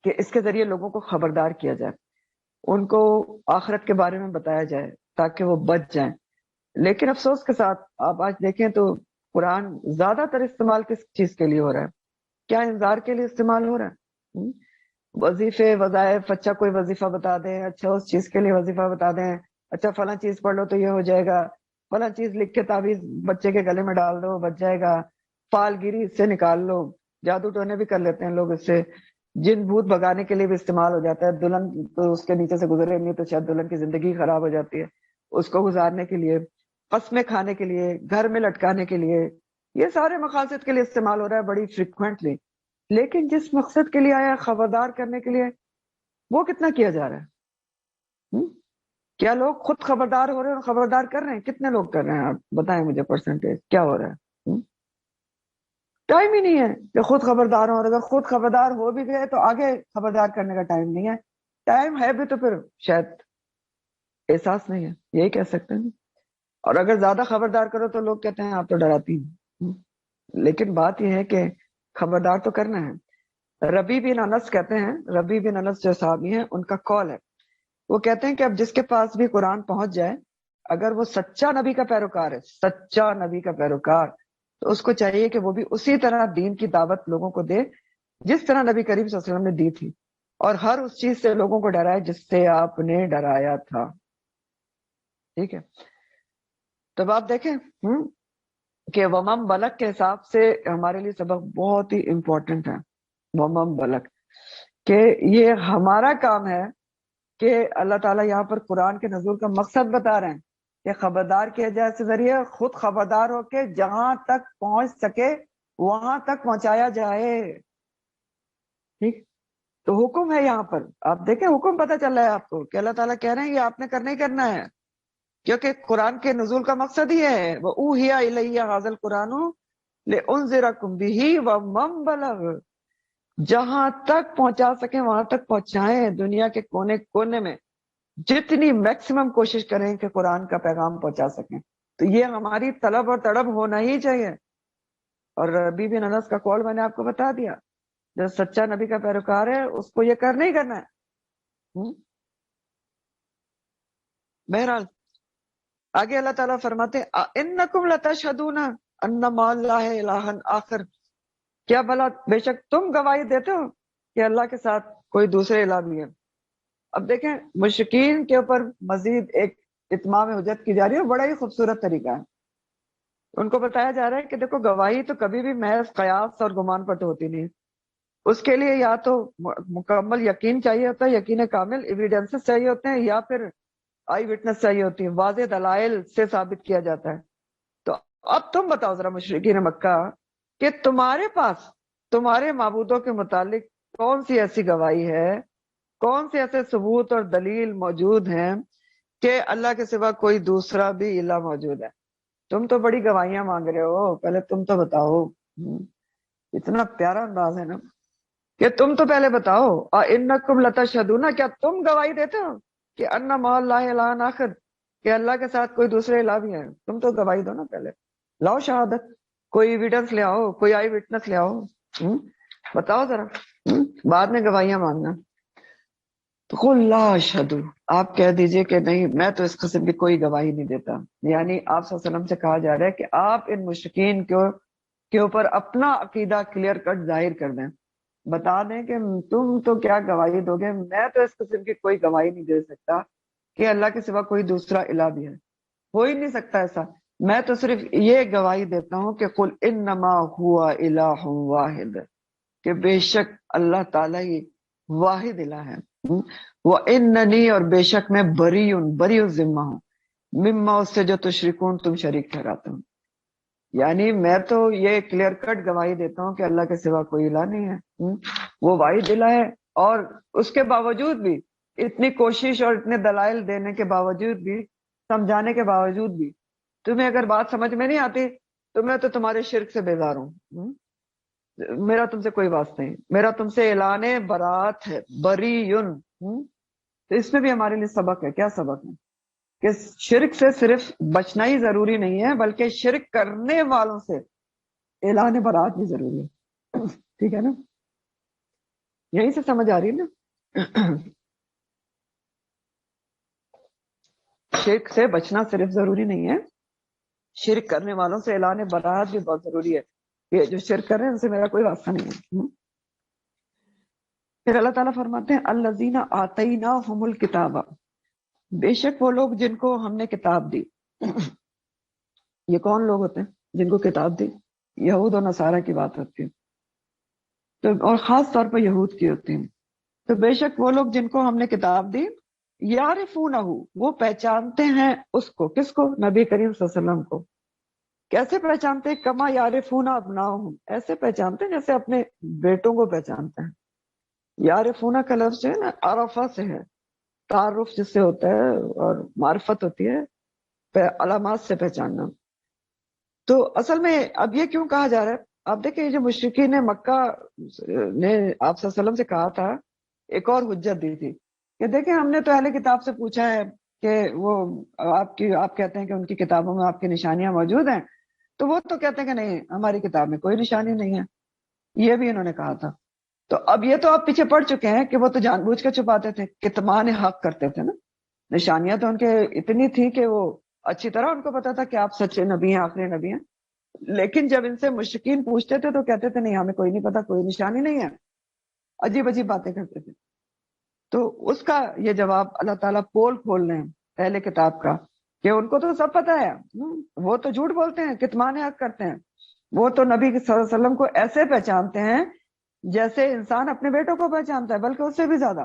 کہ اس کے ذریعے لوگوں کو خبردار کیا جائے، ان کو آخرت کے بارے میں بتایا جائے تاکہ وہ بچ جائیں. لیکن افسوس کے ساتھ آپ آج دیکھیں تو قرآن زیادہ تر استعمال کس چیز کے لیے ہو رہا ہے؟ کیا انذار کے لیے استعمال ہو رہا ہے؟ وظیفے، وظائف، اچھا کوئی وظیفہ بتا دیں، اچھا اس چیز کے لیے وظیفہ بتا دیں، اچھا فلاں چیز پڑھ لو تو یہ ہو جائے گا، فلاں چیز لکھ کے تعویذ بچے کے گلے میں ڈال دو بچ جائے گا، فال گیری اس سے نکال لو. جادو ٹونے بھی کر لیتے ہیں لوگ اس سے، جن بھوت بھگانے کے لیے بھی استعمال ہو جاتا ہے. دلہن تو اس کے نیچے سے گزرے نہیں تو شاید دلہن کی زندگی خراب ہو جاتی ہے، اس کو گزارنے کے لیے، قسمیں کھانے کے لیے، گھر میں لٹکانے کے لیے، یہ سارے مقاصد کے لیے استعمال ہو رہا ہے بڑی فریکوینٹلی. لیکن جس مقصد کے لیے آیا، خبردار کرنے کے لیے، وہ کتنا کیا جا رہا ہے؟ کیا لوگ خود خبردار ہو رہے ہیں اور خبردار کر رہے ہیں؟ کتنے لوگ کر رہے ہیں؟ آپ بتائیں مجھے پرسنٹیج کیا ہو رہا ہے. ٹائم ہی نہیں ہے کہ خود خبردار ہو. اور اگر خود خبردار ہو بھی گئے تو آگے خبردار کرنے کا ٹائم نہیں ہے. ٹائم ہے بھی تو پھر شاید احساس نہیں ہے، یہی کہہ سکتے ہیں. اور اگر زیادہ خبردار کرو تو لوگ کہتے ہیں آپ تو ڈراتی ہیں. لیکن بات یہ ہے کہ خبردار تو کرنا ہے. ربی بن انس کہتے ہیں، ربی بن انس جو صحابی ہیں، ان کا قول ہے، وہ کہتے ہیں کہ اب جس کے پاس بھی قرآن پہنچ جائے، اگر وہ سچا نبی کا پیروکار ہے، سچا نبی کا پیروکار، تو اس کو چاہیے کہ وہ بھی اسی طرح دین کی دعوت لوگوں کو دے جس طرح نبی کریم صلی اللہ علیہ وسلم نے دی تھی، اور ہر اس چیز سے لوگوں کو ڈرائے جس سے آپ نے ڈرایا تھا. ٹھیک ہے، تب آپ دیکھیں کہ ومم بلک کے حساب سے ہمارے لیے سبق بہت ہی امپورٹنٹ ہے. ومم بلک کہ یہ ہمارا کام ہے کہ اللہ تعالیٰ یہاں پر قرآن کے نزول کا مقصد بتا رہے ہیں کہ خبردار کیا جائے اس ذریعے، خود خبردار ہو کے جہاں تک پہنچ سکے وہاں تک پہنچایا جائے. ٹھیک، تو حکم ہے یہاں پر. آپ دیکھیں حکم پتہ چل رہا ہے آپ کو کہ اللہ تعالیٰ کہہ رہے ہیں یہ آپ نے کرنا ہی کرنا ہے، کیونکہ قرآن کے نزول کا مقصد ہی ہے. وَأُوحِيَ إِلَيَّ هَٰذَا الْقُرْآنُ لِأُنذِرَكُمْ بِهِ وَمَن بَلَغَ، جہاں تک پہنچا سکیں وہاں تک پہنچائیں. دنیا کے کونے کونے میں جتنی میکسیمم کوشش کریں کہ قرآن کا پیغام پہنچا سکیں. تو یہ ہماری طلب اور تڑب ہونا ہی چاہیے. اور ربی بن انس کا قول میں نے آپ کو بتا دیا، جو سچا نبی کا پیروکار ہے اس کو یہ کرنا ہی کرنا ہے. بہرحال آگے اللہ تعالیٰ فرماتے ہیں اِنَّكُمْ لَتَشْهَدُونَ أَنَّ مَعَ اللَّهِ إِلَٰهًا آخر، کیا بھلا بے شک تم گواہی دیتے ہو کہ اللہ کے ساتھ کوئی دوسرے الہ بھی ہے. اب دیکھیں مشرکین کے اوپر مزید ایک اتمام حجت کی جا رہی ہے، بڑا ہی خوبصورت طریقہ ہے. ان کو بتایا جا رہا ہے کہ دیکھو گواہی تو کبھی بھی محض قیاس اور گمان پر تو ہوتی نہیں، اس کے لیے یا تو مکمل یقین چاہیے ہوتا ہے، یقین کامل، ایویڈنسز چاہیے ہوتے ہیں، یا پھر آئی وٹنس چاہیے ہوتی ہے، واضح دلائل سے ثابت کیا جاتا ہے. تو اب تم بتاؤ ذرا مشرکین مکہ کہ تمہارے پاس تمہارے معبودوں کے متعلق کون سی ایسی گواہی ہے، کون سے ایسے ثبوت اور دلیل موجود ہیں کہ اللہ کے سوا کوئی دوسرا بھی الہ موجود ہے. تم تو بڑی گواہیاں مانگ رہے ہو، پہلے تم تو بتاؤ. اتنا پیارا انداز ہے نا کہ تم تو پہلے بتاؤ انکم لتشہدون، کیا تم گواہی دیتے ہو کہ ان مع اللہ الہ آخر، کہ اللہ کے ساتھ کوئی دوسرے الہ بھی ہیں؟ تم تو گواہی دو نا پہلے، لاؤ شہادت، کوئی ایویڈنس لے آؤ، کوئی آئی وٹنس لے آؤ، بتاؤ ذرا، بعد میں گواہیاں مانگنا۔ تو قل لا اشہدو، آپ کہہ دیجئے کہ نہیں میں تو اس قسم کی کوئی گواہی نہیں دیتا۔ یعنی آپ صلی اللہ علیہ وسلم سے کہا جا رہا ہے کہ آپ ان مشرکین کے اوپر اپنا عقیدہ کلیئر کٹ ظاہر کر دیں، بتا دیں کہ تم تو کیا گواہی دو گے، میں تو اس قسم کی کوئی گواہی نہیں دے سکتا کہ اللہ کے سوا کوئی دوسرا الہ بھی ہے، ہو ہی نہیں سکتا ایسا۔ میں تو صرف یہ گواہی دیتا ہوں کہ قل انما ہوا الہ واحد، کہ بے شک اللہ تعالیٰ ہی واحد الہ ہے، وہ اننی، اور بے شک میں بری ذمہ ہوں، مما، اس سے جو تشرکون تم شریک ٹھہراتے ہو۔ یعنی میں تو یہ کلیئر کٹ گواہی دیتا ہوں کہ اللہ کے سوا کوئی الہ نہیں ہے، وہ واحد الہ ہے، اور اس کے باوجود بھی، اتنی کوشش اور اتنے دلائل دینے کے باوجود بھی، سمجھانے کے باوجود بھی، تمہیں اگر بات سمجھ میں نہیں آتی تو میں تو تمہارے شرک سے بیزار ہوں، میرا تم سے کوئی واسطہ نہیں، میرا تم سے اعلان برات ہے، بریون۔ تو اس میں بھی ہمارے لیے سبق ہے۔ کیا سبق ہے؟ کہ شرک سے صرف بچنا ہی ضروری نہیں ہے، بلکہ شرک کرنے والوں سے اعلان برات بھی ضروری ہے۔ ٹھیک ہے نا؟ یہی سے سمجھ آ رہی ہے نا؟ شرک سے بچنا صرف ضروری نہیں ہے، شرک کرنے والوں سے اعلان برات بھی بہت ضروری ہے، کہ جو شرک کر رہے ہیں ان سے میرا کوئی واسطہ نہیں ہے۔ پھر اللہ تعالیٰ فرماتے ہیں الذین آتیناہم الکتاب، بے شک وہ لوگ جن کو ہم نے کتاب دی۔ یہ کون لوگ ہوتے ہیں جن کو کتاب دی؟ یہود و نصارہ کی بات ہوتی ہے، تو اور خاص طور پر یہود کی ہوتی ہیں۔ تو بے شک وہ لوگ جن کو ہم نے کتاب دی، یعرفونہ، وہ پہچانتے ہیں اس کو، کس کو؟ نبی کریم صلی اللہ علیہ وسلم کو۔ کیسے پہچانتے ہیں؟ کما یعرفون ابناہم، ایسے پہچانتے ہیں جیسے اپنے بیٹوں کو پہچانتے ہیں۔ یعرفونہ کا لفظ جو ہے نا عرفہ سے ہے، تعارف جس سے ہوتا ہے، اور معرفت ہوتی ہے علامات سے پہچاننا۔ تو اصل میں اب یہ کیوں کہا جا رہا ہے؟ آپ دیکھیں جو مشرکین مکہ نے آپ صلی اللہ علیہ وسلم سے کہا تھا، ایک اور حجت دی تھی کہ دیکھیں ہم نے تو اہل کتاب سے پوچھا ہے کہ وہ آپ کہتے ہیں کہ ان کی کتابوں میں آپ کی نشانیاں موجود ہیں، تو وہ تو کہتے ہیں کہ نہیں ہماری کتاب میں کوئی نشانی نہیں ہے، یہ بھی انہوں نے کہا تھا۔ تو اب یہ تو آپ پیچھے پڑ چکے ہیں کہ وہ تو جان بوجھ کے چھپاتے تھے، کتمان حق کرتے تھے نا، نشانیاں تو ان کے اتنی تھی کہ وہ اچھی طرح ان کو پتا تھا کہ آپ سچے نبی ہیں، آخری نبی ہیں، لیکن جب ان سے مشرکین پوچھتے تھے تو کہتے تھے نہیں ہمیں کوئی نہیں پتا، کوئی نشانی نہیں ہے، عجیب عجیب باتیں کرتے تھے۔ تو اس کا یہ جواب اللہ تعالیٰ پول کھول رہے ہیں اہل کتاب کا، کہ ان کو تو سب پتا ہے، وہ تو جھوٹ بولتے ہیں، کتمان حق کرتے ہیں، وہ تو نبی صلی اللہ علیہ وسلم کو ایسے پہچانتے ہیں جیسے انسان اپنے بیٹوں کو پہچانتا ہے، بلکہ اس سے بھی زیادہ۔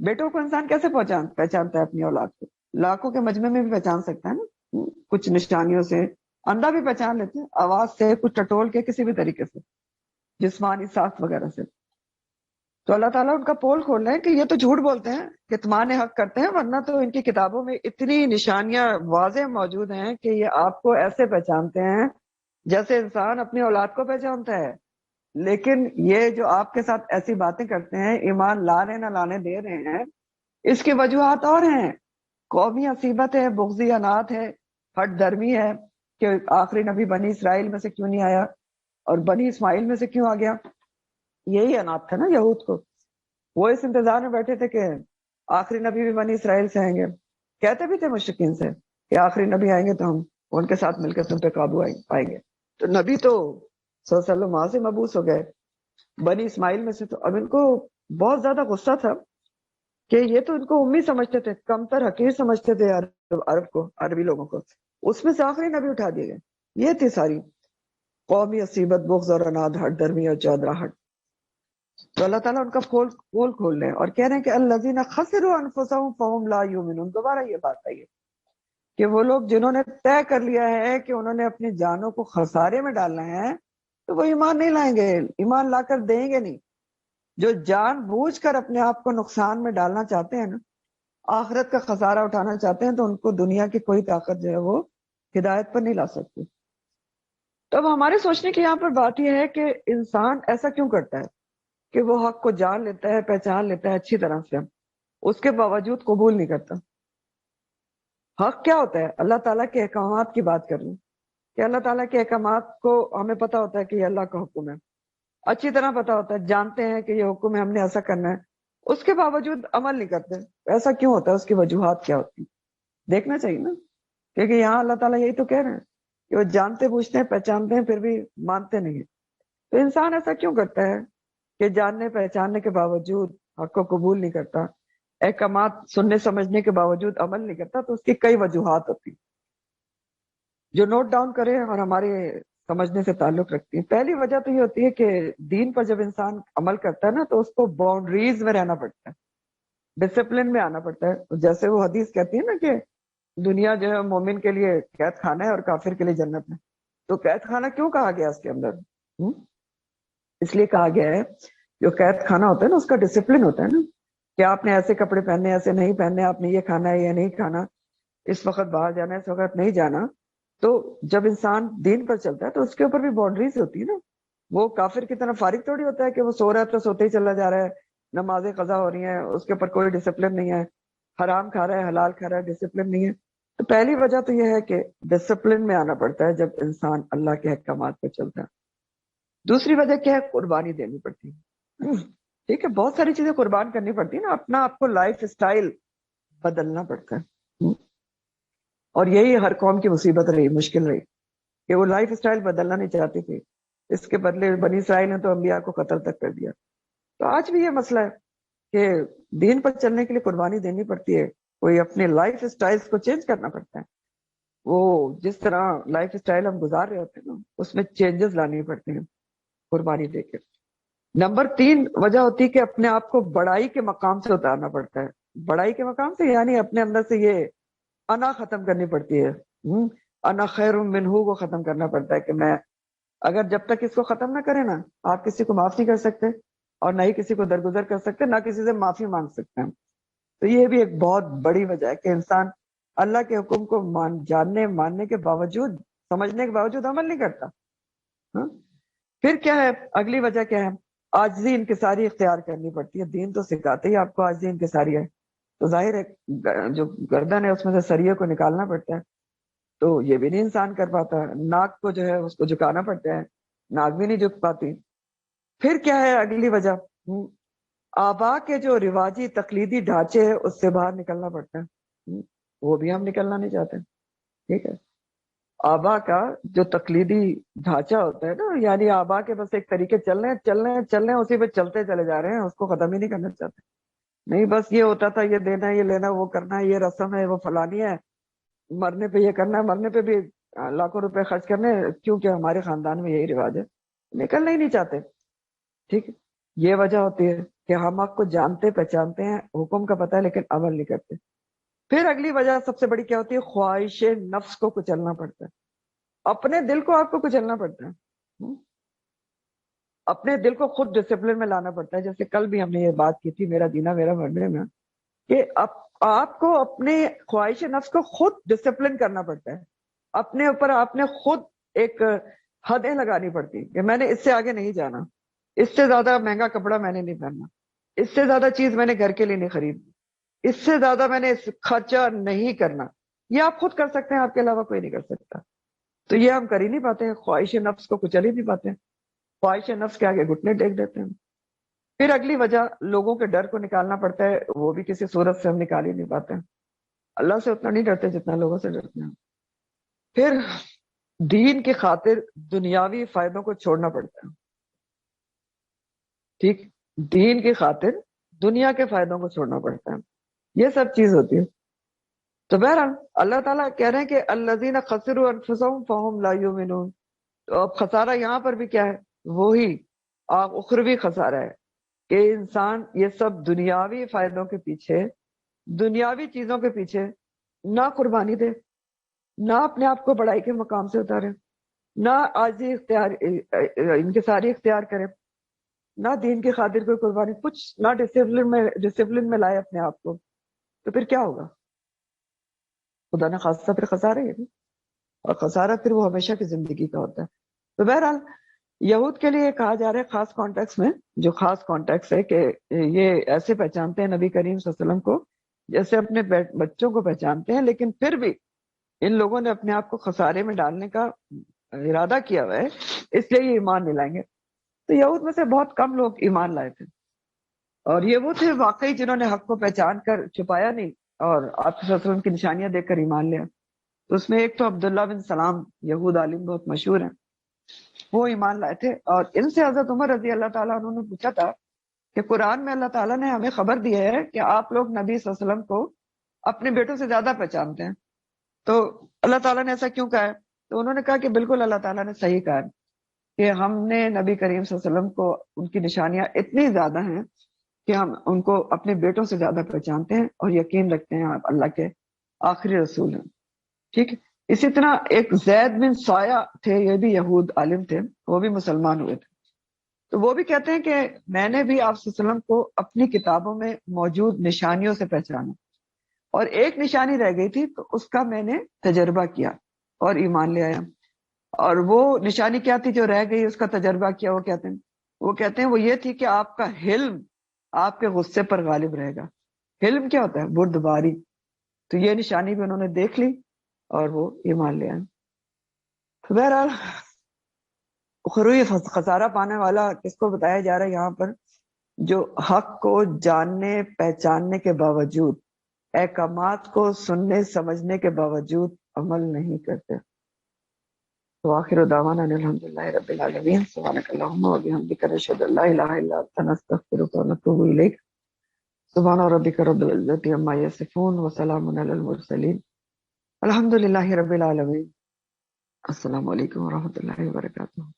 بیٹوں کو انسان کیسے پہچانتا ہے؟ اپنی اولاد کو لاکھوں کے مجمع میں بھی پہچان سکتا ہے نا، کچھ نشانیوں سے، اندھا بھی پہچان لیتے ہیں، آواز سے، کچھ ٹٹول کے، کسی بھی طریقے سے، جسمانی ساخت وغیرہ سے۔ تو اللہ تعالیٰ ان کا پول کھول رہے ہیں کہ یہ تو جھوٹ بولتے ہیں، کتمان حق کرتے ہیں، ورنہ تو ان کی کتابوں میں اتنی نشانیاں واضح موجود ہیں کہ یہ آپ کو ایسے پہچانتے ہیں جیسے انسان اپنی اولاد کو پہچانتا ہے۔ لیکن یہ جو آپ کے ساتھ ایسی باتیں کرتے ہیں، ایمان لانے نہ لانے دے رہے ہیں، اس کی وجوہات اور ہیں، قومی عصیبت ہے، بغضی انات ہے، ہٹ درمی ہے، کہ آخری نبی بنی اسرائیل میں سے کیوں نہیں آیا اور بنی اسماعیل میں سے کیوں آ گیا؟ یہی انات تھا نا یہود کو، وہ اس انتظار میں بیٹھے تھے کہ آخری نبی بھی بنی اسرائیل سے آئیں گے، کہتے بھی تھے مشرکین سے کہ آخری نبی آئیں گے تو ہم ان کے ساتھ مل کر تم پہ قابو پائیں گے۔ تو نبی تو صلی اللہ علیہ وسلم وہاں سے مبعوث ہو گئے بنی اسماعیل میں سے، تو اب ان کو بہت زیادہ غصہ تھا کہ یہ تو ان کو امی سمجھتے تھے، کمتر حقیر سمجھتے تھے عرب کو، عربی لوگوں کو، اس میں سے آخری نبی اٹھا دیے گئے۔ یہ تھی ساری قومی عصیبت، بغض اور اناد، ہٹ درمی اور چودراہٹ۔ تو اللہ تعالیٰ ان کا پول کھول رہے ہیں اور کہہ رہے ہیں کہ الذین خسروا انفسهم فهم لا یؤمنون۔ دوبارہ یہ بات آئی ہے کہ وہ لوگ جنہوں نے طے کر لیا ہے کہ انہوں نے اپنی جانوں کو خسارے میں ڈالنا ہے، تو وہ ایمان نہیں لائیں گے، ایمان لا کر دیں گے نہیں۔ جو جان بوجھ کر اپنے آپ کو نقصان میں ڈالنا چاہتے ہیں نا، آخرت کا خسارہ اٹھانا چاہتے ہیں، تو ان کو دنیا کی کوئی طاقت جو ہے وہ ہدایت پر نہیں لا سکتی۔ تو اب ہمارے سوچنے کی یہاں پر بات یہ ہے کہ انسان ایسا کیوں کرتا ہے کہ وہ حق کو جان لیتا ہے، پہچان لیتا ہے اچھی طرح سے، اس کے باوجود قبول نہیں کرتا؟ حق کیا ہوتا ہے؟ اللہ تعالیٰ کے احکامات کی بات کر رہی ہوں کہ اللہ تعالیٰ کے احکامات کو ہمیں پتا ہوتا ہے کہ یہ اللہ کا حکم ہے، اچھی طرح پتا ہوتا ہے، جانتے ہیں کہ یہ حکم ہے، ہم نے ایسا کرنا ہے، اس کے باوجود عمل نہیں کرتے. ایسا کیوں ہوتا ہے؟ اس کی وجوہات کیا ہوتی ہیں؟ دیکھنا چاہیے نا، کیونکہ یہاں اللہ تعالیٰ یہی تو کہہ رہے ہیں کہ وہ جانتے بوجھتے ہیں، پہچانتے ہیں، پھر بھی مانتے نہیں ہیں. تو انسان ایسا کیوں کرتا ہے کہ جاننے پہچاننے کے باوجود حق کو قبول نہیں کرتا، احکامات سننے سمجھنے کے باوجود عمل نہیں کرتا؟ تو اس کی کئی وجوہات ہوتی ہیں جو نوٹ ڈاؤن کریں اور ہمارے سمجھنے سے تعلق رکھتی ہیں. پہلی وجہ تو یہ ہوتی ہے کہ دین پر جب انسان عمل کرتا ہے نا تو اس کو باؤنڈریز میں رہنا پڑتا ہے، ڈسپلن میں آنا پڑتا ہے. جیسے وہ حدیث کہتی ہے نا کہ دنیا جو ہے مومن کے لیے قید خانہ ہے اور کافر کے لیے جنت ہے. تو قید خانہ کیوں کہا گیا اس کے اندر؟ اس لیے کہا گیا ہے جو قید خانہ ہوتا ہے نا اس کا ڈسپلن ہوتا ہے نا کہ آپ نے ایسے کپڑے پہننے، ایسے نہیں پہننے، آپ نے یہ کھانا ہے یہ نہیں کھانا، اس وقت باہر جانا ہے اس وقت نہیں جانا. تو جب انسان دین پر چلتا ہے تو اس کے اوپر بھی باؤنڈریز ہوتی ہے نا. وہ کافر کی طرح فارغ تھوڑی ہوتا ہے کہ وہ سو رہا ہے تو سوتے ہی چلا جا رہا ہے، نمازیں قضا ہو رہی ہیں، اس کے اوپر کوئی ڈسپلن نہیں ہے، حرام کھا رہا ہے حلال کھا رہا ہے، ڈسپلن نہیں ہے. تو پہلی وجہ تو یہ ہے کہ ڈسپلن میں آنا پڑتا ہے جب انسان اللہ کے احکامات پہ چلتا ہے. دوسری وجہ کیا ہے؟ قربانی دینی پڑتی ہے. ٹھیک ہے، بہت ساری چیزیں قربان کرنی پڑتی ہے نا، اپنا آپ کو لائف اسٹائل بدلنا پڑتا ہے. اور یہی ہر قوم کی مصیبت رہی، مشکل رہی کہ وہ لائف اسٹائل بدلنا نہیں چاہتی تھی. اس کے بدلے بنی اسرائیل نے تو انبیاء کو قتل تک کر دیا. تو آج بھی یہ مسئلہ ہے کہ دین پر چلنے کے لیے قربانی دینی پڑتی ہے، کوئی اپنے لائف اسٹائل کو چینج کرنا پڑتا ہے. وہ جس طرح لائف اسٹائل ہم گزار رہے ہوتے ہیں نا اس میں چینجز لانی پڑتے ہیں قربانی دے کے. نمبر 3 وجہ ہوتی ہے کہ اپنے آپ کو بڑائی کے مقام سے اتارنا پڑتا ہے. بڑائی کے مقام سے یعنی اپنے اندر سے یہ انا ختم کرنی پڑتی ہے. انا خیر منہ کو ختم کرنا پڑتا ہے کہ میں، اگر جب تک اس کو ختم نہ کرے نا آپ کسی کو معاف نہیں کر سکتے اور نہ ہی کسی کو درگزر کر سکتے، نہ کسی سے معافی مانگ سکتے ہیں. تو یہ بھی ایک بہت بڑی وجہ ہے کہ انسان اللہ کے حکم کو جاننے ماننے کے باوجود، سمجھنے کے باوجود عمل نہیں کرتا. پھر کیا ہے؟ اگلی وجہ کیا ہے؟ عاجزی انکساری اختیار کرنی پڑتی ہے. دین تو سکھاتے ہی آپ کو عاجزی انکساری ہے، تو ظاہر ہے جو گردن ہے اس میں سے سریے کو نکالنا پڑتا ہے. تو یہ بھی نہیں انسان کر پاتا. ناک کو جو ہے اس کو جھکانا پڑتا ہے، ناک بھی نہیں جھک پاتی. پھر کیا ہے اگلی وجہ؟ آبا کے جو رواجی تقلیدی ڈھانچے ہے اس سے باہر نکلنا پڑتا ہے. وہ بھی ہم نکلنا نہیں چاہتے. ٹھیک ہے، آبا کا جو تقلیدی ڈھانچہ ہوتا ہے نا، یعنی آبا کے بس ایک طریقے چل رہے ہیں اسی پہ چلتے چلے جا رہے ہیں، اس کو ختم ہی نہیں کرنا چاہتے. نہیں بس یہ ہوتا تھا، یہ دینا ہے، یہ لینا، وہ کرنا ہے، یہ رسم ہے، وہ فلانی ہے، مرنے پہ یہ کرنا ہے، مرنے پہ بھی لاکھوں روپے خرچ کرنے کیونکہ ہمارے خاندان میں یہی رواج ہے. نکلنا ہی نہیں چاہتے. ٹھیک ہے، یہ وجہ ہوتی ہے کہ ہم آپ کو جانتے پہچانتے ہیں، حکم کا پتہ ہے لیکن عمل نہیں کرتے. پھر اگلی وجہ سب سے بڑی کیا ہوتی ہے؟ خواہش نفس کو کچلنا پڑتا ہے. اپنے دل کو آپ کو کچلنا پڑتا ہے، اپنے دل کو خود ڈسپلن میں لانا پڑتا ہے. جیسے کل بھی ہم نے یہ بات کی تھی میرا جینا میرا مرنے میں، کہ آپ کو اپنے خواہش نفس کو خود ڈسپلن کرنا پڑتا ہے. اپنے اوپر آپ نے خود ایک حدیں لگانی پڑتی کہ میں نے اس سے آگے نہیں جانا، اس سے زیادہ مہنگا کپڑا میں نے نہیں پہننا، اس سے زیادہ چیز میں نے گھر کے لیے نہیں خریدنی، اس سے زیادہ میں نے خرچہ نہیں کرنا. یہ آپ خود کر سکتے ہیں، آپ کے علاوہ کوئی نہیں کر سکتا. تو یہ ہم کر ہی نہیں پاتے ہیں، خواہش نفس کو کچل ہی نہیں پاتے ہیں، خواہش نفس کے آگے گھٹنے ٹیک دیتے ہیں. پھر اگلی وجہ لوگوں کے ڈر کو نکالنا پڑتا ہے، وہ بھی کسی صورت سے ہم نکال ہی نہیں پاتے ہیں. اللہ سے اتنا نہیں ڈرتے جتنا لوگوں سے ڈرتے ہیں. پھر دین کی خاطر دنیاوی فائدوں کو چھوڑنا پڑتا ہے. ٹھیک، دین کی خاطر دنیا کے فائدوں کو چھوڑنا پڑتا ہے. یہ سب چیز ہوتی ہے. تو بہرحال اللہ تعالیٰ کہہ رہے ہیں کہ الذین خسروا انفسهم فهم لا یؤمنون. تو اب خسارہ یہاں پر بھی کیا ہے؟ وہی اخروی خسارہ ہے کہ انسان یہ سب دنیاوی فائدوں کے پیچھے، دنیاوی چیزوں کے پیچھے نہ قربانی دے، نہ اپنے آپ کو بڑائی کے مقام سے اتارے، نہ عاجزی انکساری اختیار کرے، نہ دین کی خاطر کوئی قربانی، کچھ نہ ڈسپلن میں لائے اپنے آپ کو. تو پھر کیا ہوگا؟ خدا نہ خاصہ پھر خسارہ ہے. اور خسارہ پھر وہ ہمیشہ کی زندگی کا ہوتا ہے. تو بہرحال یہود کے لیے کہا جا رہا ہے خاص کانٹیکس میں، جو خاص کانٹیکس ہے کہ یہ ایسے پہچانتے ہیں نبی کریم صلی اللہ علیہ وسلم کو جیسے اپنے بچوں کو پہچانتے ہیں، لیکن پھر بھی ان لوگوں نے اپنے آپ کو خسارے میں ڈالنے کا ارادہ کیا ہوا ہے، اس لیے یہ ایمان نہیں لائیں گے۔ تو یہود میں سے بہت کم لوگ ایمان لائے تھے، اور یہ وہ تھے واقعی جنہوں نے حق کو پہچان کر چھپایا نہیں اور آپ صلی اللہ علیہ وسلم کی نشانیاں دیکھ کر ایمان لیا۔ تو اس میں ایک تو عبداللہ بن سلام، یہود عالم بہت مشہور ہیں، وہ ایمان لائے تھے۔ اور ان سے حضرت عمر رضی اللہ تعالیٰ عنہ نے پوچھا تھا کہ قرآن میں اللہ تعالیٰ نے ہمیں خبر دی ہے کہ آپ لوگ نبی صلی اللہ علیہ وسلم کو اپنے بیٹوں سے زیادہ پہچانتے ہیں، تو اللہ تعالیٰ نے ایسا کیوں کہا ہے؟ تو انہوں نے کہا کہ بالکل اللہ تعالیٰ نے صحیح کہا ہے کہ ہم نے نبی کریم صلی اللہ علیہ وسلم کو ان کی نشانیاں اتنی زیادہ ہیں کہ ہم ان کو اپنے بیٹوں سے زیادہ پہچانتے ہیں اور یقین رکھتے ہیں آپ اللہ کے آخری رسول ہیں، ٹھیک ہے۔ اسی طرح ایک زید بن سایہ تھے، یہ بھی یہود عالم تھے، وہ بھی مسلمان ہوئے تھے، تو وہ بھی کہتے ہیں کہ میں نے بھی آپ صلی اللہ علیہ وسلم کو اپنی کتابوں میں موجود نشانیوں سے پہچانا، اور ایک نشانی رہ گئی تھی تو اس کا میں نے تجربہ کیا اور ایمان لے آیا۔ اور وہ نشانی کیا تھی جو رہ گئی، اس کا تجربہ کیا؟ وہ کہتے ہیں وہ یہ تھی کہ آپ کا حلم آپ کے غصے پر غالب رہے گا۔ حلم کیا ہوتا ہے؟ بردباری۔ تو یہ نشانی بھی انہوں نے دیکھ لی اور وہ ایمان لے آئے۔ تو بہرحال خروئی خسارہ پانے والا کس کو بتایا جا رہا ہے یہاں پر؟ جو حق کو جاننے پہچاننے کے باوجود، احکامات کو سننے سمجھنے کے باوجود عمل نہیں کرتے۔ تو آخر دعوانا الحمدللہ رب العالمین، سبحانک اللہم و بحمدک، نشہد ان لا الہ الا انت، نستغفرک و نتوب الیک۔ سبحان ربک رب العزت عما یصفون وسلام علی المرسلین، الحمدللہ رب العالمین۔ السلام علیکم ورحمۃ اللہ وبرکاتہ۔